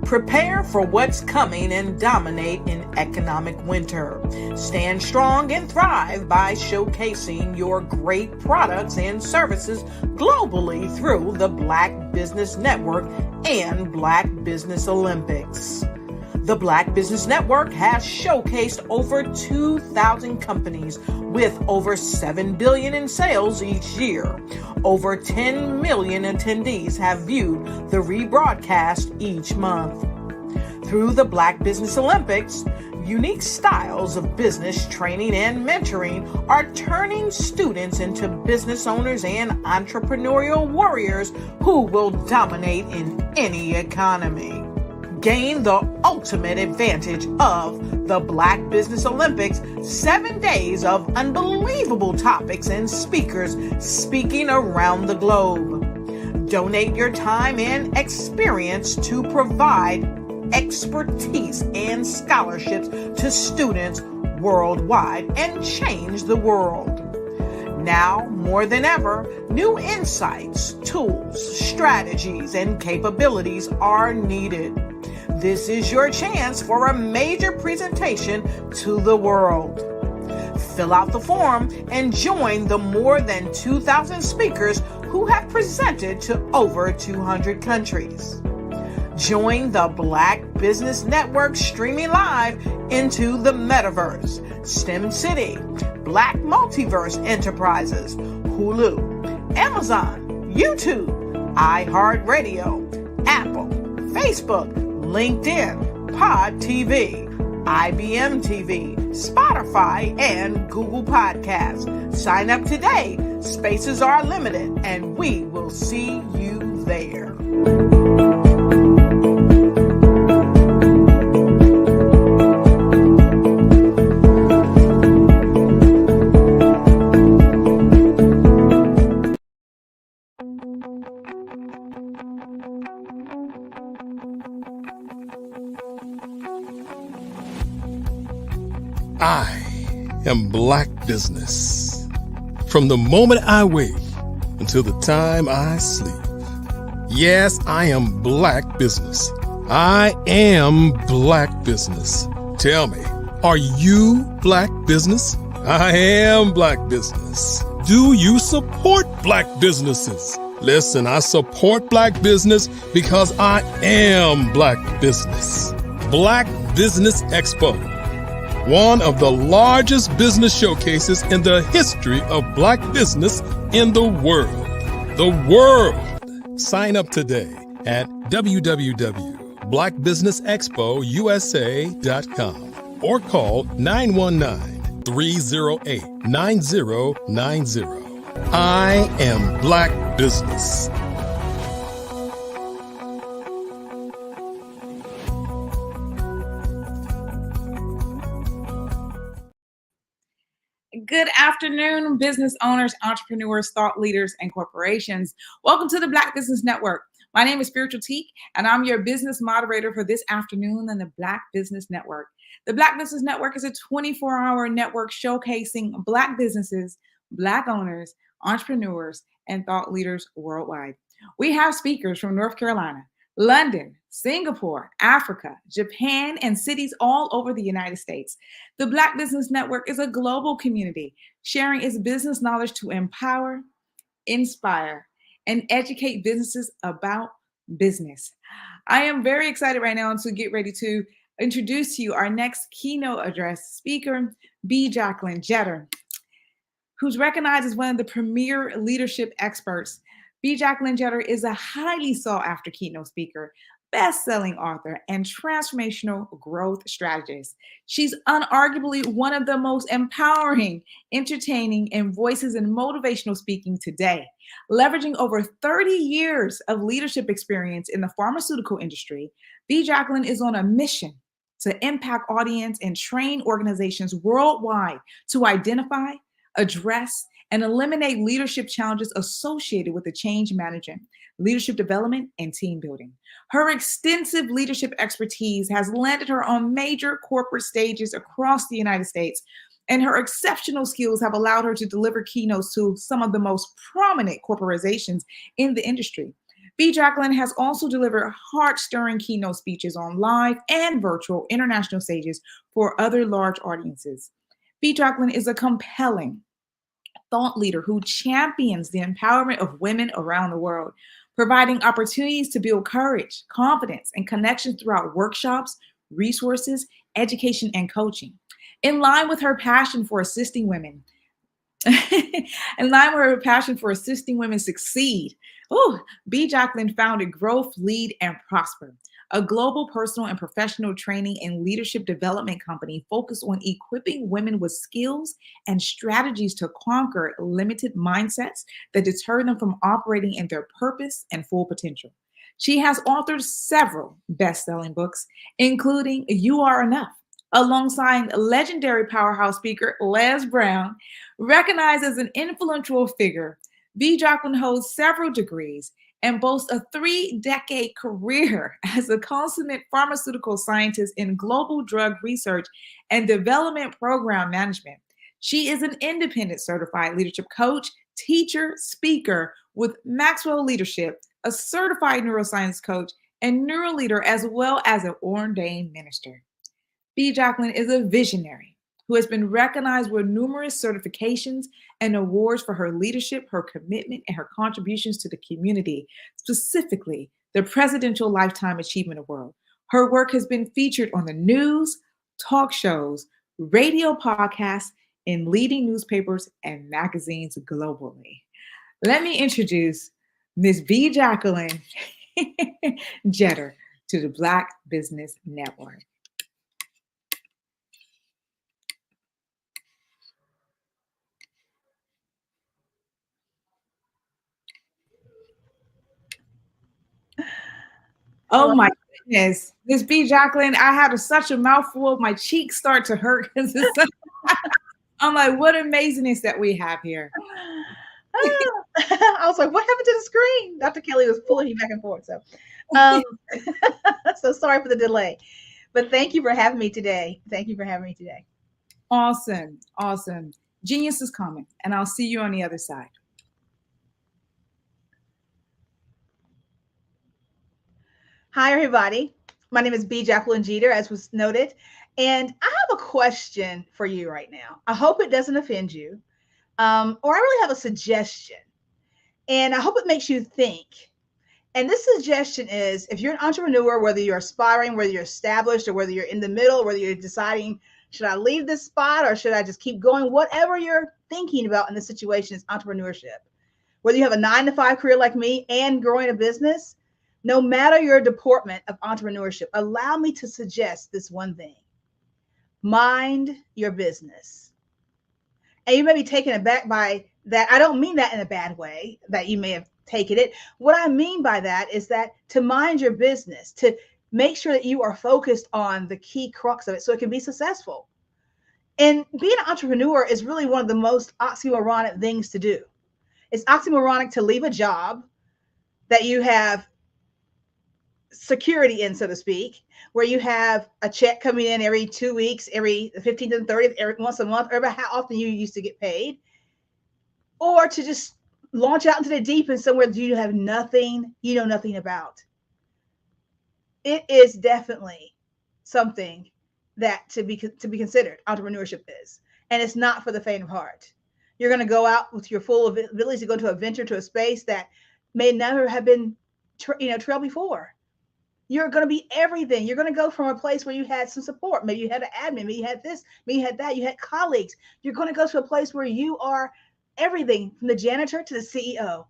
Prepare for what's coming and dominate in economic winter. Stand strong and thrive by showcasing your great products and services globally through the Black Business Network and Black Business Olympics. The Black Business Network has showcased over 2,000 companies with over $7 billion in sales each year. Over 10 million attendees have viewed the rebroadcast each month. Through the Black Business Olympics, unique styles of business training and mentoring are turning students into business owners and entrepreneurial warriors who will dominate in any economy. Gain the ultimate advantage of the Black Business Olympics, 7 days of unbelievable topics and speakers speaking around the globe. Donate your time and experience to provide expertise and scholarships to students worldwide and change the world. Now, more than ever, new insights, tools, strategies, and capabilities are needed. This is your chance for a major presentation to the world. Fill out the form and join the more than 2,000 speakers who have presented to over 200 countries. Join the Black Business Network streaming live into the Metaverse, STEM City, Black Multiverse Enterprises, Hulu, Amazon, YouTube, iHeartRadio, Apple, Facebook, LinkedIn, Pod TV, IBM TV, Spotify, and Google Podcasts. Sign up today. Spaces are limited, and we will see you there. I am Black Business. From the moment I wake until the time I sleep. Yes, I am Black Business. I am Black Business. Tell me, are you Black Business? I am Black Business. Do you support Black businesses? Listen, I support Black business because I am Black Business. Black Business Expo, one of the largest business showcases in the history of Black business in the world. The world! Sign up today at www.blackbusinessexpousa.com or call 919-308-9090. I am Black Business. Good afternoon, business owners, entrepreneurs, thought leaders, and corporations. Welcome to the Black Business Network. My name is Spiritual Teak, and I'm your business moderator for this afternoon on the Black Business Network. The Black Business Network is a 24-hour network showcasing Black businesses, Black owners, entrepreneurs, and thought leaders worldwide. We have speakers from North Carolina, London, Singapore, Africa, Japan, and cities all over the United States. The Black Business Network is a global community sharing its business knowledge to empower, inspire, and educate businesses about business. I am very excited right now to get ready to introduce to you our next keynote address speaker, B. Jacqueline Jeter. who's recognized as one of the premier leadership experts. B. Jacqueline Jeter is a highly sought after keynote speaker, best-selling author, and transformational growth strategist. She's unarguably one of the most empowering, entertaining, and voices in motivational speaking today. Leveraging over 30 years of leadership experience in the pharmaceutical industry, B. Jacqueline is on a mission to impact audience and train organizations worldwide to identify, address, and eliminate leadership challenges associated with the change management, leadership development, and team building. Her extensive leadership expertise has landed her on major corporate stages across the United States, and her exceptional skills have allowed her to deliver keynotes to some of the most prominent corporations in the industry. B. Jacqueline has also delivered heart-stirring keynote speeches on live and virtual international stages for other large audiences. B. Jacqueline is a compelling thought leader who champions the empowerment of women around the world, providing opportunities to build courage, confidence, and connections throughout workshops, resources, education, and coaching. In line with her passion for assisting women, succeed, B. Jacqueline founded Growth, Lead, and Prosper, a global personal and professional training and leadership development company focused on equipping women with skills and strategies to conquer limited mindsets that deter them from operating in their purpose and full potential. She has authored several best-selling books, including You Are Enough, alongside legendary powerhouse speaker Les Brown. Recognized as an influential figure, B. Jacqueline holds several degrees and boasts a 3-decade career as a consummate pharmaceutical scientist in global drug research and development program management. She is an independent certified leadership coach, teacher, speaker with Maxwell Leadership, a certified neuroscience coach, and neuroleader, as well as an ordained minister. B. Jacqueline is a visionary who has been recognized with numerous certifications and awards for her leadership, her commitment, and her contributions to the community, specifically the Presidential Lifetime Achievement Award. Her work has been featured on the news, talk shows, radio podcasts, in leading newspapers and magazines globally. Let me introduce Ms. B. Jacqueline Jeter to the Black Business Network. Oh my goodness. Miss B. Jacqueline, I had such a mouthful. My cheeks start to hurt because I'm like, what amazingness that we have here. I was like, what happened to the screen? Dr. Kelly was pulling me back and forth. So, so sorry for the delay. But thank you for having me today. Awesome. Awesome. Genius is coming, and I'll see you on the other side. Hi, everybody. My name is B. Jacqueline Jeter, as was noted. And I have a question for you right now. I hope it doesn't offend you. Or I really have a suggestion. And I hope it makes you think. And this suggestion is, if you're an entrepreneur, whether you're aspiring, whether you're established, or whether you're in the middle, whether you're deciding, should I leave this spot or should I just keep going? Whatever you're thinking about in this situation is entrepreneurship. Whether you have a 9-to-5 career like me and growing a business, no matter your department of entrepreneurship, allow me to suggest this one thing. Mind your business. And you may be taken aback by that. I don't mean that in a bad way, that you may have taken it. What I mean by that is that to mind your business, to make sure that you are focused on the key crux of it so it can be successful. And being an entrepreneur is really one of the most oxymoronic things to do. It's oxymoronic to leave a job that you have security in, so to speak, where you have a check coming in every 2 weeks, every 15th and 30th, every once a month, or how often you used to get paid, or to just launch out into the deep end somewhere that you have nothing, you know nothing about. It is definitely something that to be considered. Entrepreneurship is, and it's not for the faint of heart. You're going to go out with your full abilities to go to a venture, to a space that may never have been trailed before. You're going to be everything. You're going to go from a place where you had some support. Maybe you had an admin, maybe you had this, maybe you had that, you had colleagues. You're going to go to a place where you are everything from the janitor to the CEO.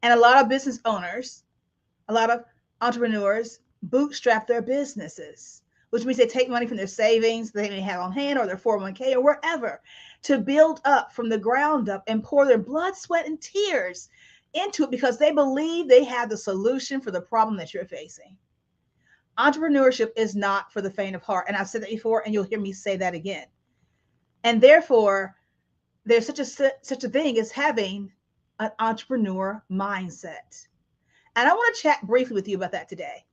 And a lot of business owners, a lot of entrepreneurs bootstrap their businesses, which means they take money from their savings they may have on hand or their 401k or wherever to build up from the ground up and pour their blood, sweat, and tears into it because they believe they have the solution for the problem that you're facing. Entrepreneurship is not for the faint of heart. And I've said that before, and you'll hear me say that again. And therefore, there's such a thing as having an entrepreneur mindset. And I want to chat briefly with you about that today.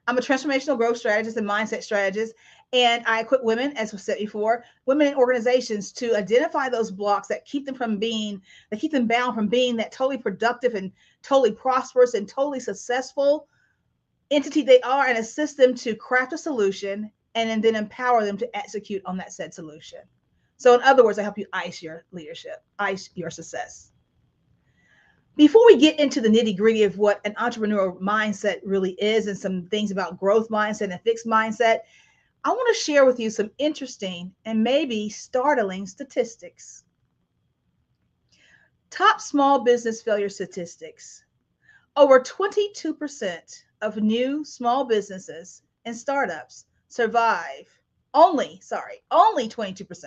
I'm a transformational growth strategist and mindset strategist, and I equip women, as was said before, women in organizations to identify those blocks that keep them bound from being that totally productive and totally prosperous and totally successful entity they are, and assist them to craft a solution and then empower them to execute on that said solution. So in other words, I help you ice your leadership, ice your success. Before we get into the nitty-gritty of what an entrepreneurial mindset really is and some things about growth mindset and fixed mindset, I want to share with you some interesting and maybe startling statistics. Top small business failure statistics. Over 22% of new small businesses and startups survive. Only 22%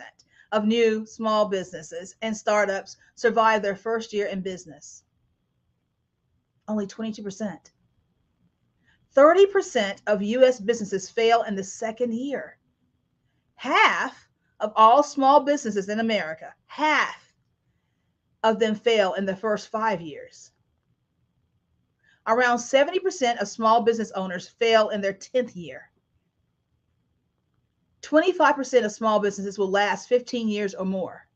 of new small businesses and startups survive their first year in business. Only 22%. 30% of U.S. businesses fail in the second year. Half of all small businesses in America, half of them fail in the first 5 years. Around 70% of small business owners fail in their 10th year. 25% of small businesses will last 15 years or more.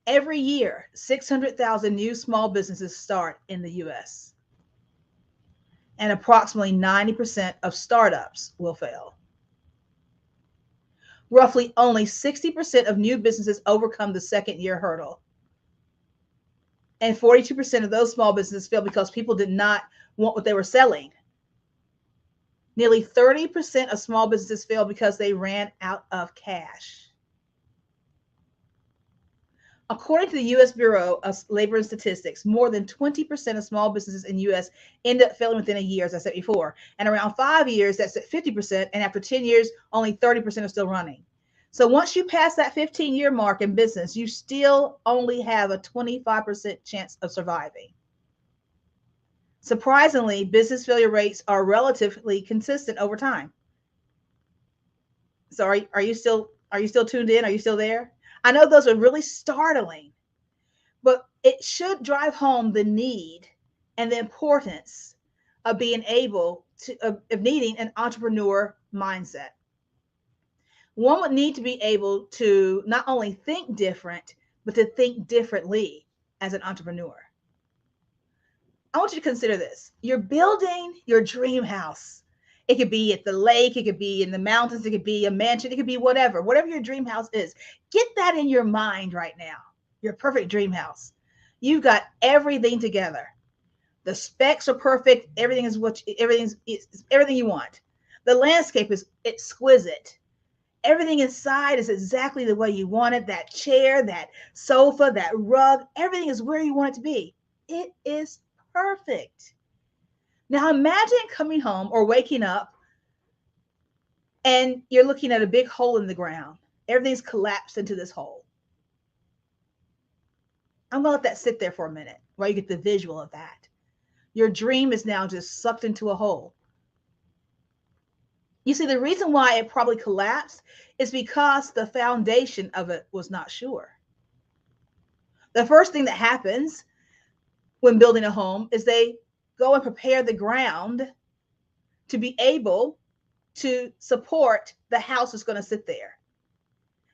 Every year, 600,000 new small businesses start in the U.S. And approximately 90% of startups will fail. Roughly only 60% of new businesses overcome the second year hurdle. And 42% of those small businesses fail because people did not want what they were selling. Nearly 30% of small businesses fail because they ran out of cash. According to the U.S. Bureau of Labor and Statistics, more than 20% of small businesses in the U.S. end up failing within a year, as I said before. And around 5 years, that's at 50%. And after 10 years, only 30% are still running. So once you pass that 15-year mark in business, you still only have a 25% chance of surviving. Surprisingly, business failure rates are relatively consistent over time. So are you still tuned in? Are you still there? I know those are really startling, but it should drive home the need and the importance of being able to, of needing an entrepreneur mindset. One would need to be able to not only think different, but to think differently as an entrepreneur. I want you to consider this. You're building your dream house. It could be at the lake, it could be in the mountains, it could be a mansion, it could be whatever your dream house is. Get that in your mind right now. Your perfect dream house. You've got everything together. The specs are perfect. Everything is everything you want. The landscape is exquisite. Everything inside is exactly the way you want it. That chair, that sofa, that rug, everything is where you want it to be. It is perfect. Now imagine coming home or waking up and you're looking at a big hole in the ground. Everything's collapsed into this hole. I'm going to let that sit there for a minute while you get the visual of that. Your dream is now just sucked into a hole. You see, the reason why it probably collapsed is because the foundation of it was not sure. The first thing that happens when building a home is they go and prepare the ground to be able to support the house that's going to sit there.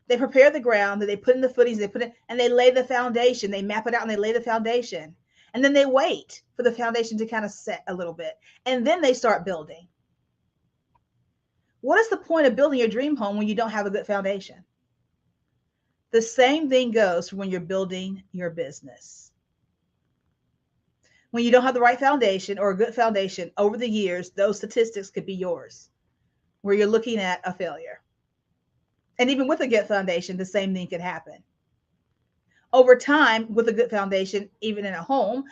They prepare the ground, that they put in the footings, they put it, and they lay the foundation. They map it out and they lay the foundation. And then they wait for the foundation to kind of set a little bit. And then they start building. What is the point of building your dream home when you don't have a good foundation? The same thing goes for when you're building your business. When you don't have the right foundation or a good foundation, over the years, those statistics could be yours, where you're looking at a failure. And even with a good foundation, the same thing could happen. Over time, with a good foundation, even in a home,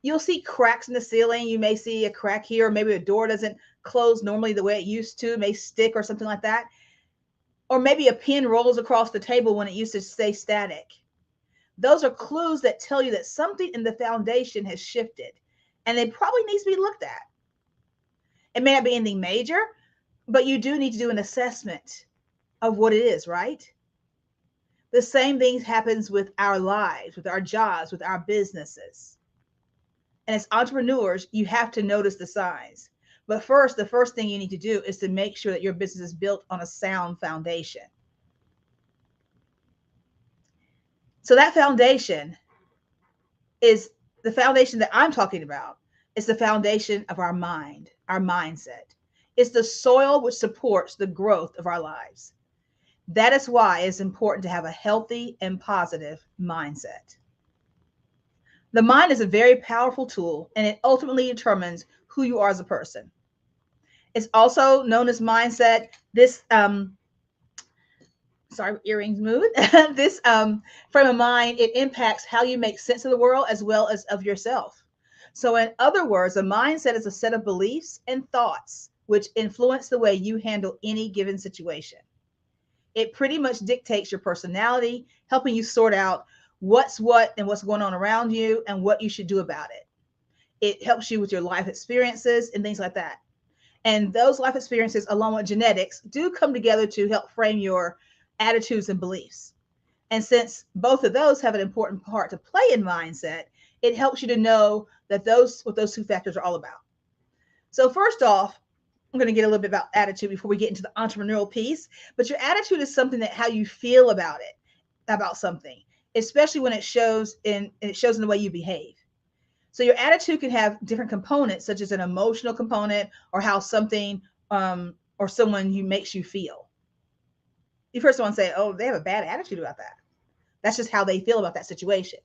you'll see cracks in the ceiling. You may see a crack here, or maybe a door doesn't close normally the way it used to, it may stick or something like that. Or maybe a pin rolls across the table when it used to stay static. Those are clues that tell you that something in the foundation has shifted, and it probably needs to be looked at. It may not be anything major, but you do need to do an assessment of what it is, right? The same thing happens with our lives, with our jobs, with our businesses. And as entrepreneurs, you have to notice the signs. But first, the first thing you need to do is to make sure that your business is built on a sound foundation. So that foundation is the foundation that I'm talking about. It's the foundation of our mind, our mindset. It's the soil which supports the growth of our lives. That is why it's important to have a healthy and positive mindset. The mind is a very powerful tool, and it ultimately determines who you are as a person. It's also known as mindset. This sorry, earrings moved. This frame of mind, it impacts how you make sense of the world as well as of yourself. So in other words, a mindset is a set of beliefs and thoughts which influence the way you handle any given situation. It pretty much dictates your personality, helping you sort out what's what and what's going on around you and what you should do about it. It helps you with your life experiences and things like that. And those life experiences, along with genetics, do come together to help frame your attitudes and beliefs. And since both of those have an important part to play in mindset, it helps you to know that what those two factors are all about. So first off, I'm going to get a little bit about attitude before we get into the entrepreneurial piece. But your attitude is something that how you feel about it, about something, especially when it shows in the way you behave. So your attitude can have different components, such as an emotional component or how something or someone makes you feel. You first want to say, oh, they have a bad attitude about that. That's just how they feel about that situation.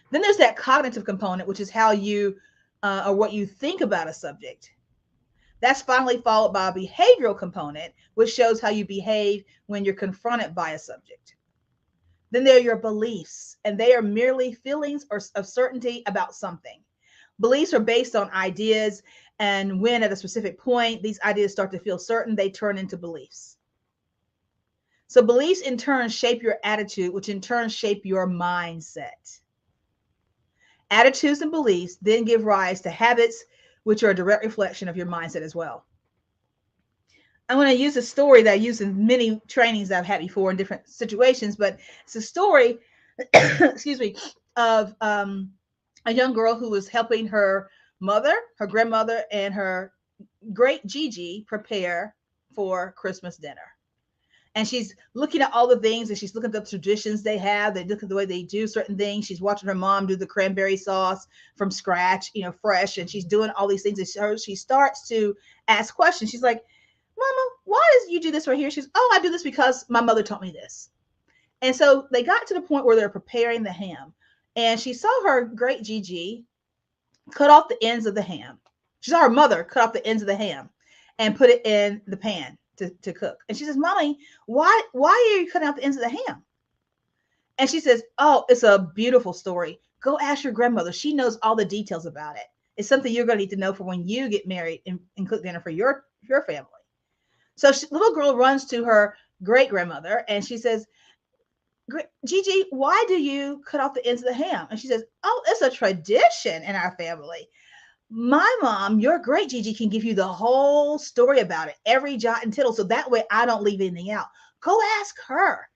Then there's that cognitive component, which is how you or what you think about a subject. That's finally followed by a behavioral component, which shows how you behave when you're confronted by a subject. Then there are your beliefs, and they are merely feelings of certainty about something. Beliefs are based on ideas, and when at a specific point these ideas start to feel certain, they turn into beliefs. So beliefs in turn shape your attitude, which in turn shape your mindset. Attitudes and beliefs then give rise to habits, which are a direct reflection of your mindset as well. I'm going to use a story that I use in many trainings that I've had before in different situations, but it's a story, excuse me, of a young girl who was helping her mother, her grandmother, and her great Gigi prepare for Christmas dinner. And she's looking at all the things, and she's looking at the traditions they have. They look at the way they do certain things. She's watching her mom do the cranberry sauce from scratch, fresh, and she's doing all these things. And she starts to ask questions. She's like, Mama, why does you do this right here? She's, oh, I do this because my mother taught me this. And so they got to the point where they're preparing the ham. And she saw her great Gigi cut off the ends of the ham. She saw her mother cut off the ends of the ham and put it in the pan to cook. And she says, Mommy, why are you cutting out the ends of the ham? And she says, oh, it's a beautiful story. Go ask your grandmother. She knows all the details about it. It's something you're going to need to know for when you get married and cook dinner for your family. So little girl runs to her great grandmother and she says, Gigi, why do you cut off the ends of the ham? And she says, oh, it's a tradition in our family. My mom, your great Gigi, can give you the whole story about it, every jot and tittle. So that way I don't leave anything out. Go ask her.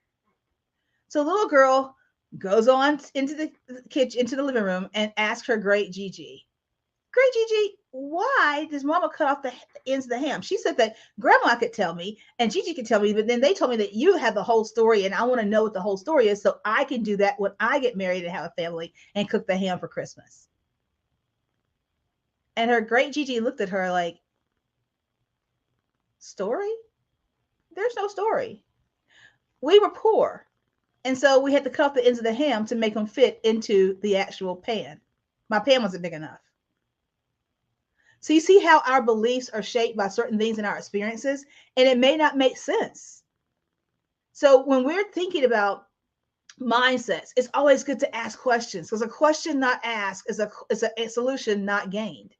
So little girl goes on into the kitchen, into the living room, and asks her great Gigi, great Gigi, why does Mama cut off the ends of the ham? She said that Grandma could tell me and Gigi could tell me, but then they told me that you have the whole story, and I want to know what the whole story is so I can do that when I get married and have a family and cook the ham for Christmas. And her great Gigi looked at her like, story? There's no story. We were poor. And so we had to cut off the ends of the ham to make them fit into the actual pan. My pan wasn't big enough. So you see how our beliefs are shaped by certain things in our experiences, and it may not make sense. So when we're thinking about mindsets, it's always good to ask questions, because a question not asked is a solution not gained.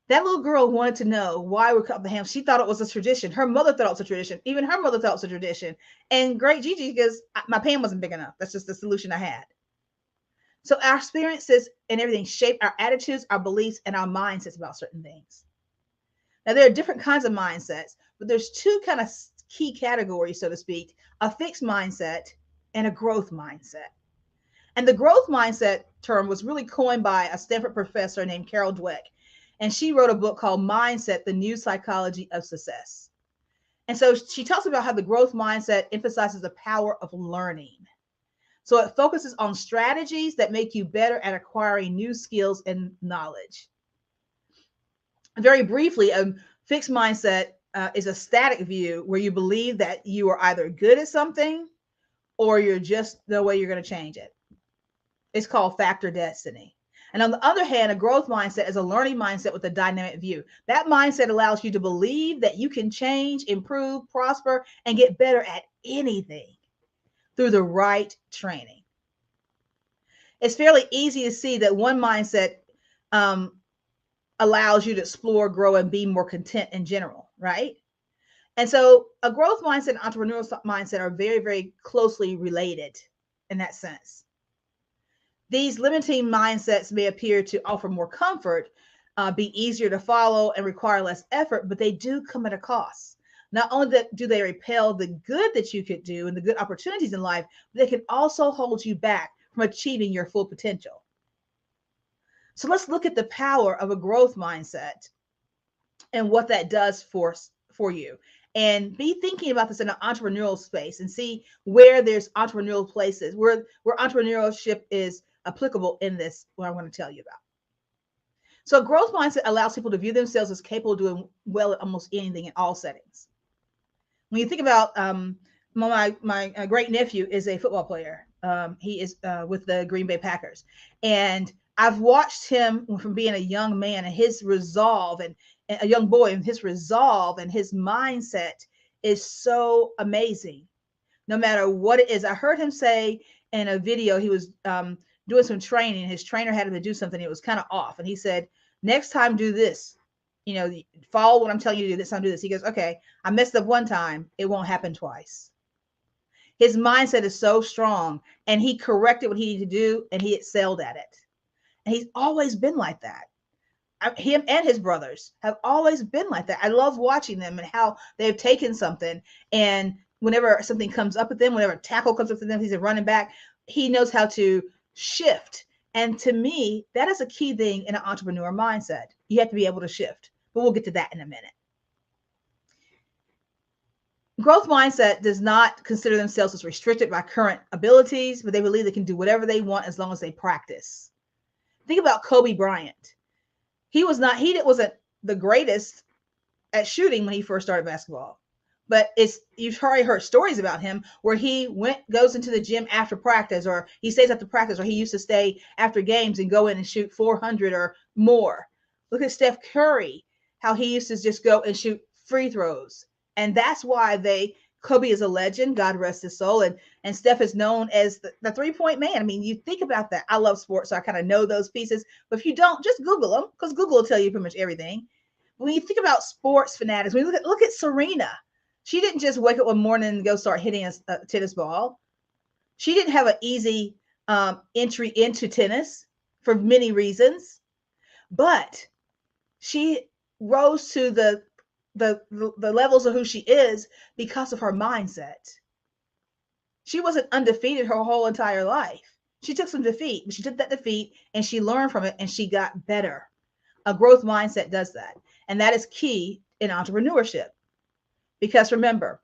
That little girl wanted to know why we're cutting the ham. She thought it was a tradition. Her mother thought it was a tradition. Even her mother thought it was a tradition. And great Gigi goes, my pan wasn't big enough. That's just the solution I had. So our experiences and everything shape our attitudes, our beliefs, and our mindsets about certain things. Now, there are different kinds of mindsets, but there's two kind of key categories, so to speak: a fixed mindset and a growth mindset. And the growth mindset term was really coined by a Stanford professor named Carol Dweck. And she wrote a book called Mindset, The New Psychology of Success. And so she talks about how the growth mindset emphasizes the power of learning. So it focuses on strategies that make you better at acquiring new skills and knowledge. Very briefly, a fixed mindset is a static view where you believe that you are either good at something or you're just the way you're going to change it. It's called factor destiny. And on the other hand, a growth mindset is a learning mindset with a dynamic view. That mindset allows you to believe that you can change, improve, prosper, and get better at anything through the right training. It's fairly easy to see that one mindset allows you to explore, grow, and be more content in general, right? And so a growth mindset and entrepreneurial mindset are very, very closely related in that sense. These limiting mindsets may appear to offer more comfort, be easier to follow, and require less effort, but they do come at a cost. Not only do they repel the good that you could do and the good opportunities in life, but they can also hold you back from achieving your full potential. So let's look at the power of a growth mindset and what that does for you. And be thinking about this in an entrepreneurial space and see where there's entrepreneurial places, where entrepreneurship is applicable in this, what I'm going to tell you about. So a growth mindset allows people to view themselves as capable of doing well at almost anything in all settings. When you think about my great nephew is a football player. He is with the Green Bay Packers. And I've watched him from being a young man and his resolve, and a young boy, and his resolve and his mindset is so amazing. No matter what it is. I heard him say in a video, he was doing some training. His trainer had him to do something. It was kind of off. And he said, next time do this. You know, follow what I'm telling you to do. This time do this. He goes, okay, I messed up one time. It won't happen twice. His mindset is so strong, and he corrected what he needed to do, and he excelled at it. And he's always been like that. Him and his brothers have always been like that. I love watching them and how they've taken something, and whenever something comes up with them, whenever a tackle comes up with them, he's a running back, he knows how to shift. And to me, that is a key thing in an entrepreneur mindset. You have to be able to shift, but we'll get to that in a minute. Growth mindset does not consider themselves as restricted by current abilities, but they believe they can do whatever they want as long as they practice. Think about Kobe Bryant. He wasn't the greatest at shooting when he first started basketball, but you've already heard stories about him where he goes into the gym after practice, or he stays after practice, or he used to stay after games and go in and shoot 400 or more. Look at Steph Curry, how he used to just go and shoot free throws. And that's why Kobe is a legend, God rest his soul. And Steph is known as the three-point man. I mean, you think about that. I love sports, so I kind of know those pieces. But if you don't, just Google them, because Google will tell you pretty much everything. When you think about sports fanatics, when you look at Serena, she didn't just wake up one morning and go start hitting a tennis ball. She didn't have an easy entry into tennis for many reasons, but she rose to the levels of who she is because of her mindset. She wasn't undefeated her whole entire life. She took some defeat, but she took that defeat and she learned from it and she got better. A growth mindset does that. And that is key in entrepreneurship. Because remember,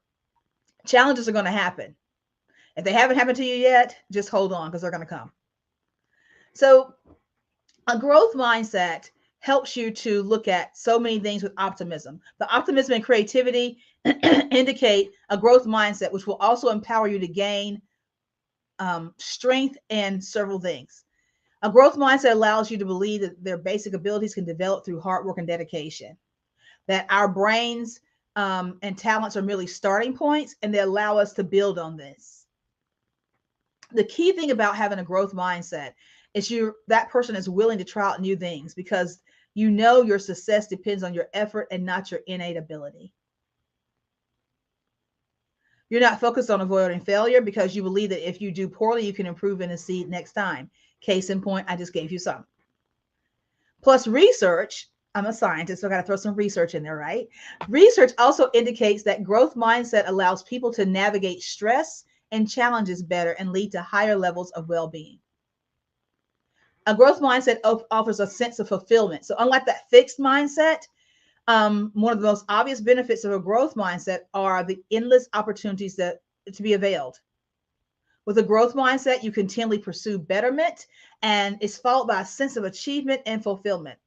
challenges are going to happen. If they haven't happened to you yet, just hold on, because they're going to come. So a growth mindset helps you to look at so many things with optimism. The optimism and creativity indicate a growth mindset, which will also empower you to gain strength and several things. A growth mindset allows you to believe that their basic abilities can develop through hard work and dedication, that our brains and talents are merely starting points, and they allow us to build on this. The key thing about having a growth mindset is that person is willing to try out new things because you know your success depends on your effort and not your innate ability. You're not focused on avoiding failure because you believe that if you do poorly, you can improve and succeed next time. Case in point, I just gave you some. Plus research, I'm a scientist, so I got to throw some research in there, right? Research also indicates that growth mindset allows people to navigate stress and challenges better and lead to higher levels of well-being. A growth mindset offers a sense of fulfillment. So unlike that fixed mindset, one of the most obvious benefits of a growth mindset are the endless opportunities to be availed. With a growth mindset, you continually pursue betterment, and it's followed by a sense of achievement and fulfillment.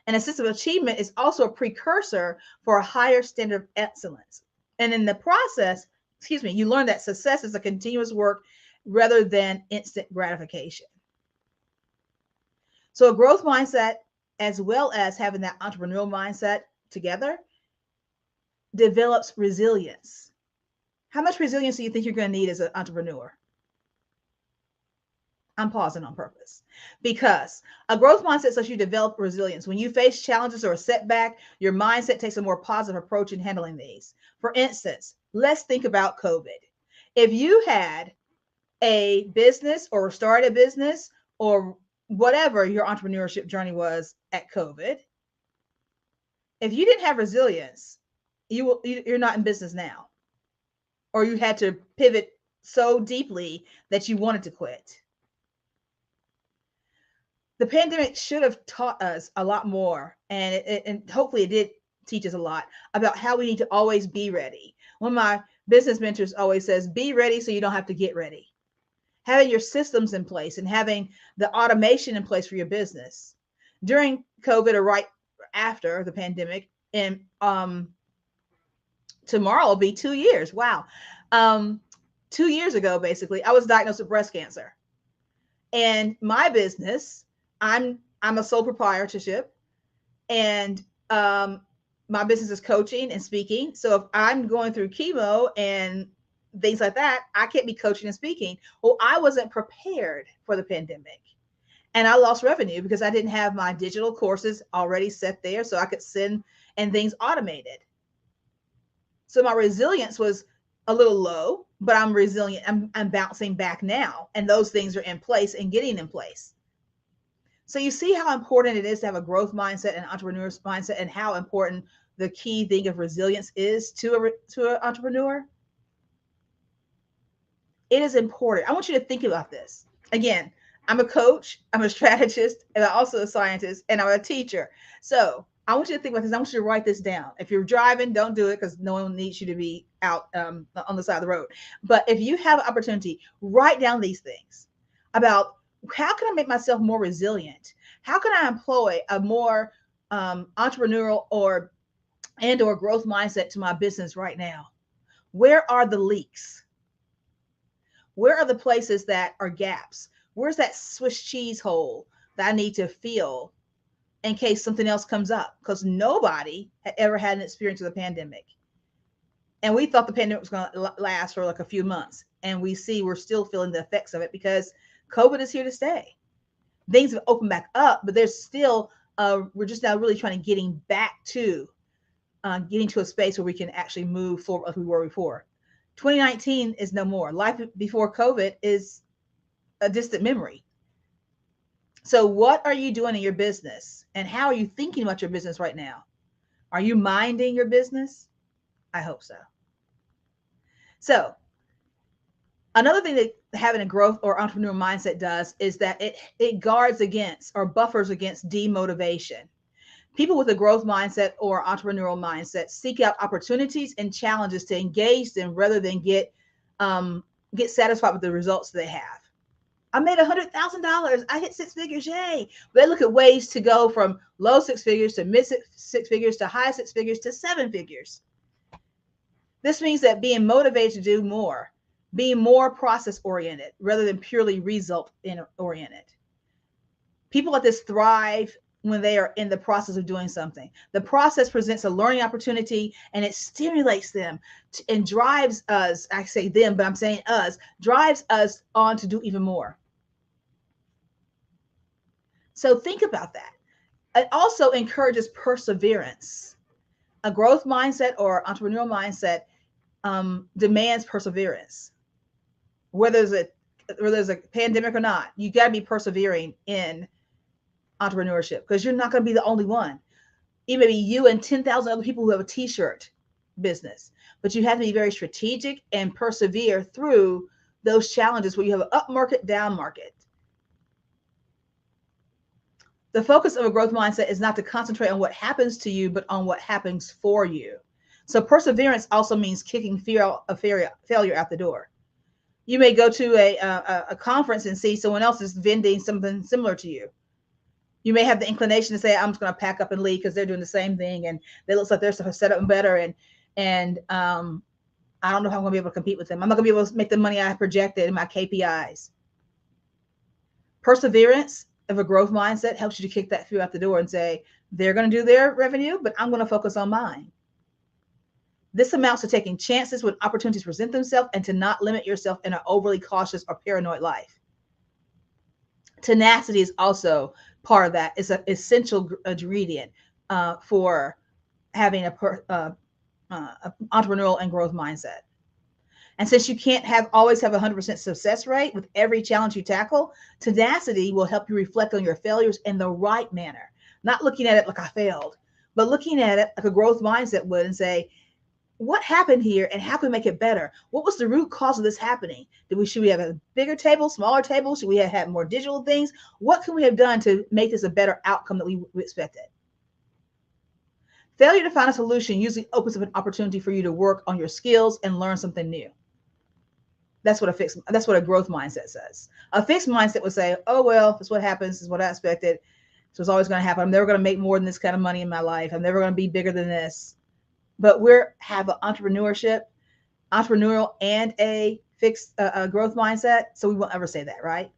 And a sense of achievement is also a precursor for a higher standard of excellence. And in the process, you learn that success is a continuous work rather than instant gratification. So a growth mindset, as well as having that entrepreneurial mindset together, develops resilience. How much resilience do you think you're going to need as an entrepreneur? I'm pausing on purpose because a growth mindset lets you develop resilience. When you face challenges or a setback, your mindset takes a more positive approach in handling these. For instance, let's think about COVID. If you had a business or started a business or whatever your entrepreneurship journey was at COVID, if you didn't have resilience, you're not in business now, or you had to pivot so deeply that you wanted to quit. The pandemic should have taught us a lot more, and hopefully it did teach us a lot about how we need to always be ready. One of my business mentors always says, be ready so you don't have to get ready. Having your systems in place and having the automation in place for your business. During COVID or right after the pandemic, and tomorrow will be 2 years. Wow. 2 years ago, basically, I was diagnosed with breast cancer. And my business, I'm a sole proprietorship, and my business is coaching and speaking. So if I'm going through chemo and things like that, I can't be coaching and speaking. Well, I wasn't prepared for the pandemic, and I lost revenue because I didn't have my digital courses already set there so I could send and things automated. So my resilience was a little low, but I'm resilient. I'm bouncing back now, and those things are in place and getting in place. So you see how important it is to have a growth mindset and entrepreneur's mindset, and how important the key thing of resilience is to an entrepreneur. It is important. I want you to think about this. Again, I'm a coach, I'm a strategist, and I'm also a scientist, and I'm a teacher. So I want you to think about this. I want you to write this down. If you're driving, don't do it because no one needs you to be out on the side of the road. But if you have an opportunity, write down these things about how can I make myself more resilient? How can I employ a more entrepreneurial or growth mindset to my business right now? Where are the leaks? Where are the places that are gaps? Where's that Swiss cheese hole that I need to fill in case something else comes up? Because nobody had ever had an experience with a pandemic. And we thought the pandemic was going to last for like a few months. And we see we're still feeling the effects of it because COVID is here to stay. Things have opened back up, but there's still, we're just now really trying to getting to a space where we can actually move forward as we were before. 2019 is no more. Life before COVID is a distant memory. So what are you doing in your business, and how are you thinking about your business right now? Are you minding your business? I hope so. So another thing that having a growth or entrepreneurial mindset does is that it guards against or buffers against demotivation. People with a growth mindset or entrepreneurial mindset seek out opportunities and challenges to engage them rather than get satisfied with the results they have. I made $100,000. I hit 6 figures. Yay. They look at ways to go from low 6 figures to mid 6 figures to high 6 figures to 7 figures. This means that being motivated to do more, being more process oriented rather than purely result oriented. People like this thrive when they are in the process of doing something. The process presents a learning opportunity and it stimulates them and drives us, I say them, but I'm saying us, drives us on to do even more. So think about that. It also encourages perseverance. A growth mindset or entrepreneurial mindset demands perseverance. Whether there's a pandemic or not, you got to be persevering in entrepreneurship because you're not going to be the only one. It may be you and 10,000 other people who have a t-shirt business, but you have to be very strategic and persevere through those challenges where you have an up market, down market. The focus of a growth mindset is not to concentrate on what happens to you, but on what happens for you. So perseverance also means kicking fear of failure out the door. You may go to a conference and see someone else is vending something similar to you. You may have the inclination to say, I'm just going to pack up and leave because they're doing the same thing and they look like they're set up better. And I don't know how I'm going to be able to compete with them. I'm not going to be able to make the money I projected in my KPIs. Perseverance of a growth mindset helps you to kick that fear out the door and say, they're going to do their revenue, but I'm going to focus on mine. This amounts to taking chances when opportunities present themselves and to not limit yourself in an overly cautious or paranoid life. Tenacity is also part of that. It's an essential ingredient for having a entrepreneurial and growth mindset. And since you can't always have 100% success rate with every challenge you tackle, tenacity will help you reflect on your failures in the right manner. Not looking at it like I failed, but looking at it like a growth mindset would and say, what happened here and how can we make it better? What was the root cause of this happening? Should we have a bigger table, smaller table? Should we have had more digital things? What can we have done to make this a better outcome that we expected? Failure to find a solution usually opens up an opportunity for you to work on your skills and learn something new. That's what a growth mindset says. A fixed mindset would say, oh, well, that's what happens. This is what I expected. So it's always going to happen. I'm never going to make more than this kind of money in my life. I'm never going to be bigger than this. But we have an entrepreneurial and a fixed growth mindset. So we won't ever say that, right?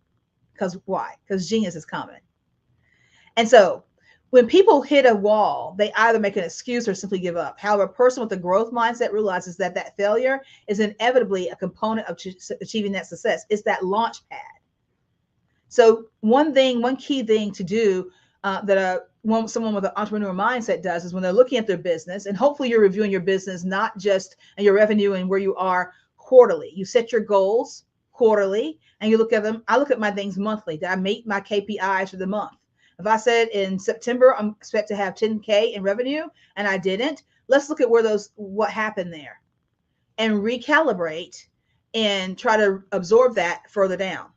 Because why? Because genius is common. And so when people hit a wall, they either make an excuse or simply give up. However, a person with a growth mindset realizes that failure is inevitably a component of achieving that success. It's that launch pad. So one key thing to do someone with an entrepreneurial mindset does is when they're looking at their business, and hopefully you're reviewing your business, not just your revenue and where you are quarterly. You set your goals quarterly and you look at them. I look at my things monthly. Did I meet my KPIs for the month? If I said in September, I'm expect to have 10K in revenue and I didn't, let's look at what happened there and recalibrate and try to absorb that further down.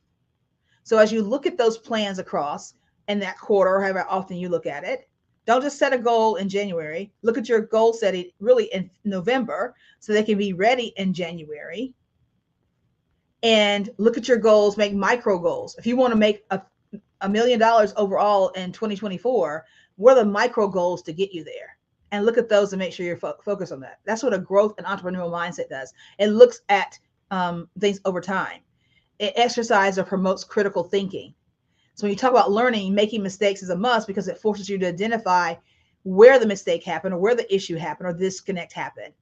So as you look at those plans across in that quarter, or however often you look at it, don't just set a goal in January. Look at your goal setting really in November so they can be ready in January. And look at your goals, make micro goals. If you want to make $1 million overall in 2024, what are the micro goals to get you there? And look at those and make sure you're focused on that. That's what a growth and entrepreneurial mindset does. It looks at things over time. It exercises or promotes critical thinking. So when you talk about learning, making mistakes is a must because it forces you to identify where the mistake happened or where the issue happened or disconnect happened.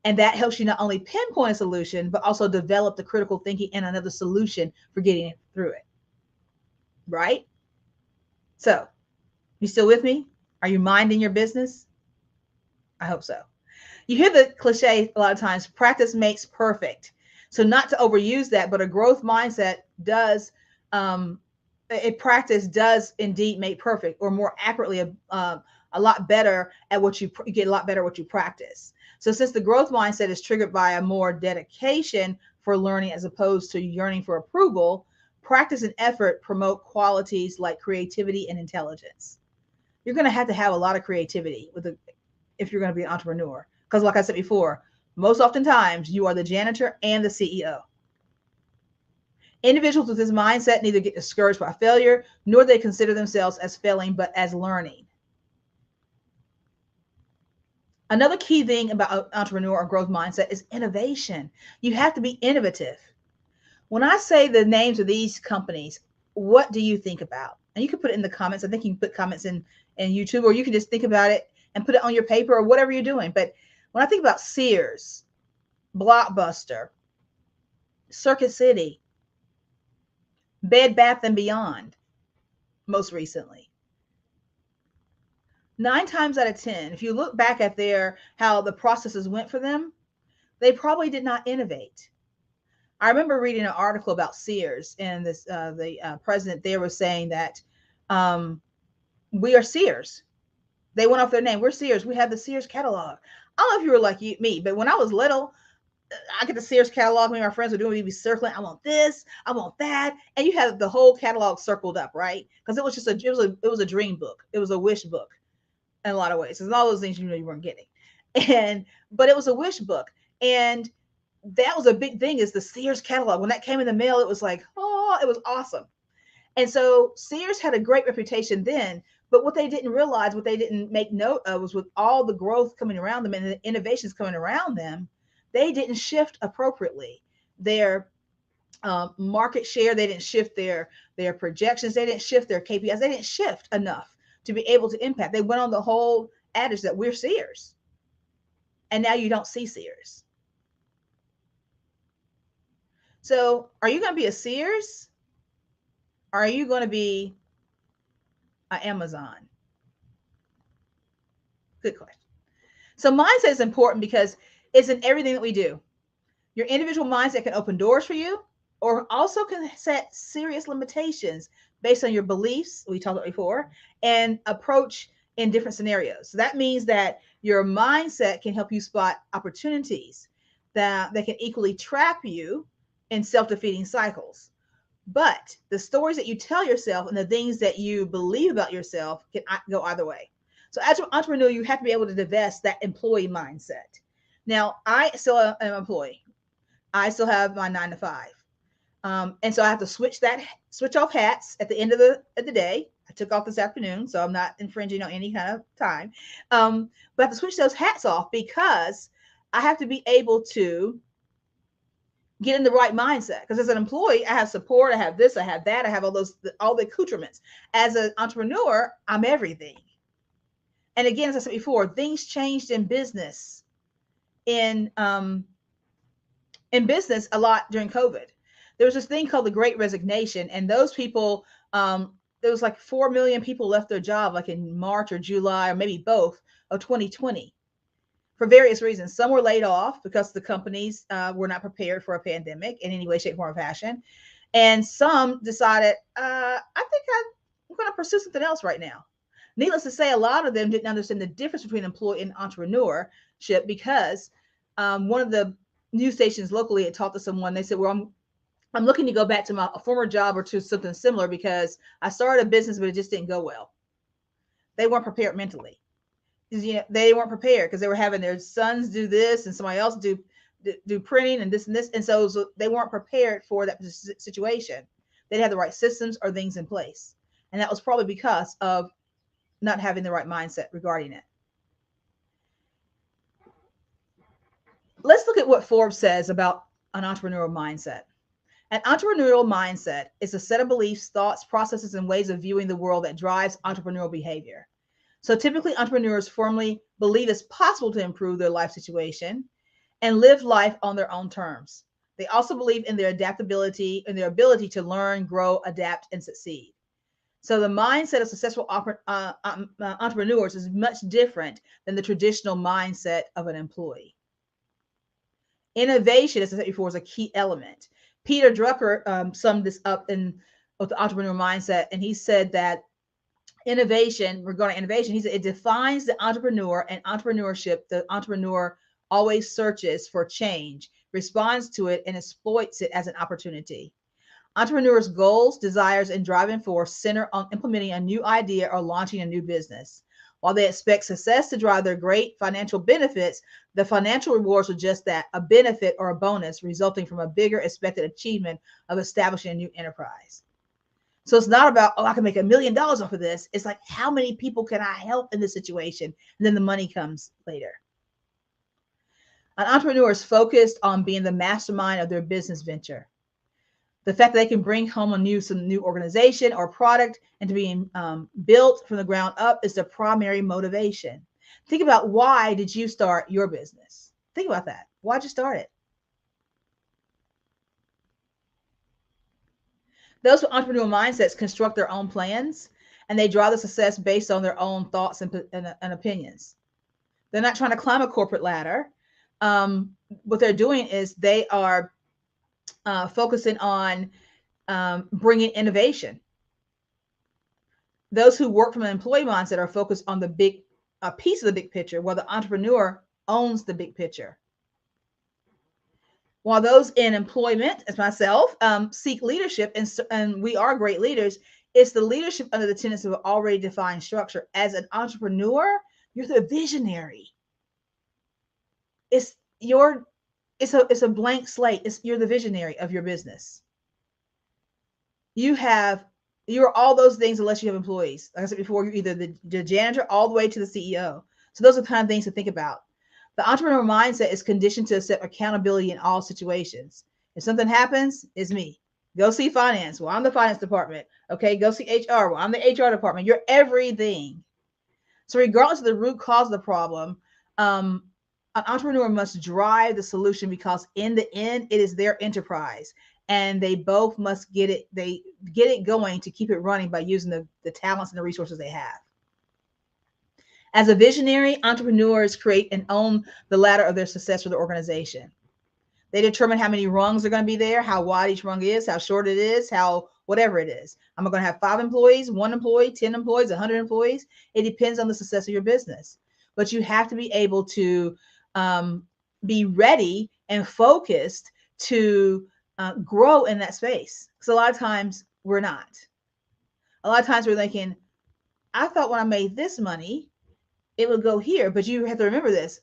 And that helps you not only pinpoint a solution, but also develop the critical thinking and another solution for getting through it. Right? So, you still with me? Are you minding your business? I hope so. You hear the cliche a lot of times, practice makes perfect. So not to overuse that, but a growth mindset does, practice does indeed make perfect, or more accurately, a lot better at what you get a lot better at what you practice. So since the growth mindset is triggered by a more dedication for learning as opposed to yearning for approval, practice and effort promote qualities like creativity and intelligence. You're going to have a lot of creativity if you're going to be an entrepreneur. Because like I said before, most oftentimes you are the janitor and the CEO. Individuals with this mindset neither get discouraged by failure, nor they consider themselves as failing, but as learning. Another key thing about entrepreneur or growth mindset is innovation. You have to be innovative. When I say the names of these companies, what do you think about? And you can put it in the comments. I think you can put comments in YouTube, or you can just think about it and put it on your paper or whatever you're doing. But when I think about Sears, Blockbuster, Circuit City, Bed Bath and Beyond, most recently, 9 times out of 10, if you look back at how the processes went for them, they probably did not innovate. I remember reading an article about Sears, and the president there was saying that we are Sears. They went off their name. We're Sears. We have the Sears catalog. I don't know if you were like me, but when I was little, I get the Sears catalog. Me and my friends were doing, we'd be circling. I want this. I want that. And you had the whole catalog circled up, right? Because it was just it was a dream book. It was a wish book in a lot of ways. There's all those things you weren't getting, but it was a wish book, and that was a big thing. Is the Sears catalog. When that came in the mail, it was like, oh, it was awesome. And so Sears had a great reputation then. But what they didn't realize, what they didn't make note of, was with all the growth coming around them and the innovations coming around them, they didn't shift appropriately. Their market share, they didn't shift their projections, they didn't shift their KPIs, they didn't shift enough to be able to impact. They went on the whole adage that we're Sears. And now you don't see Sears. So are you going to be a Sears? Or are you going to be Amazon? Good question. So mindset is important because it's in everything that we do. Your individual mindset can open doors for you, or also can set serious limitations based on your beliefs, we talked about before, and approach in different scenarios. So that means that your mindset can help you spot opportunities that can equally trap you in self-defeating cycles. But the stories that you tell yourself and the things that you believe about yourself can go either way. So as an entrepreneur, you have to be able to divest that employee mindset. Now, I still am an employee. I still have my 9 to 5. And so I have to switch off hats at the end of the day. I took off this afternoon, so I'm not infringing on any kind of time. But I have to switch those hats off because I have to be able to get in the right mindset. Because as an employee, I have support, I have this, I have that, I have all the accoutrements. As an entrepreneur, I'm everything. And again, as I said before, things changed in business, in business a lot during COVID. There was this thing called the Great Resignation, and those people, there was like 4 million people left their job, like in March or July, or maybe both, of 2020. For various reasons. Some were laid off because the companies were not prepared for a pandemic in any way, shape, form, or fashion. And some decided, I think I'm going to pursue something else right now. Needless to say, a lot of them didn't understand the difference between employee and entrepreneurship because one of the news stations locally had talked to someone. They said, well, I'm looking to go back to my former job or to something similar because I started a business, but it just didn't go well. They weren't prepared mentally. They weren't prepared because they were having their sons do this and somebody else do printing and this and this. And so they weren't prepared for that situation. They didn't have the right systems or things in place. And that was probably because of not having the right mindset regarding it. Let's look at what Forbes says about an entrepreneurial mindset. An entrepreneurial mindset is a set of beliefs, thoughts, processes, and ways of viewing the world that drives entrepreneurial behavior. So typically entrepreneurs firmly believe it's possible to improve their life situation and live life on their own terms. They also believe in their adaptability and their ability to learn, grow, adapt, and succeed. So the mindset of successful entrepreneurs is much different than the traditional mindset of an employee. Innovation, as I said before, is a key element. Peter Drucker summed this up with the entrepreneur mindset, and he said that regarding innovation, he said it defines the entrepreneur and entrepreneurship. The entrepreneur always searches for change, responds to it, and exploits it as an opportunity. Entrepreneurs' goals, desires, and driving force center on implementing a new idea or launching a new business. While they expect success to drive their great financial benefits, the financial rewards are just that, a benefit or a bonus resulting from a bigger expected achievement of establishing a new enterprise. So it's not about, I can make $1 million off of this. It's like, how many people can I help in this situation? And then the money comes later. An entrepreneur is focused on being the mastermind of their business venture. The fact that they can bring home some new organization or product and to be built from the ground up is the primary motivation. Think about, why did you start your business? Think about that. Why'd you start it? Those with entrepreneurial mindsets construct their own plans, and they draw the success based on their own thoughts and opinions. They're not trying to climb a corporate ladder. What they're doing is they are focusing on bringing innovation. Those who work from an employee mindset are focused on the big piece of the big picture, while the entrepreneur owns the big picture. While those in employment, as myself, seek leadership, and we are great leaders, it's the leadership under the tenets of an already defined structure. As an entrepreneur, you're the visionary. It's a blank slate. You're the visionary of your business. You're all those things unless you have employees. Like I said before, you're either the janitor all the way to the CEO. So those are the kind of things to think about. The entrepreneur mindset is conditioned to accept accountability in all situations. If something happens, it's me. Go see finance. Well, I'm the finance department. Okay, go see HR. Well, I'm the HR department. You're everything. So regardless of the root cause of the problem, an entrepreneur must drive the solution, because in the end, it is their enterprise, and they both must get it going to keep it running by using the talents and the resources they have. As a visionary, entrepreneurs create and own the ladder of their success for the organization. They determine how many rungs are going to be there, how wide each rung is, how short it is, how whatever it is. I'm going to have 5 employees, 1 employee, 10 employees, 100 employees. It depends on the success of your business. But you have to be able to be ready and focused to grow in that space. Because a lot of times we're not. A lot of times we're thinking, I thought when I made this money, it would go here. But you have to remember this.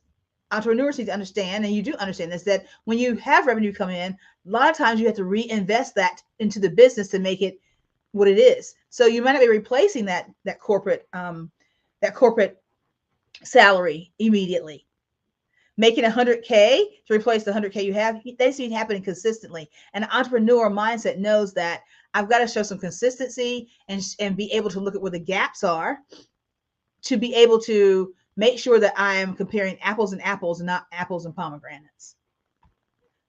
Entrepreneurs need to understand, and you do understand this, that when you have revenue come in, a lot of times you have to reinvest that into the business to make it what it is. So you might not be replacing that corporate salary immediately. Making 100K to replace the 100K you have, that's been happening consistently. And an entrepreneur mindset knows that I've got to show some consistency and be able to look at where the gaps are, to be able to make sure that I am comparing apples and apples and not apples and pomegranates.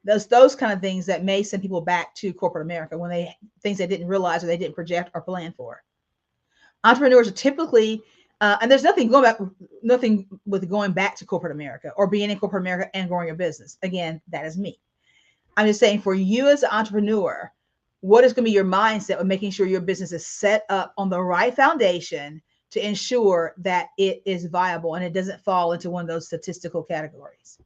Those kind of things that may send people back to corporate America when things they didn't realize or they didn't project or plan for. Entrepreneurs are typically, and there's nothing with going back to corporate America or being in corporate America and growing your business. Again, that is me. I'm just saying, for you as an entrepreneur, what is going to be your mindset of making sure your business is set up on the right foundation to ensure that it is viable and it doesn't fall into one of those statistical categories.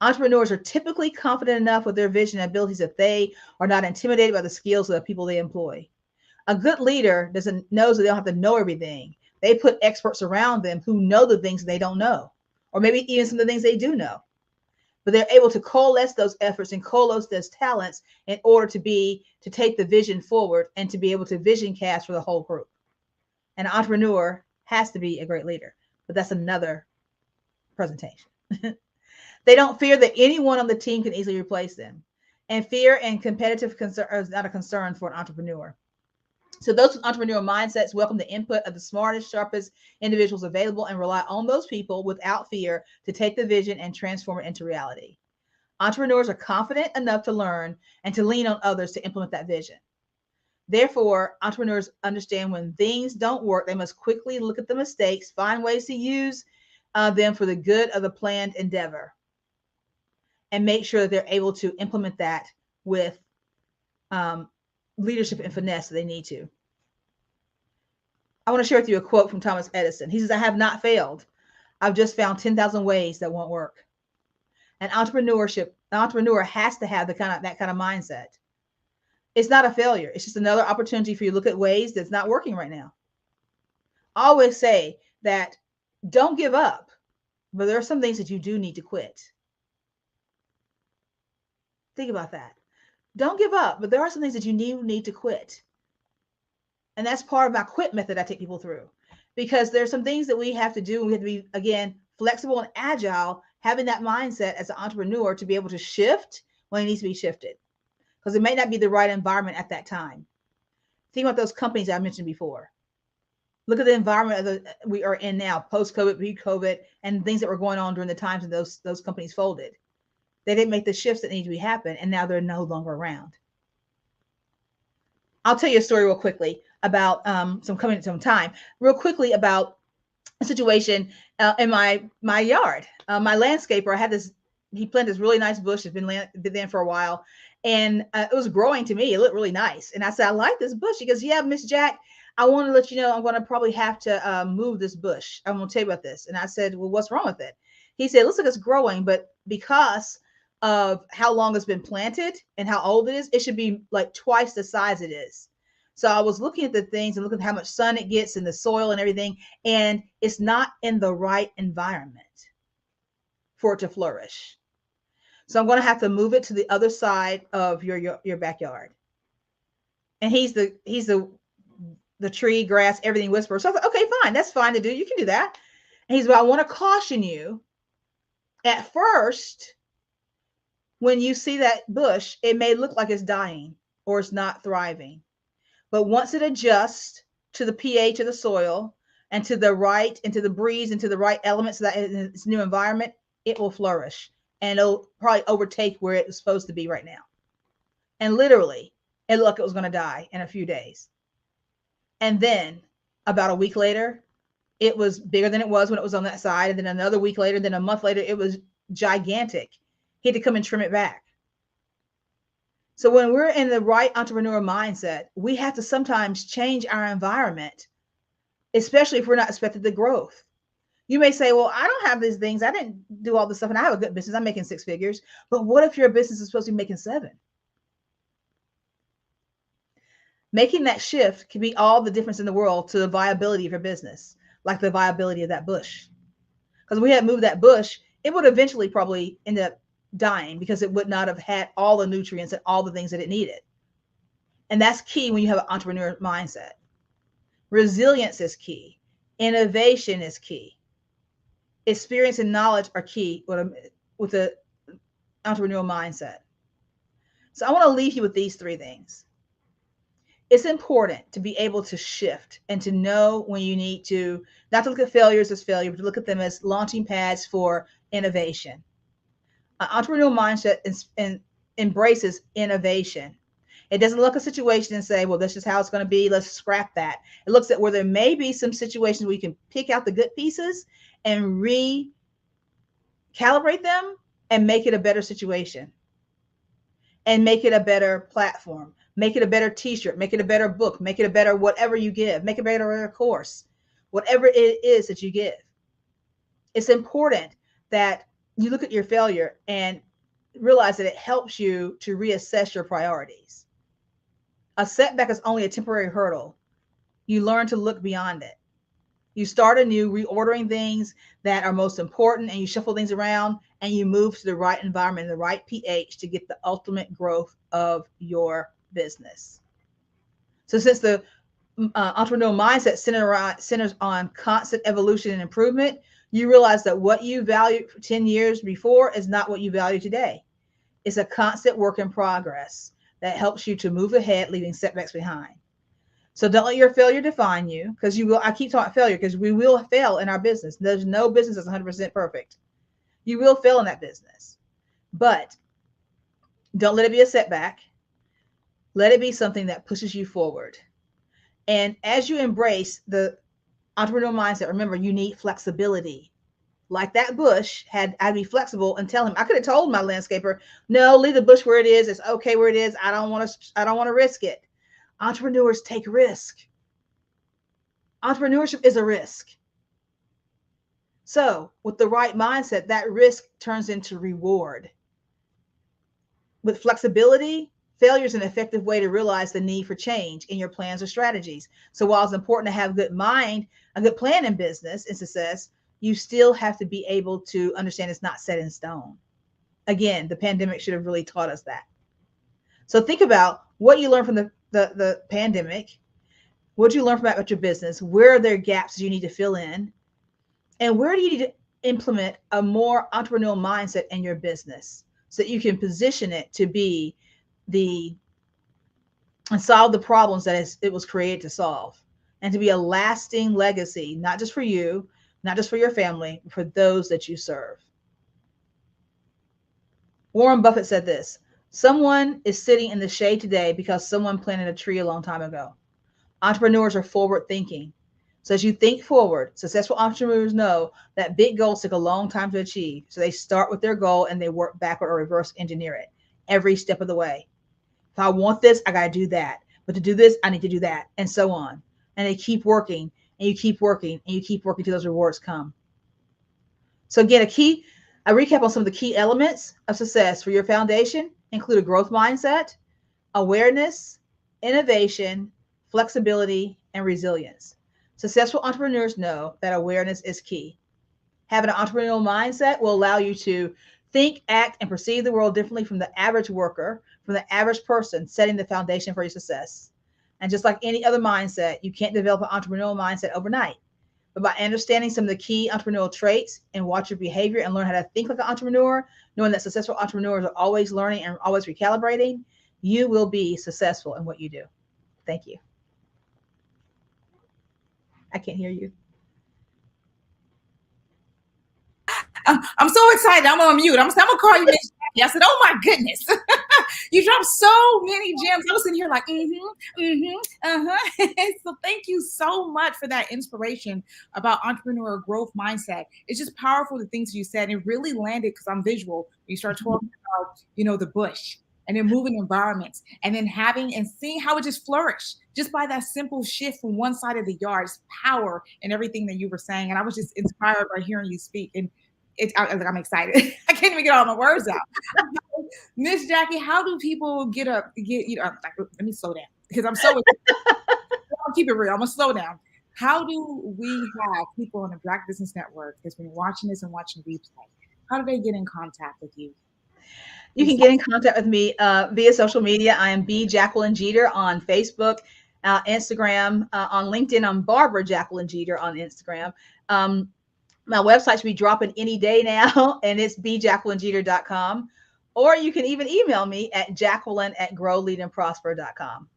Entrepreneurs are typically confident enough with their vision and abilities that they are not intimidated by the skills of the people they employ. A good leader knows that they don't have to know everything. They put experts around them who know the things they don't know, or maybe even some of the things they do know. But they're able to coalesce those efforts and coalesce those talents in order to take the vision forward and to be able to vision cast for the whole group. An entrepreneur has to be a great leader, but that's another presentation. They don't fear that anyone on the team can easily replace them. And fear and competitive concern is not a concern for an entrepreneur. So those with entrepreneurial mindsets welcome the input of the smartest, sharpest individuals available and rely on those people without fear to take the vision and transform it into reality. Entrepreneurs are confident enough to learn and to lean on others to implement that vision. Therefore, entrepreneurs understand when things don't work, they must quickly look at the mistakes, find ways to use them for the good of the planned endeavor, and make sure that they're able to implement that with leadership and finesse that they need to. I want to share with you a quote from Thomas Edison. He says, "I have not failed. I've just found 10,000 ways that won't work." An entrepreneur has to have that kind of mindset. It's not a failure. It's just another opportunity for you to look at ways that's not working right now. I always say that don't give up, but there are some things that you do need to quit. Think about that. Don't give up, but there are some things that you need to quit. And that's part of my quit method I take people through, because there's some things that we have to do. And we have to be, again, flexible and agile, having that mindset as an entrepreneur to be able to shift when it needs to be shifted. because it may not be the right environment at that time. Think about those companies I mentioned before. Look at the environment we are in now, post-COVID, pre-COVID, and things that were going on during the times that those companies folded. They didn't make the shifts that need to be happen, and now they're no longer around. I'll tell you a story real quickly about some time. Real quickly about a situation in my yard. My landscaper, he planted this really nice bush. It's been there for a while, and it was growing to me. It looked really nice, and I said, I like this bush. He goes, yeah, Miss Jack, I want to let you know I'm going to probably have to move this bush. I'm going to tell you about this. And I said, well, what's wrong with it? He said, it looks like it's growing, but because of how long it's been planted and how old it is, it should be like twice the size it is. So I was looking at the things and looking at how much sun it gets and the soil and everything, and it's not in the right environment for it to flourish. So I'm going to have to move it to the other side of your backyard. And he's the tree, grass, everything whisperer. So I thought, okay, fine, that's fine to do. You can do that. And he's, well, I want to caution you. At first, when you see that bush, it may look like it's dying or it's not thriving. But once it adjusts to the pH of the soil and to the right, and to the breeze, and to the right elements of that in its new environment, it will flourish. And it'll probably overtake where it was supposed to be right now. And literally, it looked like it was going to die in a few days. And then about a week later, it was bigger than it was when it was on that side. And then another week later, then a month later, it was gigantic. He had to come and trim it back. So when we're in the right entrepreneur mindset, we have to sometimes change our environment, especially if we're not expecting the growth. You may say, well, I don't have these things. I didn't do all this stuff and I have a good business. I'm making 6 figures. But what if your business is supposed to be making 7? Making that shift can be all the difference in the world to the viability of your business, like the viability of that bush. Because we had moved that bush, it would eventually probably end up dying because it would not have had all the nutrients and all the things that it needed. And that's key when you have an entrepreneur mindset. Resilience is key. Innovation is key. Experience and knowledge are key with the entrepreneurial mindset. So I want to leave you with these 3 things. It's important to be able to shift and to know when you need to, not to look at failures as failure, but to look at them as launching pads for innovation. An entrepreneurial mindset embraces innovation. It doesn't look at a situation and say, well, this is how it's going to be. Let's scrap that. It looks at where there may be some situations where you can pick out the good pieces and recalibrate them and make it a better situation and make it a better platform. Make it a better t-shirt, make it a better book, make it a better whatever you give, make it a better course, whatever it is that you give. It's important that you look at your failure and realize that it helps you to reassess your priorities. A setback is only a temporary hurdle. You learn to look beyond it. You start anew, reordering things that are most important, and you shuffle things around and you move to the right environment, the right pH to get the ultimate growth of your business. So since the entrepreneurial mindset centers on constant evolution and improvement, you realize that what you valued 10 years before is not what you value today. It's a constant work in progress that helps you to move ahead, leaving setbacks behind. So don't let your failure define you, because you will. I keep talking failure because we will fail in our business. There's no business that's 100% perfect. You will fail in that business, but don't let it be a setback. Let it be something that pushes you forward. And as you embrace the entrepreneurial mindset, remember, you need flexibility. Like that bush I'd be flexible and tell him, I could have told my landscaper, no, leave the bush where it is. It's okay where it is. I don't want to risk it. Entrepreneurs take risk. Entrepreneurship is a risk. So with the right mindset, that risk turns into reward. With flexibility, failure is an effective way to realize the need for change in your plans or strategies. So while it's important to have a good plan in business and success, you still have to be able to understand it's not set in stone. Again, the pandemic should have really taught us that. So think about what you learned from the pandemic. What did you learn about your business? Where are there gaps you need to fill in? And where do you need to implement a more entrepreneurial mindset in your business so that you can position it to be solve the problems that it was created to solve, and to be a lasting legacy, not just for you, not just for your family, but for those that you serve. Warren Buffett said this: someone is sitting in the shade today because someone planted a tree a long time ago. Entrepreneurs are forward thinking. So as you think forward, successful entrepreneurs know that big goals take a long time to achieve. So they start with their goal and they work backward or reverse engineer it every step of the way. If I want this, I got to do that. But to do this, I need to do that, and so on. And they keep working, and you keep working, and you keep working till those rewards come. So again, a recap on some of the key elements of success for your foundation include a growth mindset, awareness, innovation, flexibility, and resilience. Successful entrepreneurs know that awareness is key. Having an entrepreneurial mindset will allow you to think, act, and perceive the world differently from the average worker, from the average person, setting the foundation for your success. And just like any other mindset, you can't develop an entrepreneurial mindset overnight. But by understanding some of the key entrepreneurial traits and watch your behavior and learn how to think like an entrepreneur, knowing that successful entrepreneurs are always learning and always recalibrating, you will be successful in what you do. Thank you. I can't hear you. I'm so excited. I'm on mute. I'm gonna call you Miss Jackie. I said, "Oh my goodness, you dropped so many gems." I was sitting here like, So thank you so much for that inspiration about entrepreneur growth mindset. It's just powerful, the things you said. It really landed because I'm visual. You start talking about, the bush, and then moving environments, and then having and seeing how it just flourished just by that simple shift from one side of the yard. It's power in everything that you were saying, and I was just inspired by hearing you speak. And I'm excited. I can't even get all my words out. Miss Jackie, how do people let me slow down because I'm so I'll keep it real. I'm gonna slow down. How do we have people on the Black Business Network that's been watching this and watching the replay? How do they get in contact with you? You can get in contact with me via social media. I am B. Jacqueline Jeter on Facebook, Instagram, on LinkedIn. I'm Barbara Jacqueline Jeter on Instagram. My website should be dropping any day now, and it's bjacquelinejeter.com. Or you can even email me at jacqueline@growleadandprosper.com.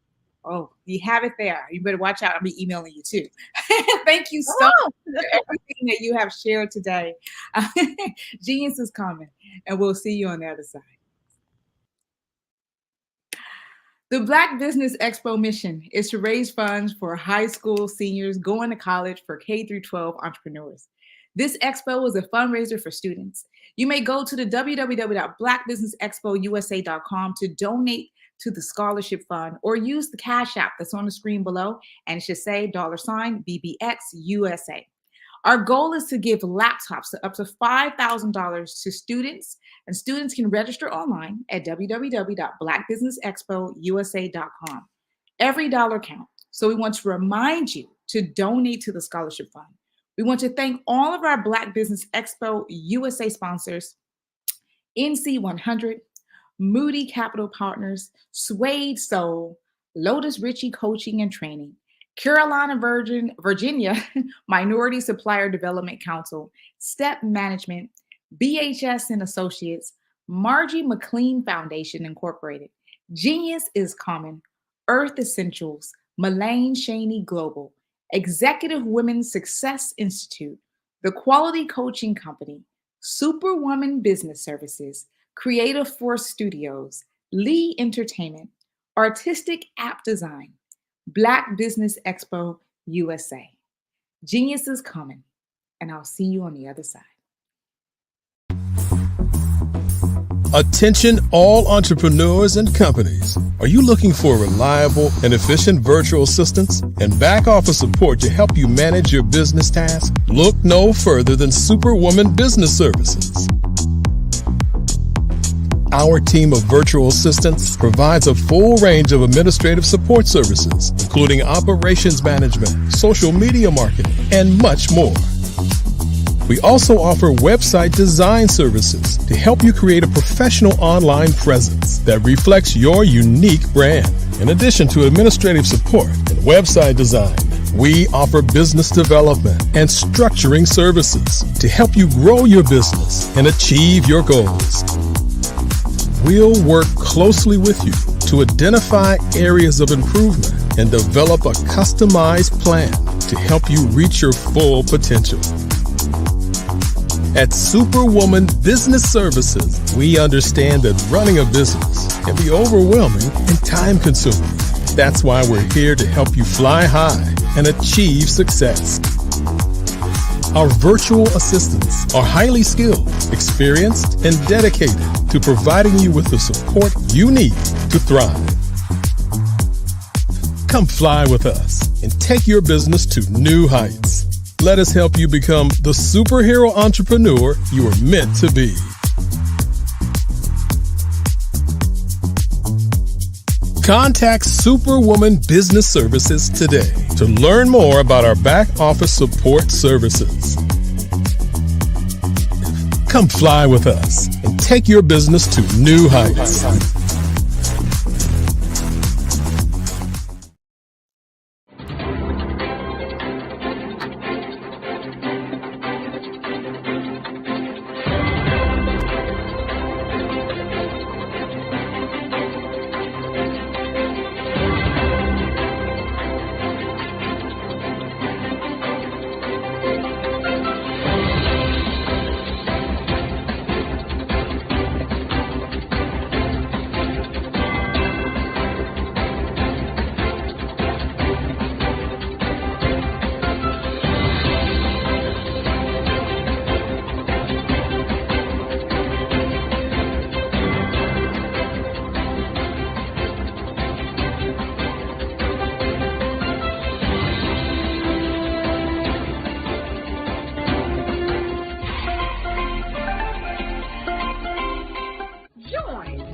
Oh, you have it there. You better watch out. I'll be emailing you too. Thank you so much for everything that you have shared today. Genius is coming, and we'll see you on the other side. The Black Business Expo mission is to raise funds for high school seniors going to college for K-12 entrepreneurs. This expo is a fundraiser for students. You may go to the www.blackbusinessexpousa.com to donate to the scholarship fund, or use the Cash App that's on the screen below, and it should say $BBXUSA. Our goal is to give laptops up to $5,000 to students, and students can register online at www.blackbusinessexpousa.com. Every dollar counts, so we want to remind you to donate to the scholarship fund. We want to thank all of our Black Business Expo USA sponsors: NC100, Moody Capital Partners, Suede Soul, Lotus Ritchie Coaching and Training, Carolina Virginia Minority Supplier Development Council, Step Management, BHS and Associates, Margie McLean Foundation Incorporated, Genius is Common, Earth Essentials, Mullane Shaney Global, Executive Women's Success Institute, The Quality Coaching Company, Superwoman Business Services, Creative Force Studios, Lee Entertainment, Artistic App Design, Black Business Expo USA. Genius is coming, and I'll see you on the other side. Attention all entrepreneurs and companies. Are you looking for reliable and efficient virtual assistants and back office support to help you manage your business tasks? Look no further than Superwoman Business Services. Our team of virtual assistants provides a full range of administrative support services, including operations management, social media marketing, and much more. We also offer website design services to help you create a professional online presence that reflects your unique brand. In addition to administrative support and website design, we offer business development and structuring services to help you grow your business and achieve your goals. We'll work closely with you to identify areas of improvement and develop a customized plan to help you reach your full potential. At Superwoman Business Services, we understand that running a business can be overwhelming and time-consuming. That's why we're here to help you fly high and achieve success. Our virtual assistants are highly skilled, experienced, and dedicated to providing you with the support you need to thrive. Come fly with us and take your business to new heights. Let us help you become the superhero entrepreneur you are meant to be. Contact Superwoman Business Services today to learn more about our back office support services. Come fly with us and take your business to new heights.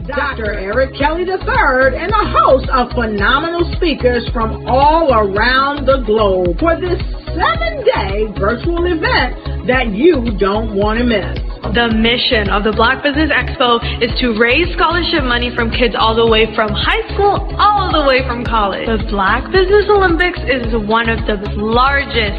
Dr. Eric Kelly III and a host of phenomenal speakers from all around the globe for this 7-day virtual event that you don't want to miss. The mission of the Black Business Expo is to raise scholarship money from kids all the way from high school, all the way from college. The Black Business Olympics is one of the largest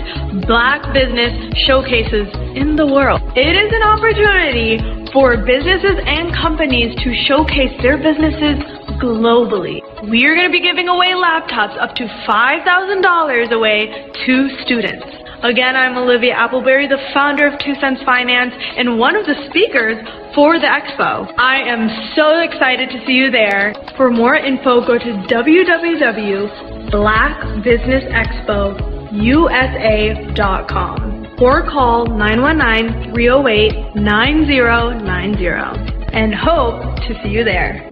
Black business showcases in the world. It is an opportunity for businesses and companies to showcase their businesses globally. We are going to be giving away laptops up to $5,000 away to students. Again, I'm Olivia Appleberry, the founder of 2 Cents Finance and one of the speakers for the expo. I am so excited to see you there. For more info, go to www.blackbusinessexpousa.com or call 919-308-9090 and hope to see you there.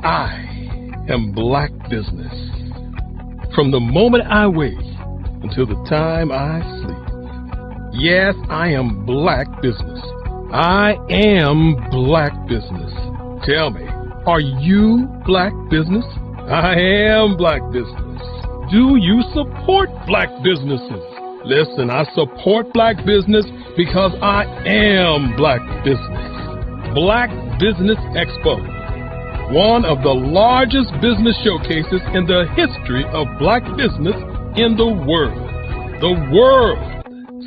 I am Black Business. From the moment I wake until the time I sleep. Yes, I am Black Business. I am Black Business. Tell me, are you Black Business? I am Black Business. Do you support Black businesses? Listen, I support Black business because I am Black Business. Black Business Expo, one of the largest business showcases in the history of Black business in the world. The world!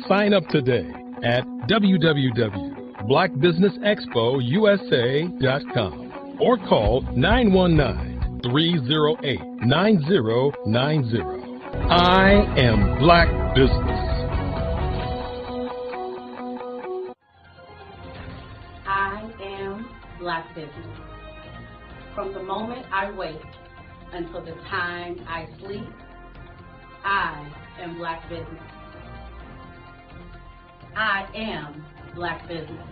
Sign up today at www.blackbusinessexpousa.com or call 919-308-9090. I am Black Business. I am Black Business. From the moment I wake until the time I sleep, I am Black Business. I am Black Business.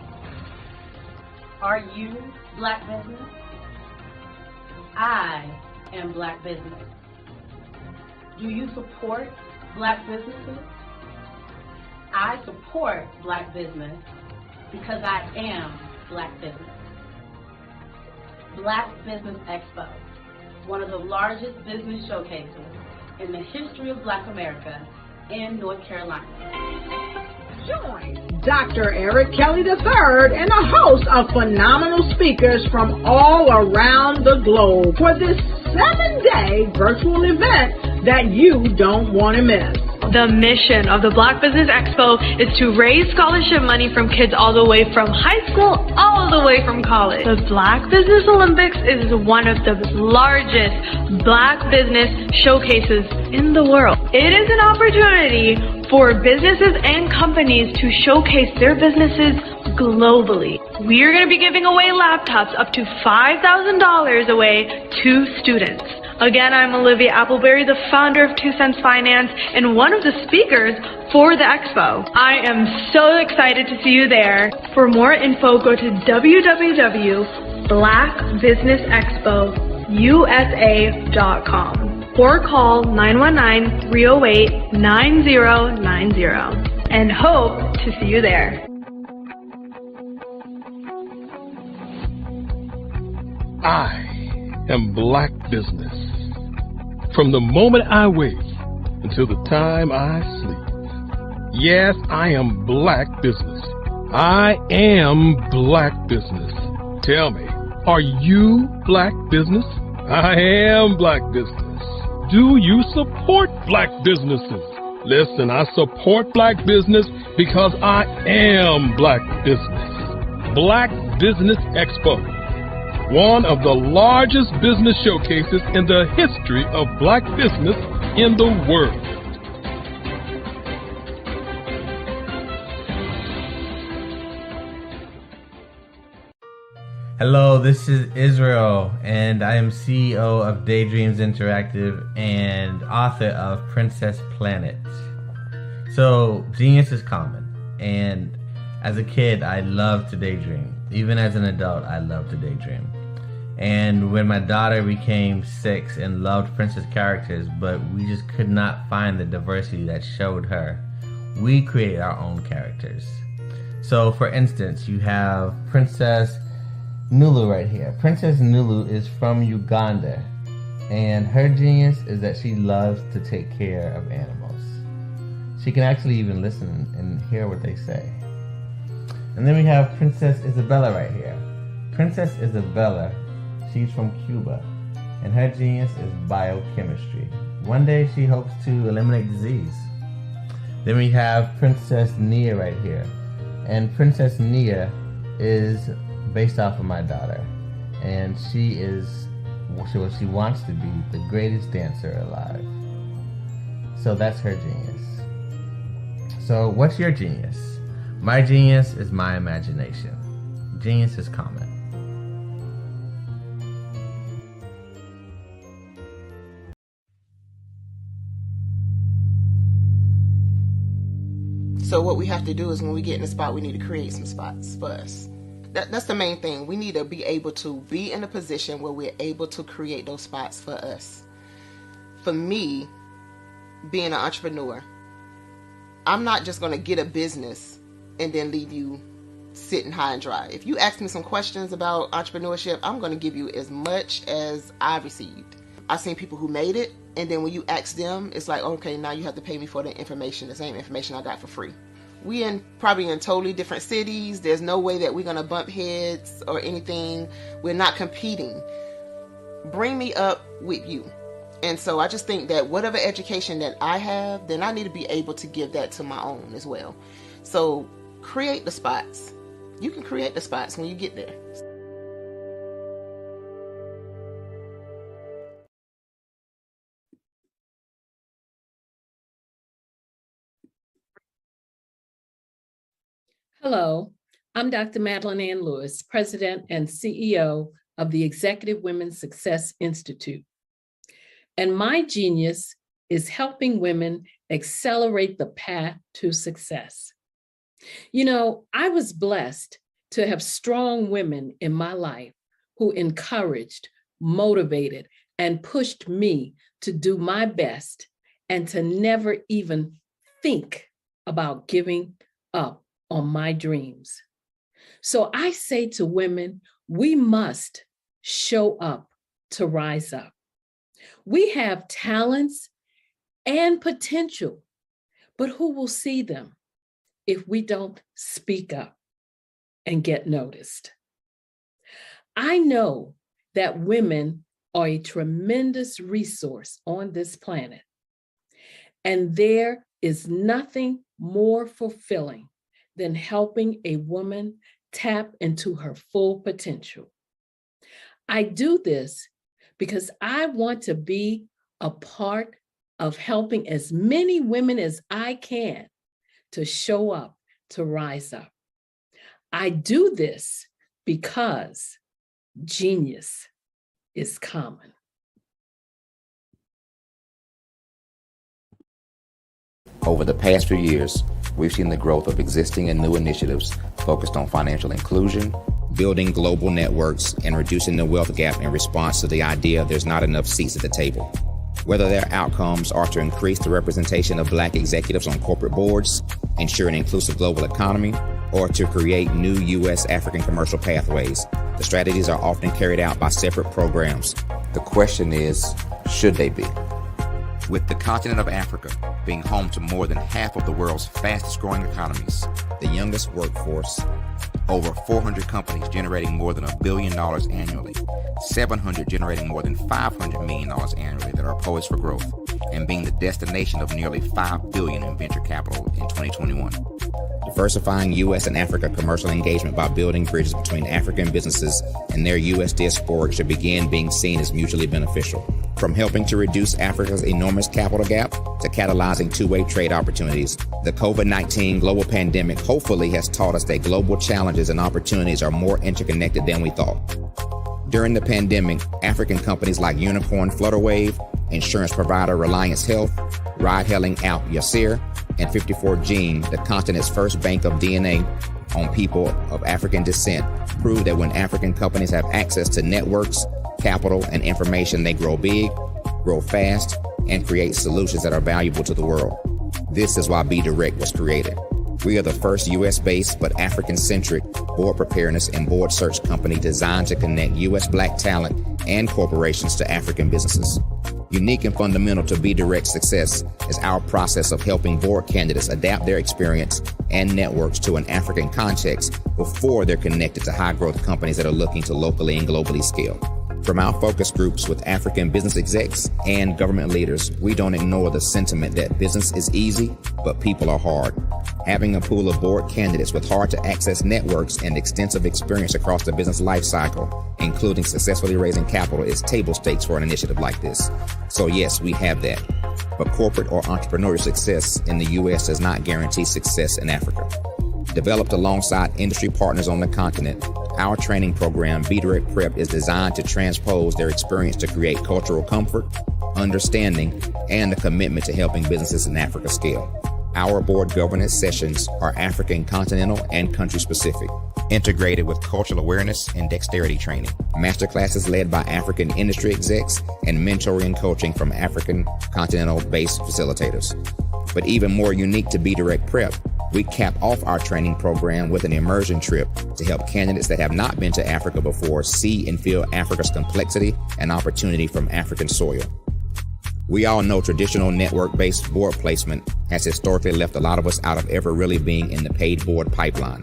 Are you Black Business? I am Black Business. Do you support Black businesses? I support Black business because I am Black business. Black Business Expo, one of the largest business showcases in the history of Black America in North Carolina. Join Dr. Eric Kelly III and a host of phenomenal speakers from all around the globe for this 7-day virtual event that you don't want to miss. The mission of the Black Business Expo is to raise scholarship money from kids all the way from high school, all the way from college. The Black Business Olympics is one of the largest Black business showcases in the world. It is an opportunity for businesses and companies to showcase their businesses globally. We are going to be giving away laptops up to $5,000 away to students. Again, I'm Olivia Appleberry, the founder of 2 Cents Finance and one of the speakers for the expo. I am so excited to see you there. For more info, go to www.blackbusinessexpousa.com or call 919-308-9090 and hope to see you there. I am Black Business. From the moment I wake until the time I sleep. Yes, I am Black Business. I am Black Business. Tell me, are you Black Business? I am Black Business. Do you support Black businesses? Listen, I support Black business because I am Black Business. Black Business Expo, one of the largest business showcases in the history of Black business in the world. Hello, this is Israel, and I am CEO of Daydreams Interactive and author of Princess Planet. So, genius is common, and as a kid, I loved to daydream. Even as an adult, I love to daydream. And when my daughter became 6 and loved princess characters, but we just could not find the diversity that showed her, we created our own characters. So for instance, you have Princess Nulu right here. Princess Nulu is from Uganda, and her genius is that she loves to take care of animals. She can actually even listen and hear what they say. And then we have Princess Isabella right here. Princess Isabella, she's from Cuba, and her genius is biochemistry. One day she hopes to eliminate disease. Then we have Princess Nia right here. And Princess Nia is based off of my daughter. And she wants to be the greatest dancer alive. So that's her genius. So what's your genius? My genius is my imagination. Genius is common. So what we have to do is when we get in a spot, we need to create some spots for us. That's the main thing. We need to be able to be in a position where we're able to create those spots for us. For me, being an entrepreneur, I'm not just going to get a business and then leave you sitting high and dry. If you ask me some questions about entrepreneurship, I'm going to give you as much as I received. I've seen people who made it, and then when you ask them, it's like, okay, now you have to pay me for the information, the same information I got for free. We probably in totally different cities. There's no way that we're going to bump heads or anything. We're not competing. Bring me up with you. And so I just think that whatever education that I have, then I need to be able to give that to my own as well. So create the spots. You can create the spots when you get there. Hello, I'm Dr. Madeline Ann Lewis, President and CEO of the Executive Women's Success Institute. And my genius is helping women accelerate the path to success. You know, I was blessed to have strong women in my life who encouraged, motivated, and pushed me to do my best and to never even think about giving up on my dreams. So I say to women, we must show up to rise up. We have talents and potential, but who will see them if we don't speak up and get noticed? I know that women are a tremendous resource on this planet, and there is nothing more fulfilling than helping a woman tap into her full potential. I do this because I want to be a part of helping as many women as I can to show up, to rise up. I do this because genius is common. Over the past few years, we've seen the growth of existing and new initiatives focused on financial inclusion, building global networks, and reducing the wealth gap in response to the idea there's not enough seats at the table. Whether their outcomes are to increase the representation of Black executives on corporate boards, ensure an inclusive global economy, or to create new U.S. African commercial pathways, the strategies are often carried out by separate programs. The question is, should they be? With the continent of Africa being home to more than half of the world's fastest growing economies, the youngest workforce, over 400 companies generating more than $1 billion annually, 700 generating more than $500 million annually that are poised for growth, and being the destination of nearly $5 billion in venture capital in 2021. Diversifying U.S. and Africa commercial engagement by building bridges between African businesses and their U.S. diaspora should begin being seen as mutually beneficial. From helping to reduce Africa's enormous capital gap to catalyzing two-way trade opportunities, the COVID-19 global pandemic hopefully has taught us that global challenges and opportunities are more interconnected than we thought. During the pandemic, African companies like Unicorn Flutterwave, insurance provider Reliance Health, ride-hailing app Yasir, and 54Gene, the continent's first bank of DNA on people of African descent, proved that when African companies have access to networks, capital, and information, they grow big, grow fast, and create solutions that are valuable to the world. This is why Be Direct was created. We are the first U.S.-based but African-centric board preparedness and board search company designed to connect U.S. Black talent and corporations to African businesses. Unique and fundamental to Be Direct's success is our process of helping board candidates adapt their experience and networks to an African context before they're connected to high-growth companies that are looking to locally and globally scale. From our focus groups with African business execs and government leaders, we don't ignore the sentiment that business is easy, but people are hard. Having a pool of board candidates with hard-to-access networks and extensive experience across the business life cycle, including successfully raising capital, is table stakes for an initiative like this. So yes, we have that. But corporate or entrepreneurial success in the U.S. does not guarantee success in Africa. Developed alongside industry partners on the continent, our training program, Be Direct Prep, is designed to transpose their experience to create cultural comfort, understanding, and a commitment to helping businesses in Africa scale. Our board governance sessions are African, continental, and country-specific, integrated with cultural awareness and dexterity training, masterclasses led by African industry execs, and mentoring and coaching from African continental-based facilitators. But even more unique to Be Direct Prep, we cap off our training program with an immersion trip to help candidates that have not been to Africa before see and feel Africa's complexity and opportunity from African soil. We all know traditional network-based board placement has historically left a lot of us out of ever really being in the paid board pipeline.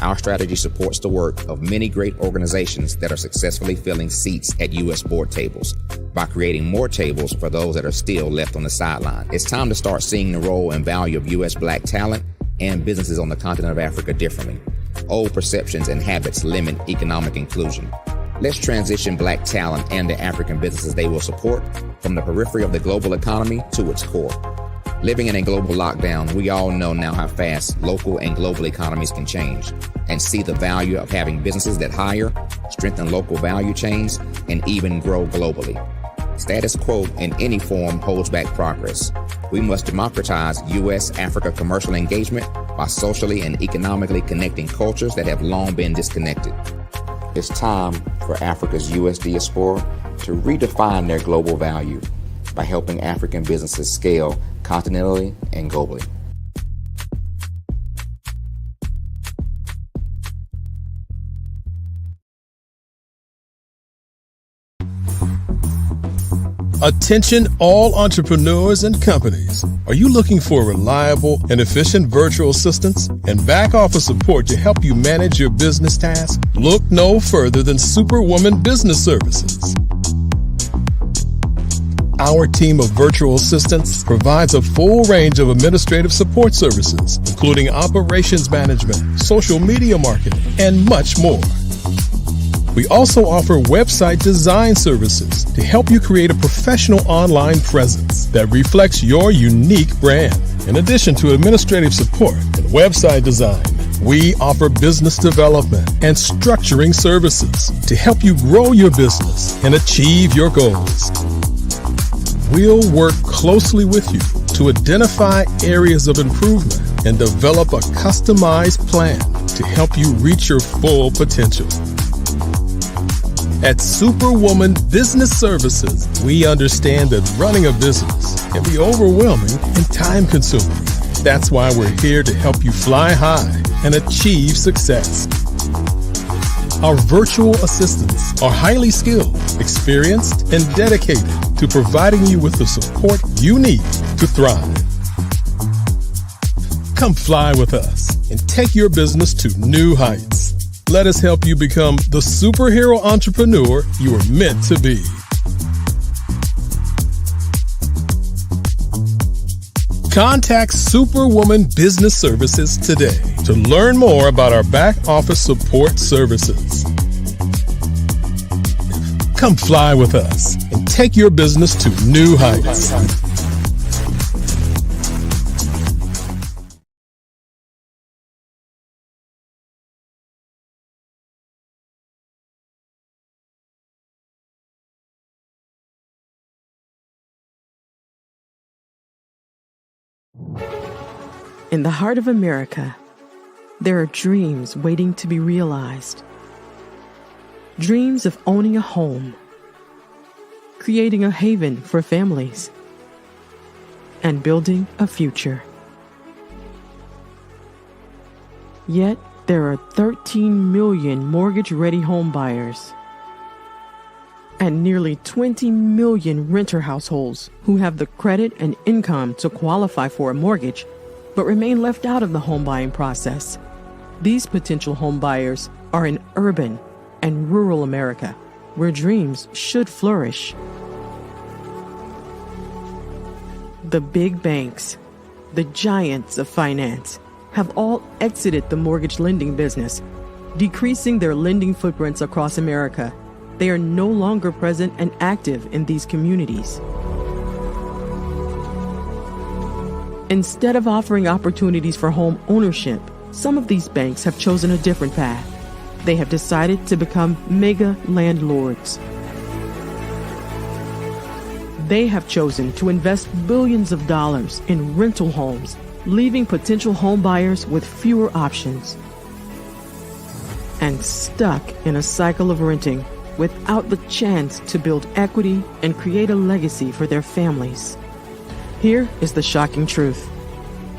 Our strategy supports the work of many great organizations that are successfully filling seats at U.S. board tables by creating more tables for those that are still left on the sideline. It's time to start seeing the role and value of U.S. Black talent and businesses on the continent of Africa differently. Old perceptions and habits limit economic inclusion. Let's transition Black talent and the African businesses they will support from the periphery of the global economy to its core. Living in a global lockdown, we all know now how fast local and global economies can change, and see the value of having businesses that hire, strengthen local value chains, and even grow globally. Status quo in any form holds back progress. We must democratize U.S.-Africa commercial engagement by socially and economically connecting cultures that have long been disconnected. It's time for Africa's U.S. diaspora to redefine their global value by helping African businesses scale continentally and globally. Attention all entrepreneurs and companies. Are you looking for reliable and efficient virtual assistants and back office support to help you manage your business tasks? Look no further than Superwoman Business Services. Our team of virtual assistants provides a full range of administrative support services, including operations management, social media marketing, and much more. We also offer website design services to help you create a professional online presence that reflects your unique brand. In addition to administrative support and website design, we offer business development and structuring services to help you grow your business and achieve your goals. We'll work closely with you to identify areas of improvement and develop a customized plan to help you reach your full potential. At Superwoman Business Services, we understand that running a business can be overwhelming and time-consuming. That's why we're here to help you fly high and achieve success. Our virtual assistants are highly skilled, experienced, and dedicated to providing you with the support you need to thrive. Come fly with us and take your business to new heights. Let us help you become the superhero entrepreneur you are meant to be. Contact Superwoman Business Services today to learn more about our back office support services. Come fly with us and take your business to new heights. In the heart of America, there are dreams waiting to be realized. Dreams of owning a home, creating a haven for families, and building a future. Yet, there are 13 million mortgage-ready home buyers and nearly 20 million renter households who have the credit and income to qualify for a mortgage but remain left out of the home buying process. These potential home buyers are in urban and rural America, where dreams should flourish. The big banks, the giants of finance, have all exited the mortgage lending business, decreasing their lending footprints across America. They are no longer present and active in these communities. Instead of offering opportunities for home ownership, some of these banks have chosen a different path. They have decided to become mega landlords. They have chosen to invest billions of dollars in rental homes, leaving potential home buyers with fewer options and stuck in a cycle of renting without the chance to build equity and create a legacy for their families. Here is the shocking truth.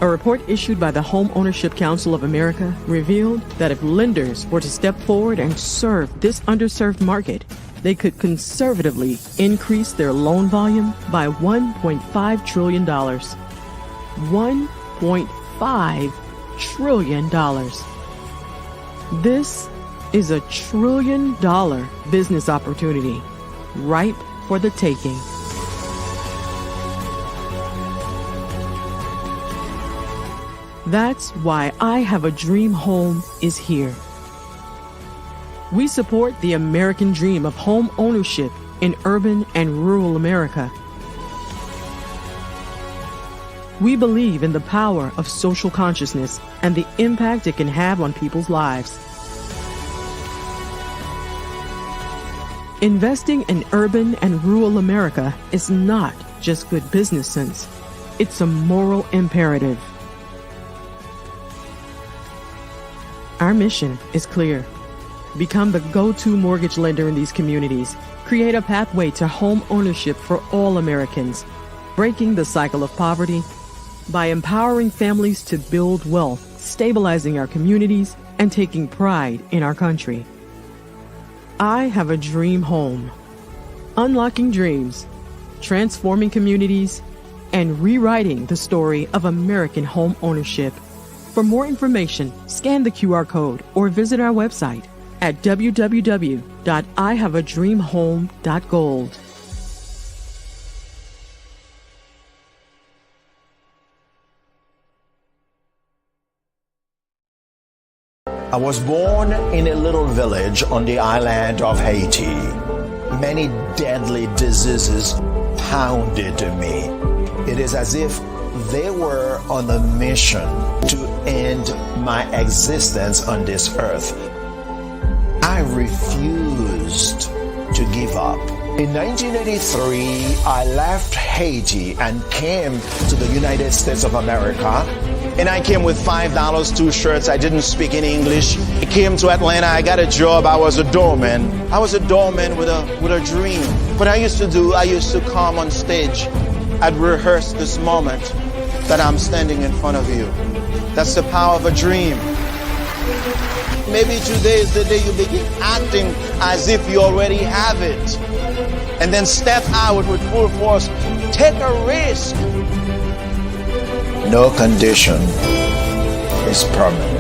A report issued by the Home Ownership Council of America revealed that if lenders were to step forward and serve this underserved market, they could conservatively increase their loan volume by $1.5 trillion. $1.5 trillion. This is a $1 trillion business opportunity, ripe for the taking. That's why I Have a Dream Home is here. We support the American dream of home ownership in urban and rural America. We believe in the power of social consciousness and the impact it can have on people's lives. Investing in urban and rural America is not just good business sense. It's a moral imperative. Our mission is clear. Become the go-to mortgage lender in these communities. Create a pathway to home ownership for all Americans. Breaking the cycle of poverty by empowering families to build wealth, stabilizing our communities, and taking pride in our country. I Have a Dream Home. Unlocking dreams, transforming communities, and rewriting the story of American home ownership. For more information, scan the QR code or visit our website at www.ihaveadreamhome.gold. I was born in a little village on the island of Haiti. Many deadly diseases pounded me. It is as if they were on a mission to end my existence on this earth. I refused to give up. In 1983, I left Haiti and came to the United States of America. And I came with $5, 2 shirts. I didn't speak any English. I came to Atlanta. I got a job. I was a doorman. I was a doorman with a dream. What I used to come on stage. I'd rehearse this moment that I'm standing in front of you. That's the power of a dream. Maybe today is the day you begin acting as if you already have it. And then step out with full force. Take a risk. No condition is permanent.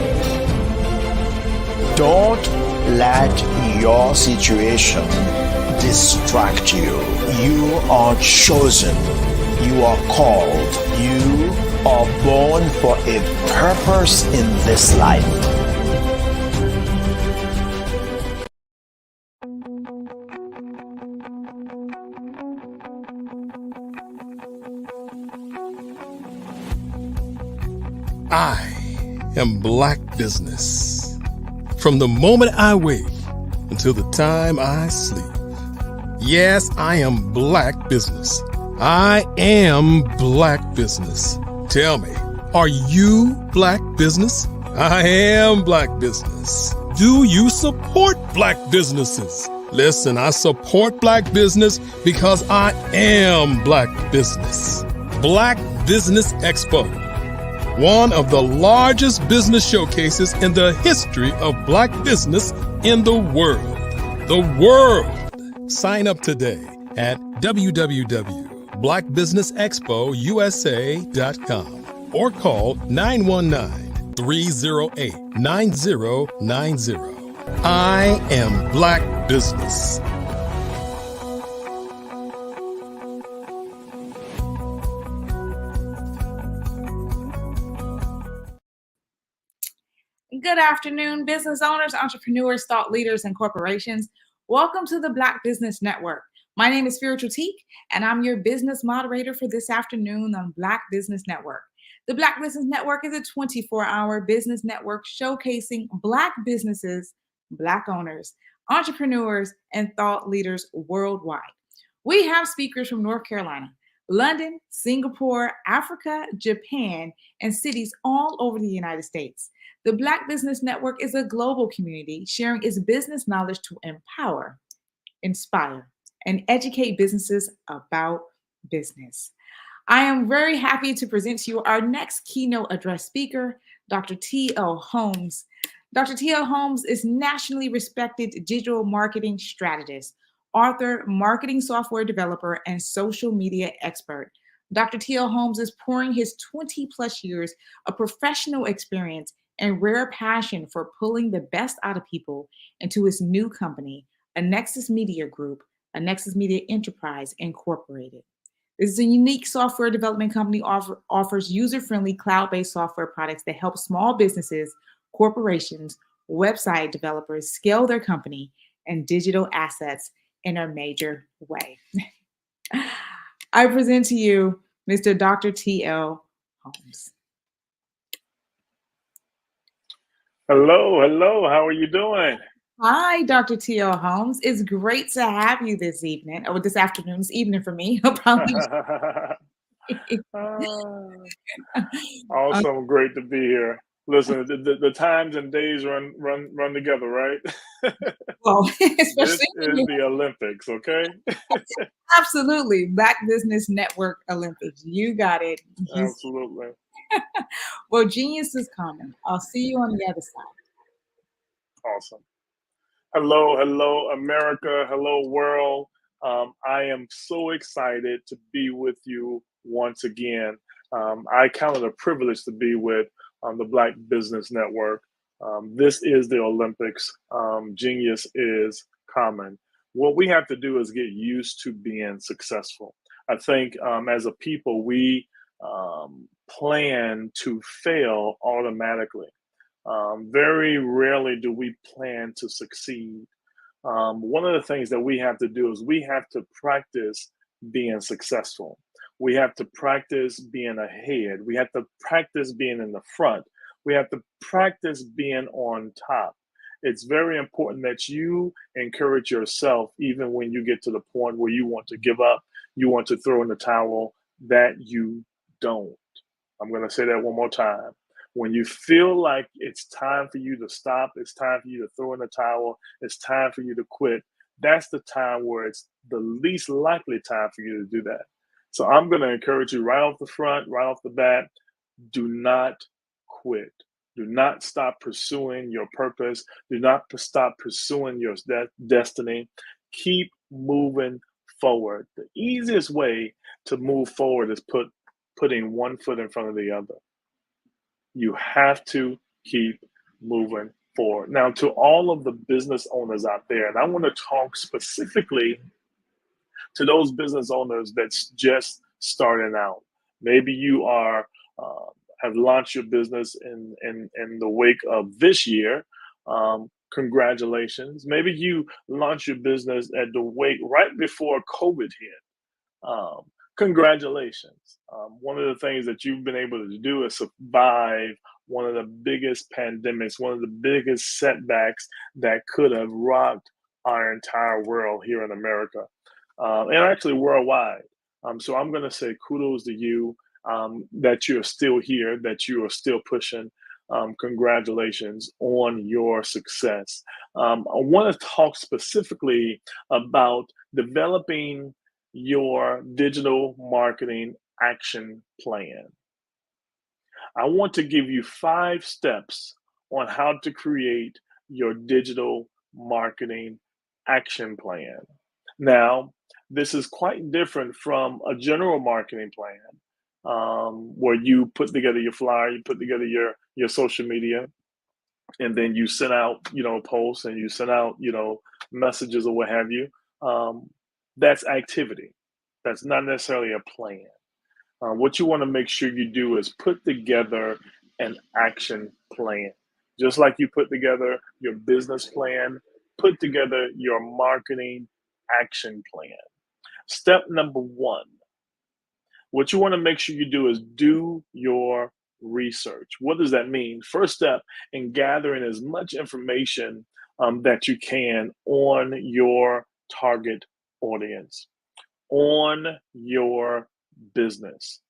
Don't let your situation distract you. You are chosen. You are called. You are born for a purpose in this life. I am Black Business. From the moment I wake until the time I sleep. Yes, I am Black Business. I am Black Business. Tell me, are you Black Business? I am Black Business. Do you support Black businesses? Listen, I support Black business because I am Black Business. Black Business Expo, one of the largest business showcases in the history of Black business in the world. The world! Sign up today at www.blackbusinessexpousa.com or call 919-308-9090. I am Black Business. Good afternoon, business owners, entrepreneurs, thought leaders, and corporations. Welcome to the Black Business Network. My name is Spiritual Teak, and I'm your business moderator for this afternoon on Black Business Network. The Black Business Network is a 24-hour business network showcasing Black businesses, Black owners, entrepreneurs, and thought leaders worldwide. We have speakers from North Carolina, London, Singapore, Africa, Japan, and cities all over the United States. The Black Business Network is a global community sharing its business knowledge to empower, inspire, and educate businesses about business. I am very happy to present to you our next keynote address speaker, Dr. T.L. Holmes. Dr. T.L. Holmes is nationally respected digital marketing strategist, author, marketing software developer, and social media expert. Dr. T.L. Holmes is pouring his 20 plus years of professional experience and rare passion for pulling the best out of people into his new company, Nexus Media Group, Nexus Media Enterprise Incorporated. This is a unique software development company offers user-friendly cloud-based software products that help small businesses, corporations, website developers scale their company and digital assets in a major way. I present to you Mr. Dr. T.L. Holmes. Hello. How are you doing? Hi, Dr. T.L. Holmes. It's great to have you this evening, or this afternoon. It's evening for me. Awesome. Great to be here. Listen, the times and days run together, right? Well, This is the Olympics, okay? Absolutely. Black Business Network Olympics. You got it. Absolutely. Well, genius is coming. I'll see you on the other side. Awesome. Hello, America. Hello, world. I am so excited to be with you once again. I count it a privilege to be with the Black Business Network. This is the Olympics. Genius is common. What we have to do is get used to being successful. I think as a people, we plan to fail automatically. Very rarely do we plan to succeed. One of the things that we have to do is we have to practice being successful. We have to practice being ahead. We have to practice being in the front. We have to practice being on top. It's very important that you encourage yourself, even when you get to the point where you want to give up, you want to throw in the towel, that you don't. I'm going to say that one more time. When you feel like it's time for you to stop, it's time for you to throw in the towel, it's time for you to quit, that's the time where it's the least likely time for you to do that. So I'm going to encourage you right off the front, right off the bat, do not quit. Do not stop pursuing your purpose. Do not stop pursuing your destiny. Keep moving forward. The easiest way to move forward is putting one foot in front of the other. You have to keep moving forward. Now, to all of the business owners out there, and I want to talk specifically to those business owners that's just starting out. Maybe you are have launched your business in the wake of this year. Congratulations. Maybe you launched your business at the wake right before COVID hit. Congratulations. One of the things that you've been able to do is survive one of the biggest pandemics, one of the biggest setbacks that could have rocked our entire world here in America, and actually worldwide. So I'm going to say kudos to you, that you're still here, that you are still pushing. Congratulations on your success. I want to talk specifically about developing your digital marketing action plan. I want to give you 5 steps on how to create your digital marketing action plan. Now, this is quite different from a general marketing plan, where you put together your flyer, you put together your social media, and then you send out, posts, and you send out, messages or what have you. That's activity. That's not necessarily a plan. What you want to make sure you do is put together an action plan. Just like you put together your business plan, put together your marketing action plan. Step number 1, what you want to make sure you do is do your research. What does that mean? First step in gathering as much information that you can on your target audience, on your business,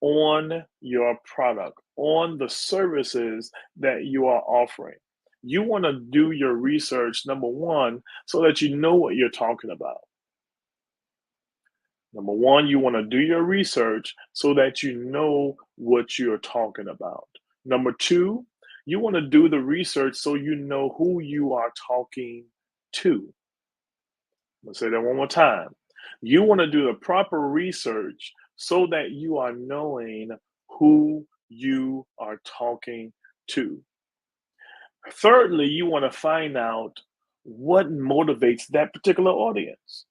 on your product, on the services that you are offering. You want to do your research, number 1, so that you know what you're talking about. Number 1, you want to do your research so that you know what you're talking about. Number 2, you want to do the research so you know who you are talking to. Let's say that one more time. You want to do the proper research so that you are knowing who you are talking to. Thirdly, you want to find out what motivates that particular audience.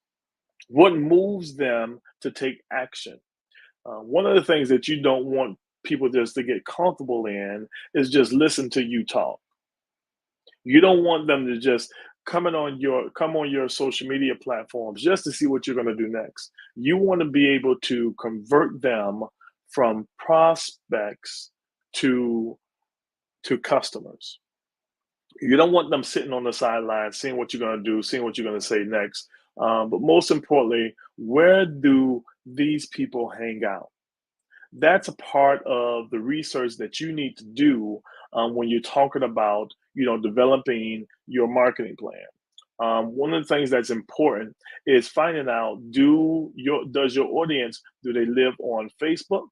What moves them to take action? One of the things that you don't want people just to get comfortable in is just listen to you talk. You don't want them to just come on your social media platforms just to see what you're going to do next. You want to be able to convert them from prospects to customers. You don't want them sitting on the sidelines, seeing what you're going to do, seeing what you're going to say next. But most importantly, where do these people hang out? That's a part of the research that you need to do when you're talking about, developing your marketing plan. One of the things that's important is finding out, does your audience, do they live on Facebook,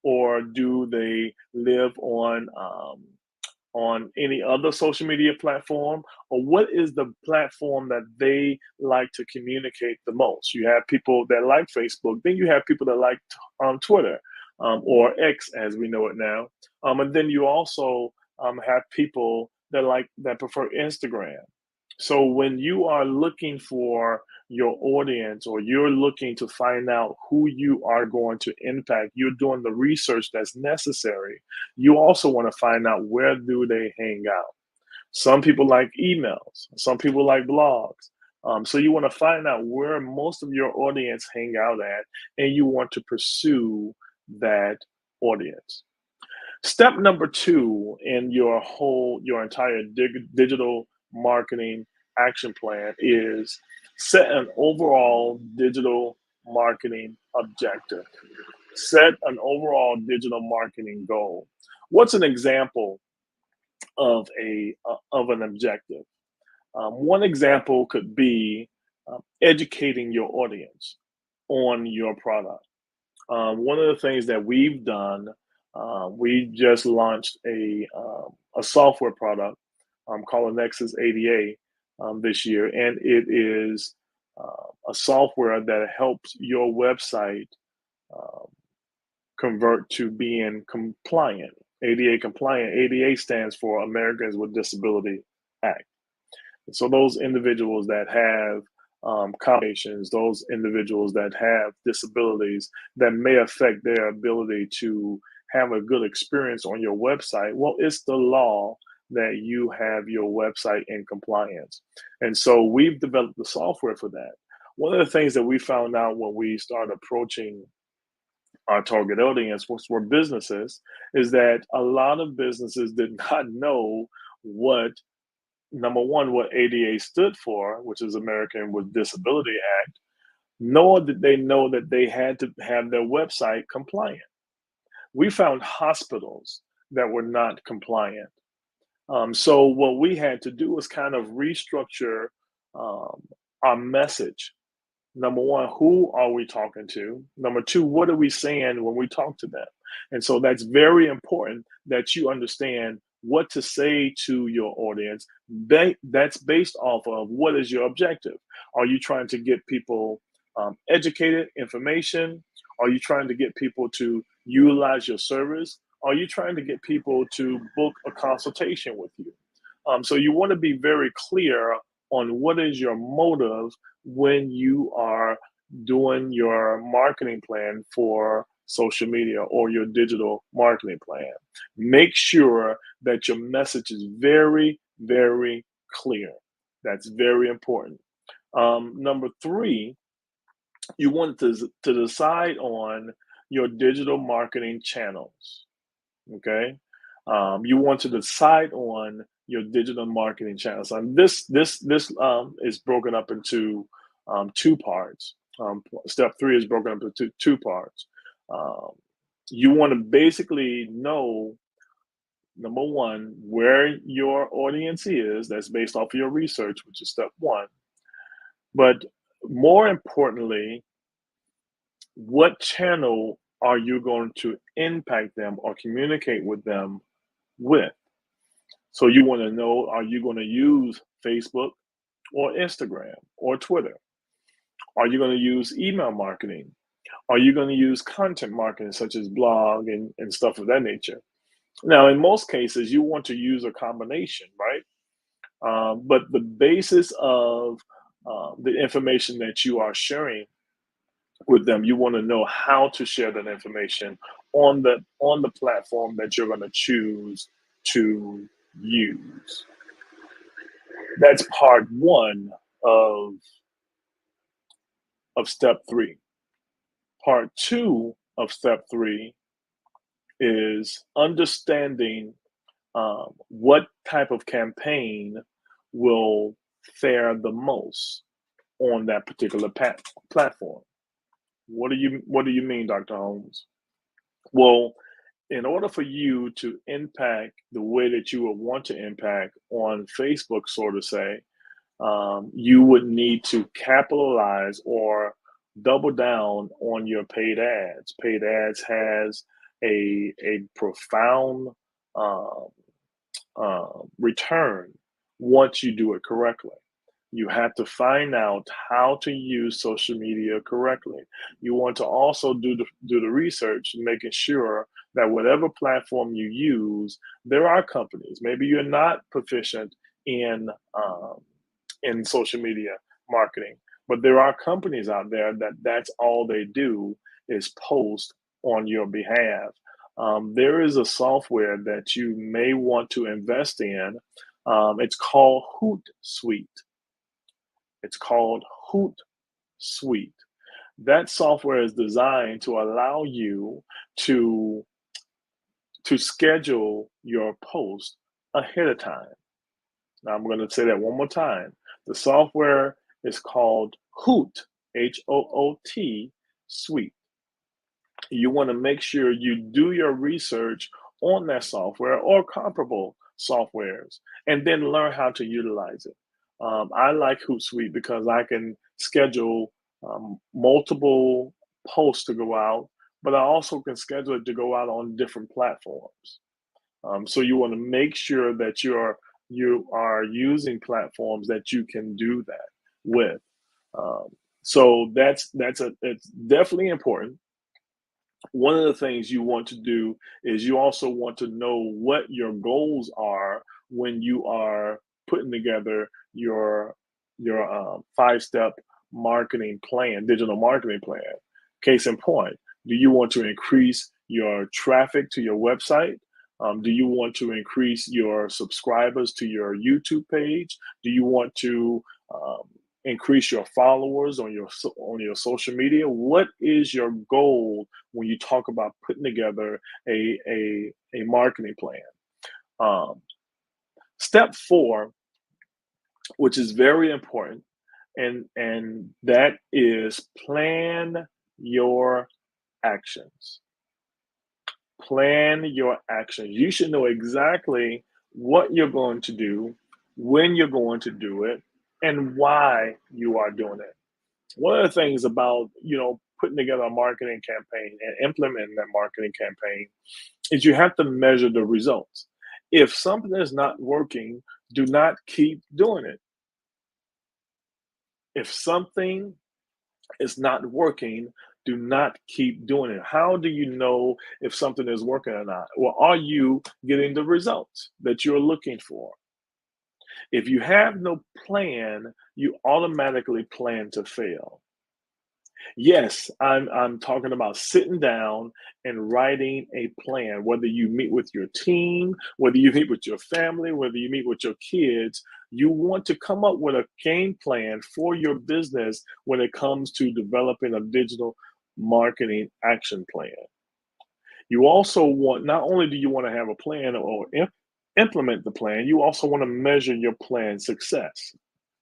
or do they live on any other social media platform, or what is the platform that they like to communicate the most? You have people that like Facebook, then you have people that like Twitter, or X as we know it now, and then you also have people that prefer Instagram. So when you are looking for your audience, or you're looking to find out who you are going to impact, you're doing the research that's necessary. You also want to find out, where do they hang out? Some people like emails, some people like blogs. So you want to find out where most of your audience hang out at, and you want to pursue that audience. Step number 2 in your entire digital marketing action plan is set an overall digital marketing objective. Set an overall digital marketing goal. What's an example of an objective? One example could be educating your audience on your product. One of the things that we've done, we just launched a software product called Nexus ADA this year, and it is a software that helps your website convert to being compliant, ADA compliant. ADA stands for Americans with Disability Act. So those individuals that have complications, those individuals that have disabilities that may affect their ability to have a good experience on your website, well, it's the law that you have your website in compliance. And so we've developed the software for that. One of the things that we found out when we started approaching our target audience, which were businesses, is that a lot of businesses did not know what, number one, what ADA stood for, which is American with Disability Act, nor did they know that they had to have their website compliant. We found hospitals that were not compliant. So what we had to do was kind of restructure our message. Number one, who are we talking to? Number two, what are we saying when we talk to them? And so that's very important that you understand what to say to your audience. That's based off of, what is your objective? Are you trying to get people educated, information? Are you trying to get people to utilize your service? Are you trying to get people to book a consultation with you? So you want to be very clear on what is your motive when you are doing your marketing plan for social media or your digital marketing plan. Make sure that your message is very, very clear. That's very important. Number 3, you want to decide on your digital marketing channels. Okay. You want to decide on your digital marketing channels. And this is broken up into 2 parts. Step 3 is broken up into 2 parts. You want to basically know, number 1, where your audience is. That's based off of your research, which is step 1. But more importantly, what channel are you going to impact them or communicate with them with? So you want to know, are you going to use Facebook or Instagram or Twitter? Are you going to use email marketing? Are you going to use content marketing such as blog and stuff of that nature? Now, in most cases, you want to use a combination, right? But the basis of the information that you are sharing with them, you want to know how to share that information on the platform that you're going to choose to use. That's part 1 of step 3. Part 2 of step 3 is understanding what type of campaign will fare the most on that particular platform. What do you mean, Dr. Holmes? Well, in order for you to impact the way that you would want to impact on Facebook, so to say, you would need to capitalize or double down on your paid ads. Paid ads has a profound return once you do it correctly. You have to find out how to use social media correctly. You want to also do the research, making sure that whatever platform you use, there are companies. Maybe you're not proficient in in social media marketing. But there are companies out there that that's all they do is post on your behalf. There is a software that you may want to invest in. It's called Hootsuite. It's called Hootsuite. That software is designed to allow you to schedule your post ahead of time. Now I'm going to say that one more time. The software is called Hoot, Hoot Suite. You want to make sure you do your research on that software or comparable softwares and then learn how to utilize it. I like Hootsuite because I can schedule multiple posts to go out, but I also can schedule it to go out on different platforms. So you want to make sure that you are using platforms that you can do that with. So it's definitely important. One of the things you want to do is you also want to know what your goals are when you are putting together your 5-step marketing plan, digital marketing plan. Case in point, do you want to increase your traffic to your website? Do you want to increase your subscribers to your YouTube page? Do you want to increase your followers on your social media? What is your goal when you talk about putting together a marketing plan? Step 4, which is very important, and that is plan your actions. Plan your actions. You should know exactly what you're going to do, when you're going to do it, and why you are doing it. One of the things about, putting together a marketing campaign and implementing that marketing campaign is you have to measure the results. If something is not working, do not keep doing it. If something is not working, do not keep doing it. How do you know if something is working or not? Well, are you getting the results that you're looking for? If you have no plan, you automatically plan to fail. Yes, I'm talking about sitting down and writing a plan, whether you meet with your team, whether you meet with your family, whether you meet with your kids. You want to come up with a game plan for your business when it comes to developing a digital marketing action plan. You also want, not only do you want to have a plan or implement the plan, you also want to measure your plan success.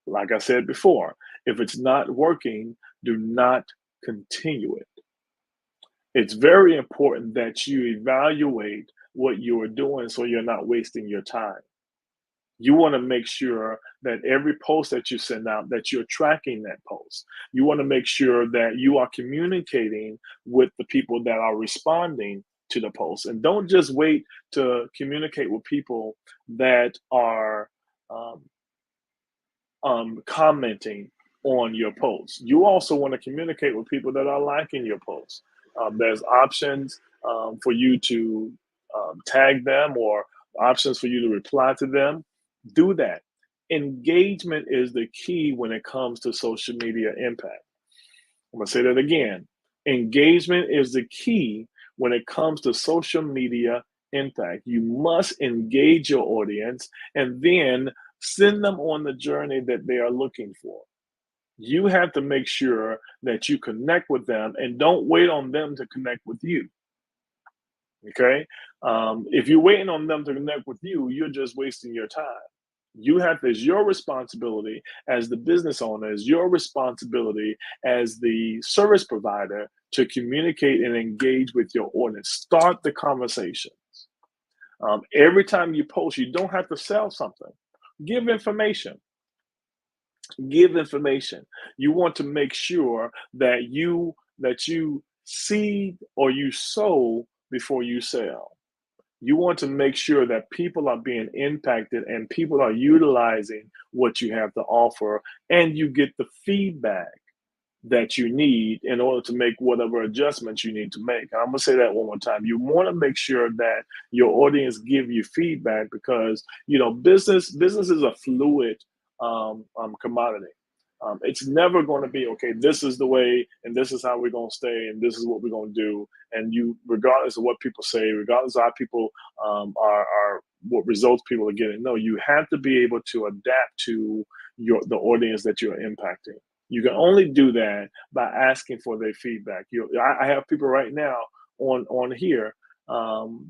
Like I said before, if it's not working, do not continue it. It's very important that you evaluate what you are doing so you're not wasting your time. You want to make sure that every post that you send out, that you're tracking that post. You want to make sure that you are communicating with the people that are responding to the post. And don't just wait to communicate with people that are commenting on your posts. You also want to communicate with people that are liking your posts. There's options for you to tag them or options for you to reply to them. Do that. Engagement is the key when it comes to social media impact. I'm going to say that again. Engagement is the key when it comes to social media impact. You must engage your audience and then send them on the journey that they are looking for. You have to make sure that you connect with them and don't wait on them to connect with you. Okay? If you're waiting on them to connect with you, you're just wasting your time. It's your responsibility as the business owner, it's your responsibility as the service provider to communicate and engage with your audience. Start the conversations. Every time you post, you don't have to sell something. Give information. Give information. You want to make sure that you seed or you sow before you sell. You want to make sure that people are being impacted and people are utilizing what you have to offer, and you get the feedback that you need in order to make whatever adjustments you need to make. And I'm going to say that one more time. You want to make sure that your audience give you feedback because, business is a fluid commodity. It's never going to be, okay, this is the way, and this is how we're going to stay, and this is what we're going to do. And you, regardless of what people say, regardless of how people are what results people are getting, no, you have to be able to adapt to the audience that you're impacting. You can only do that by asking for their feedback. I have people right now on here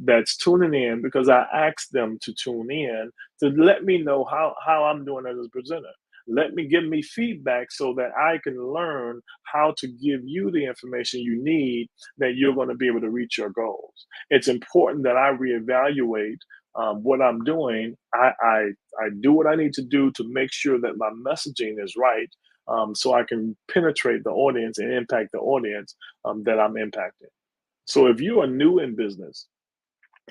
that's tuning in because I asked them to tune in to let me know how I'm doing as a presenter. Give me feedback so that I can learn how to give you the information you need that you're going to be able to reach your goals. It's important that I reevaluate what I'm doing. I do what I need to do to make sure that my messaging is right, so I can penetrate the audience and impact the audience that I'm impacting. So if you are new in business,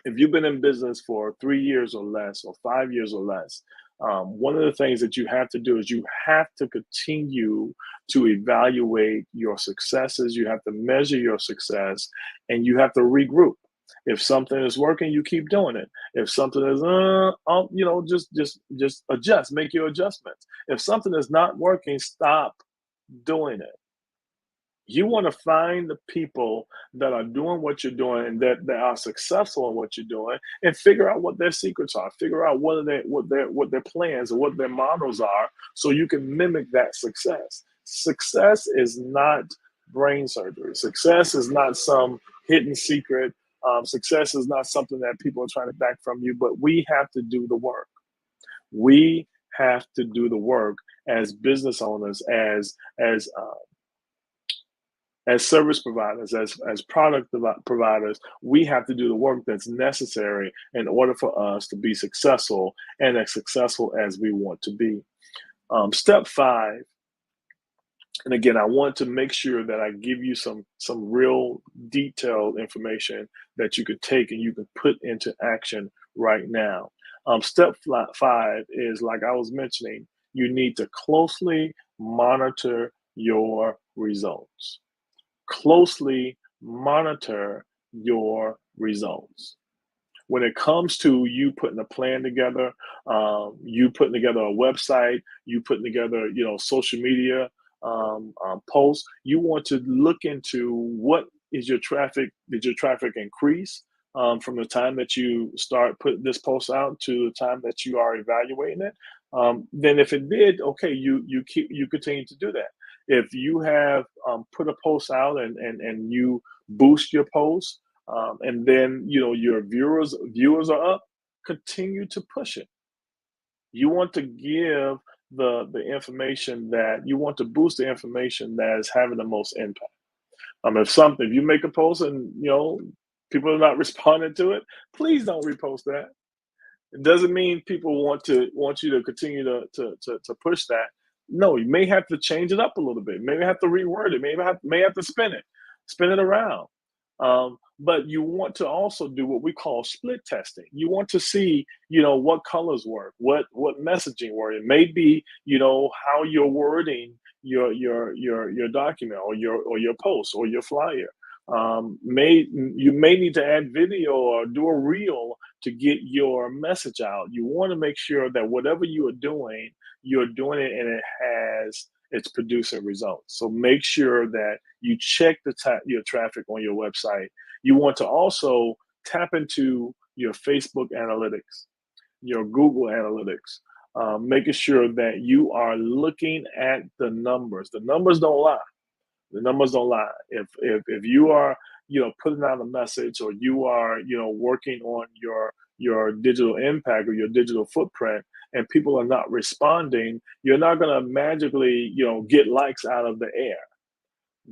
if you've been in business for 3 years or less, or 5 years or less, one of the things that you have to do is you have to continue to evaluate your successes. You have to measure your success, and you have to regroup. If something is working, you keep doing it. If something is, just adjust, make your adjustments. If something is not working, stop doing it. You want to find the people that are doing what you're doing and that are successful in what you're doing, and figure out what their secrets are. Figure out what their plans and what their models are, so you can mimic that success. Success is not brain surgery. Success is not some hidden secret. Success is not something that people are trying to back from you, but we have to do the work. We have to do the work as business owners, as service providers, as product providers. We have to do the work that's necessary in order for us to be successful, and as successful as we want to be. Step 5, and again, I want to make sure that I give you some real detailed information that you could take and you can put into action right now. Step 5 is, like I was mentioning, you need to closely monitor your results. Closely monitor your results. When it comes to you putting a plan together, you putting together a website, you putting together, social media posts, you want to look into what is your traffic. Did your traffic increase from the time that you start putting this post out to the time that you are evaluating it? Then if it did, okay, you continue to do that. If you have put a post out and you boost your post, and then your viewers are up, continue to push it. You want to give the information that you want to boost the information that is having the most impact. If you make a post and people are not responding to it, please don't repost that. It doesn't mean people want you to continue to push that. No, you may have to change it up a little bit. Maybe have to reword it. May have to spin it around. But you want to also do what we call split testing. You want to see, what colors work, what messaging work. It may be, how you're wording your document or your post or your flyer. You may need to add video or do a reel to get your message out. You want to make sure that whatever you are doing, you're doing it and it's producing results. So make sure that you check your traffic on your website. You want to also tap into your Facebook analytics, your Google analytics, making sure that you are looking at the numbers. The numbers don't lie. The numbers don't lie. If you are, putting out a message, or you are, working on your digital impact or your digital footprint, and people are not responding, you're not going to magically, get likes out of the air.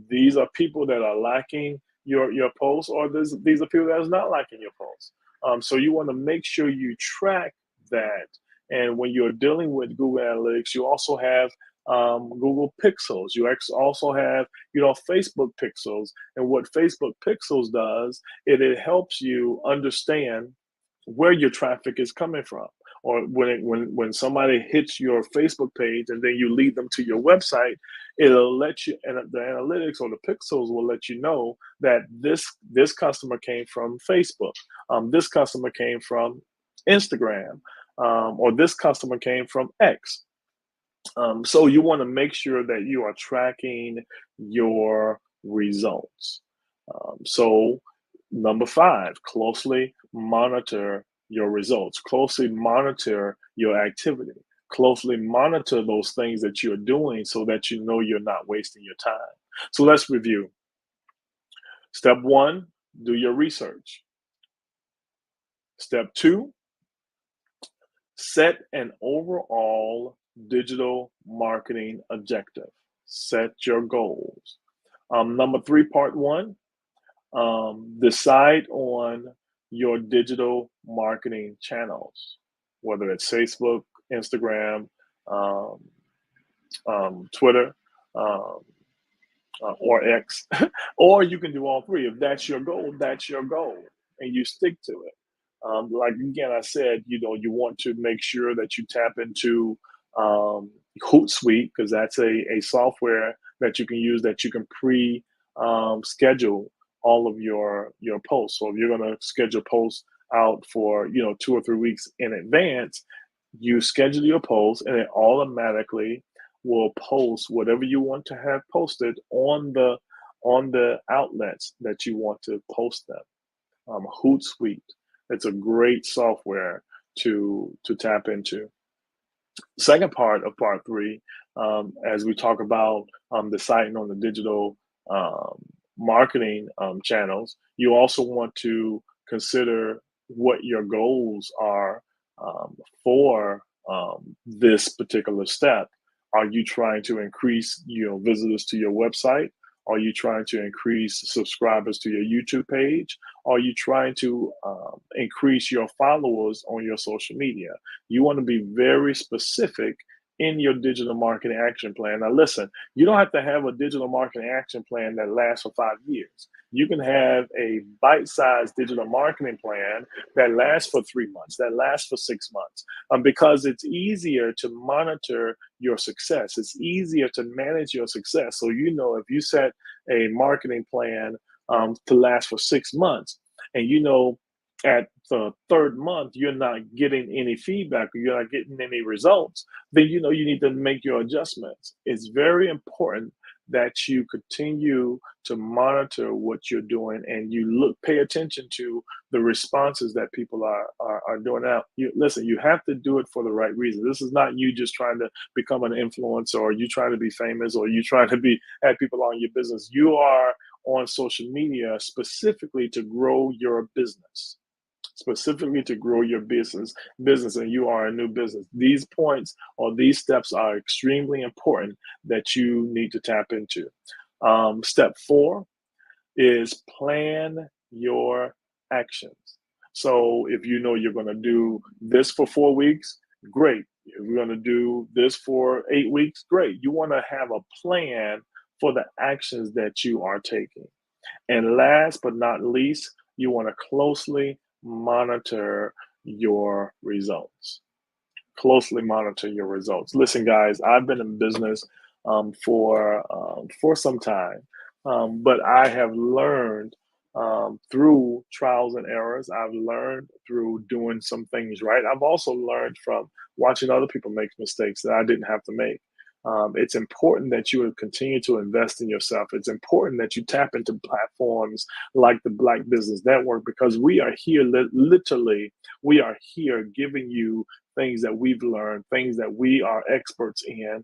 These are people that are liking your posts, or these are people that are not liking your posts. So you want to make sure you track that. And when you're dealing with Google Analytics, you also have Google Pixels. You also have, Facebook Pixels. And what Facebook Pixels does, it helps you understand where your traffic is coming from. Or when somebody hits your Facebook page and then you lead them to your website, it'll let you, and the analytics or the pixels will let you know that this customer came from Facebook, this customer came from Instagram, or this customer came from X. So you want to make sure that you are tracking your results. So number 5, closely monitor your results. Closely monitor your activity. Closely monitor those things that you're doing so that you know you're not wasting your time. So let's review. Step 1, do your research. Step 2, set an overall digital marketing objective. Set your goals. Number 3, part 1, decide on your digital marketing channels, whether it's Facebook, Instagram, Twitter, or X, or you can do all 3. If that's your goal, that's your goal, and you stick to it. Like again, I said, you want to make sure that you tap into Hootsuite, because that's a software that you can use that you can schedule all of your posts. So if you're going to schedule posts out for 2 or 3 weeks in advance, you schedule your posts and it automatically will post whatever you want to have posted on the outlets that you want to post them. Hootsuite, it's a great software to tap into. Second part of part 3, as we talk about deciding on the digital marketing channels, you also want to consider what your goals are for this particular step. Are you trying to increase visitors to your website? Are you trying to increase subscribers to your YouTube page? Are you trying to increase your followers on your social media? You want to be very specific in your digital marketing action plan. Now listen, you don't have to have a digital marketing action plan that lasts for 5 years. You can have a bite-sized digital marketing plan that lasts for 3 months, that lasts for 6 months, because it's easier to monitor your success. It's easier to manage your success. So if you set a marketing plan to last for 6 months, and at the 3rd month you're not getting any feedback or you're not getting any results, then you need to make your adjustments. It's very important that you continue to monitor what you're doing and you pay attention to the responses that people are doing. Now, listen, you have to do it for the right reason. This is not you just trying to become an influencer, or you trying to be famous, or you trying to have people on your business. You are on social media specifically to grow your business. Specifically to grow your business, and you are a new business. These points or these steps are extremely important that you need to tap into. Step 4 is plan your actions. So if you're going to do this for 4 weeks, great. If you're going to do this for 8 weeks, great. You want to have a plan for the actions that you are taking. And last but not least, you want to closely monitor your results. Closely monitor your results. Listen, guys, I've been in business for some time, but I have learned through trials and errors. I've learned through doing some things right. I've also learned from watching other people make mistakes that I didn't have to make. It's important that you continue to invest in yourself. It's important that you tap into platforms like the Black Business Network, because we are here, literally, we are here giving you things that we've learned, things that we are experts in,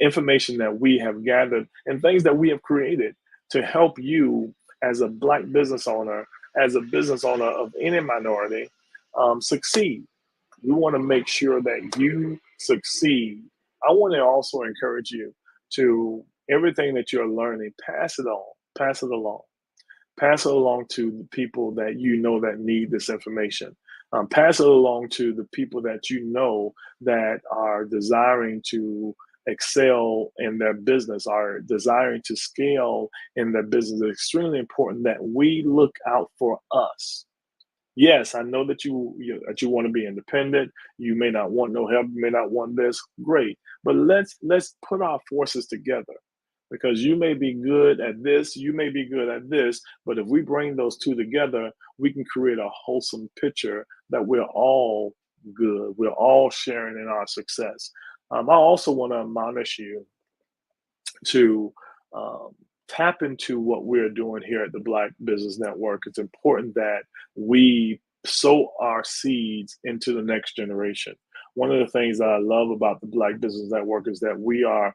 information that we have gathered, and things that we have created to help you as a Black business owner, as a business owner of any minority, succeed. We want to make sure that you succeed. I want to also encourage you to everything that you're learning, pass it on, pass it along. Pass it along to the people that that need this information. Pass it along to the people that that are desiring to excel in their business, are desiring to scale in their business. It's extremely important that we look out for us. Yes, I know that you want to be independent. You may not want no help. You may not want this. Great, but let's put our forces together, because you may be good at this. You may be good at this. But if we bring those two together, we can create a wholesome picture that we're all good. We're all sharing in our success. I also want to admonish you to tap into what we're doing here at the Black Business Network. It's important that we sow our seeds into the next generation. One of the things that I love about the Black Business Network is that we are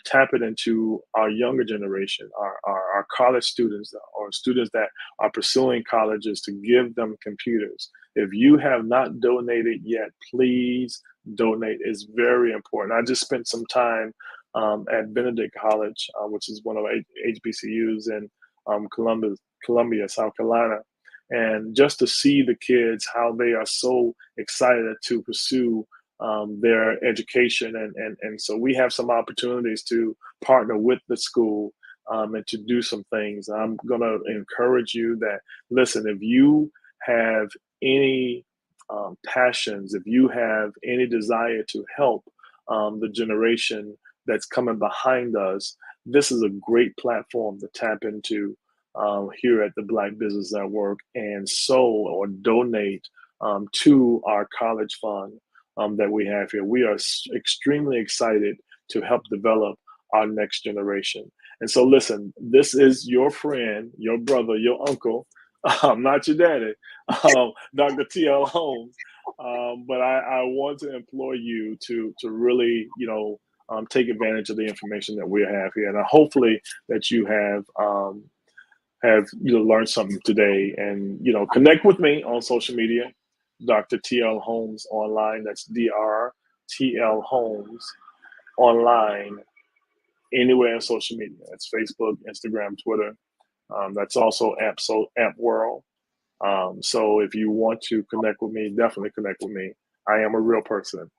tapping into our younger generation, our college students, or students that are pursuing colleges, to give them computers. If you have not donated yet, please donate. It's very important. I just spent some time at Benedict College, which is one of HBCUs in Columbia, South Carolina. And just to see the kids, how they are so excited to pursue their education. And so we have some opportunities to partner with the school and to do some things. I'm going to encourage you that, listen, if you have any passions, if you have any desire to help the generation that's coming behind us, this is a great platform to tap into here at the Black Business Network and sow or donate to our college fund that we have here. We are extremely excited to help develop our next generation. And so listen, this is your friend, your brother, your uncle, not your daddy, Dr. T.L. Holmes. But I want to implore you to really, take advantage of the information that we have here. And hopefully that you have learned something today, and, connect with me on social media, Dr. T.L. Holmes online. That's Dr. Holmes online, anywhere on social media. That's Facebook, Instagram, Twitter. That's also App World. So if you want to connect with me, definitely connect with me. I am a real person.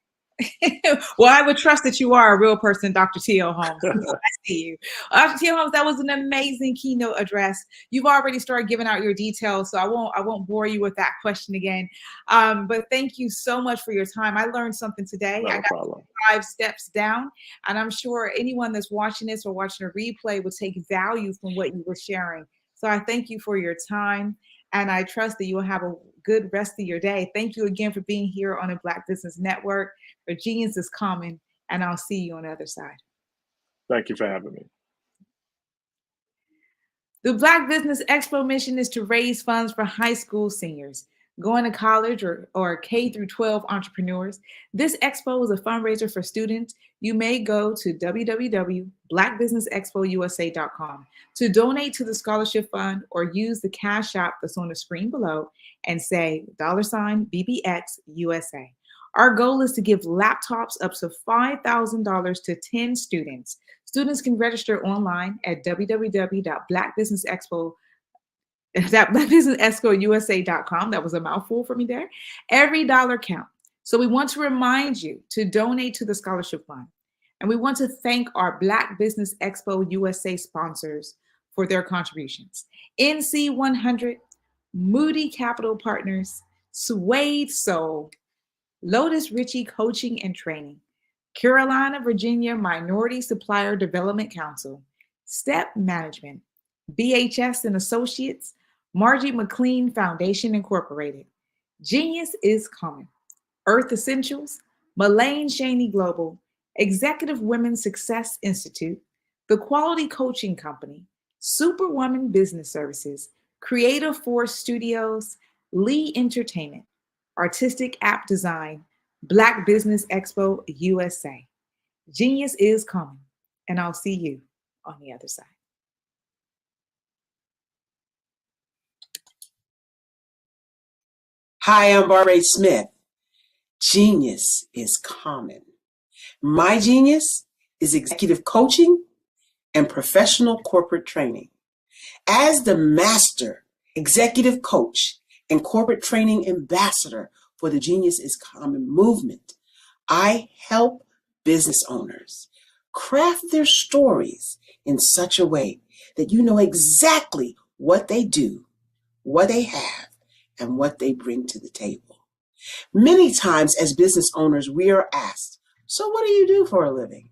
Well, I would trust that you are a real person, Dr. T.L. Holmes. I see you. Dr. T.L. Holmes, that was an amazing keynote address. You've already started giving out your details, so I won't bore you with that question again. But thank you so much for your time. I learned something today. No problem. 5 steps down, and I'm sure anyone that's watching this or watching a replay will take value from what you were sharing. So I thank you for your time, and I trust that you will have a good rest of your day. Thank you again for being here on the Black Business Network, where genius is common, and I'll see you on the other side. Thank you for having me. The Black Business Expo mission is to raise funds for high school seniors going to college or K through 12 entrepreneurs. This expo is a fundraiser for students. You may go to www.blackbusinessexpousa.com to donate to the scholarship fund, or use the cash app that's on the screen below and say $BBX USA. Our goal is to give laptops up to $5,000 to 10 students. Students can register online at www.blackbusinessexpousa.com. That was a mouthful for me there. Every dollar counts. So we want to remind you to donate to the scholarship fund. And we want to thank our Black Business Expo USA sponsors for their contributions. NC 100, Moody Capital Partners, Suede Soul, Lotus Ritchie Coaching and Training, Carolina, Virginia Minority Supplier Development Council, Step Management, BHS and Associates, Margie McLean Foundation Incorporated, Genius is Common, Earth Essentials, Mullane Shaney Global, Executive Women's Success Institute, The Quality Coaching Company, Superwoman Business Services, Creative Force Studios, Lee Entertainment, Artistic App Design, Black Business Expo USA. Genius is Common, and I'll see you on the other side. Hi, I'm Barbara Smith. Genius is common. My genius is executive coaching and professional corporate training. As the master executive coach and corporate training ambassador for the Genius is Common movement, I help business owners craft their stories in such a way that you know exactly what they do, what they have, and what they bring to the table. Many times as business owners, we are asked, so what do you do for a living?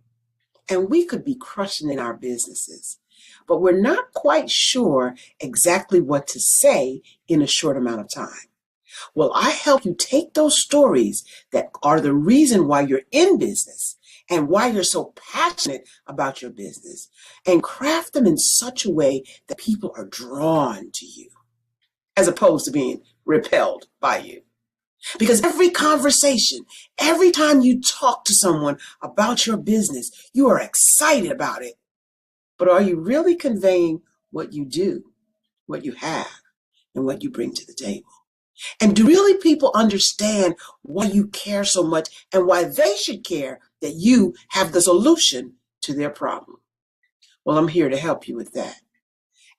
And we could be crushing in our businesses, but we're not quite sure exactly what to say in a short amount of time. Well, I help you take those stories that are the reason why you're in business and why you're so passionate about your business, and craft them in such a way that people are drawn to you as opposed to being repelled by you. Because every conversation, every time you talk to someone about your business, you are excited about it. But are you really conveying what you do, what you have, and what you bring to the table? And do really people understand why you care so much and why they should care that you have the solution to their problem? Well, I'm here to help you with that.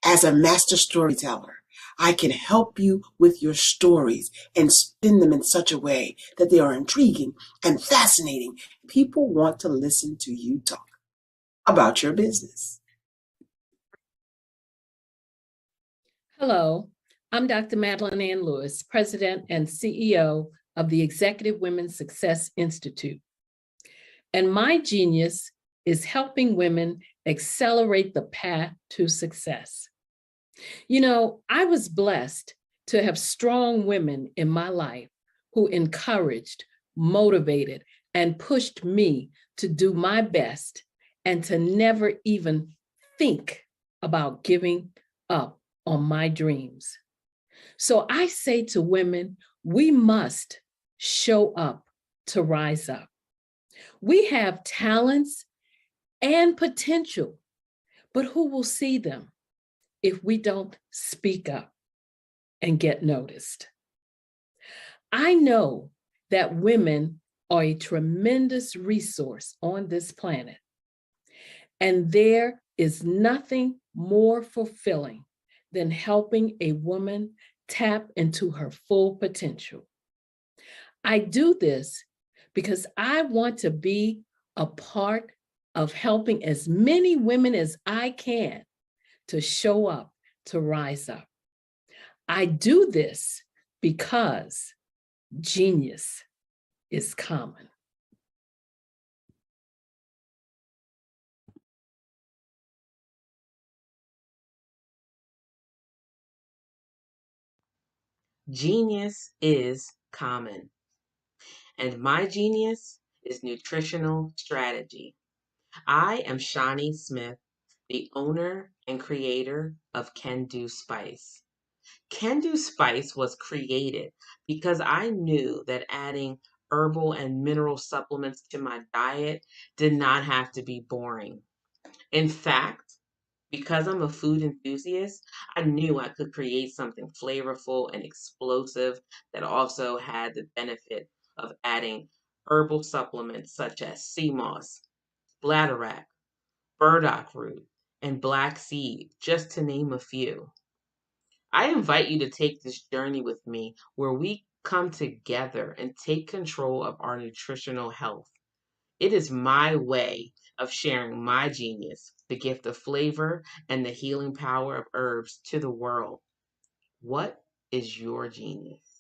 As a master storyteller, I can help you with your stories and spin them in such a way that they are intriguing and fascinating. People want to listen to you talk about your business. Hello, I'm Dr. Madeline Ann Lewis, President and CEO of the Executive Women's Success Institute. And my genius is helping women accelerate the path to success. You know, I was blessed to have strong women in my life who encouraged, motivated, and pushed me to do my best and to never even think about giving up on my dreams. So I say to women, we must show up to rise up. We have talents and potential, but who will see them if we don't speak up and get noticed? I know that women are a tremendous resource on this planet, and there is nothing more fulfilling than helping a woman tap into her full potential. I do this because I want to be a part of helping as many women as I can to show up, to rise up. I do this because genius is common. Genius is common. And my genius is nutritional strategy. I am Shawnee Smith, the owner and creator of Can Do Spice. Can Do Spice was created because I knew that adding herbal and mineral supplements to my diet did not have to be boring. In fact, because I'm a food enthusiast, I knew I could create something flavorful and explosive that also had the benefit of adding herbal supplements such as sea moss, bladderwrack, burdock root, and black seed, just to name a few. I invite you to take this journey with me where we come together and take control of our nutritional health. It is my way of sharing my genius, the gift of flavor and the healing power of herbs to the world. What is your genius?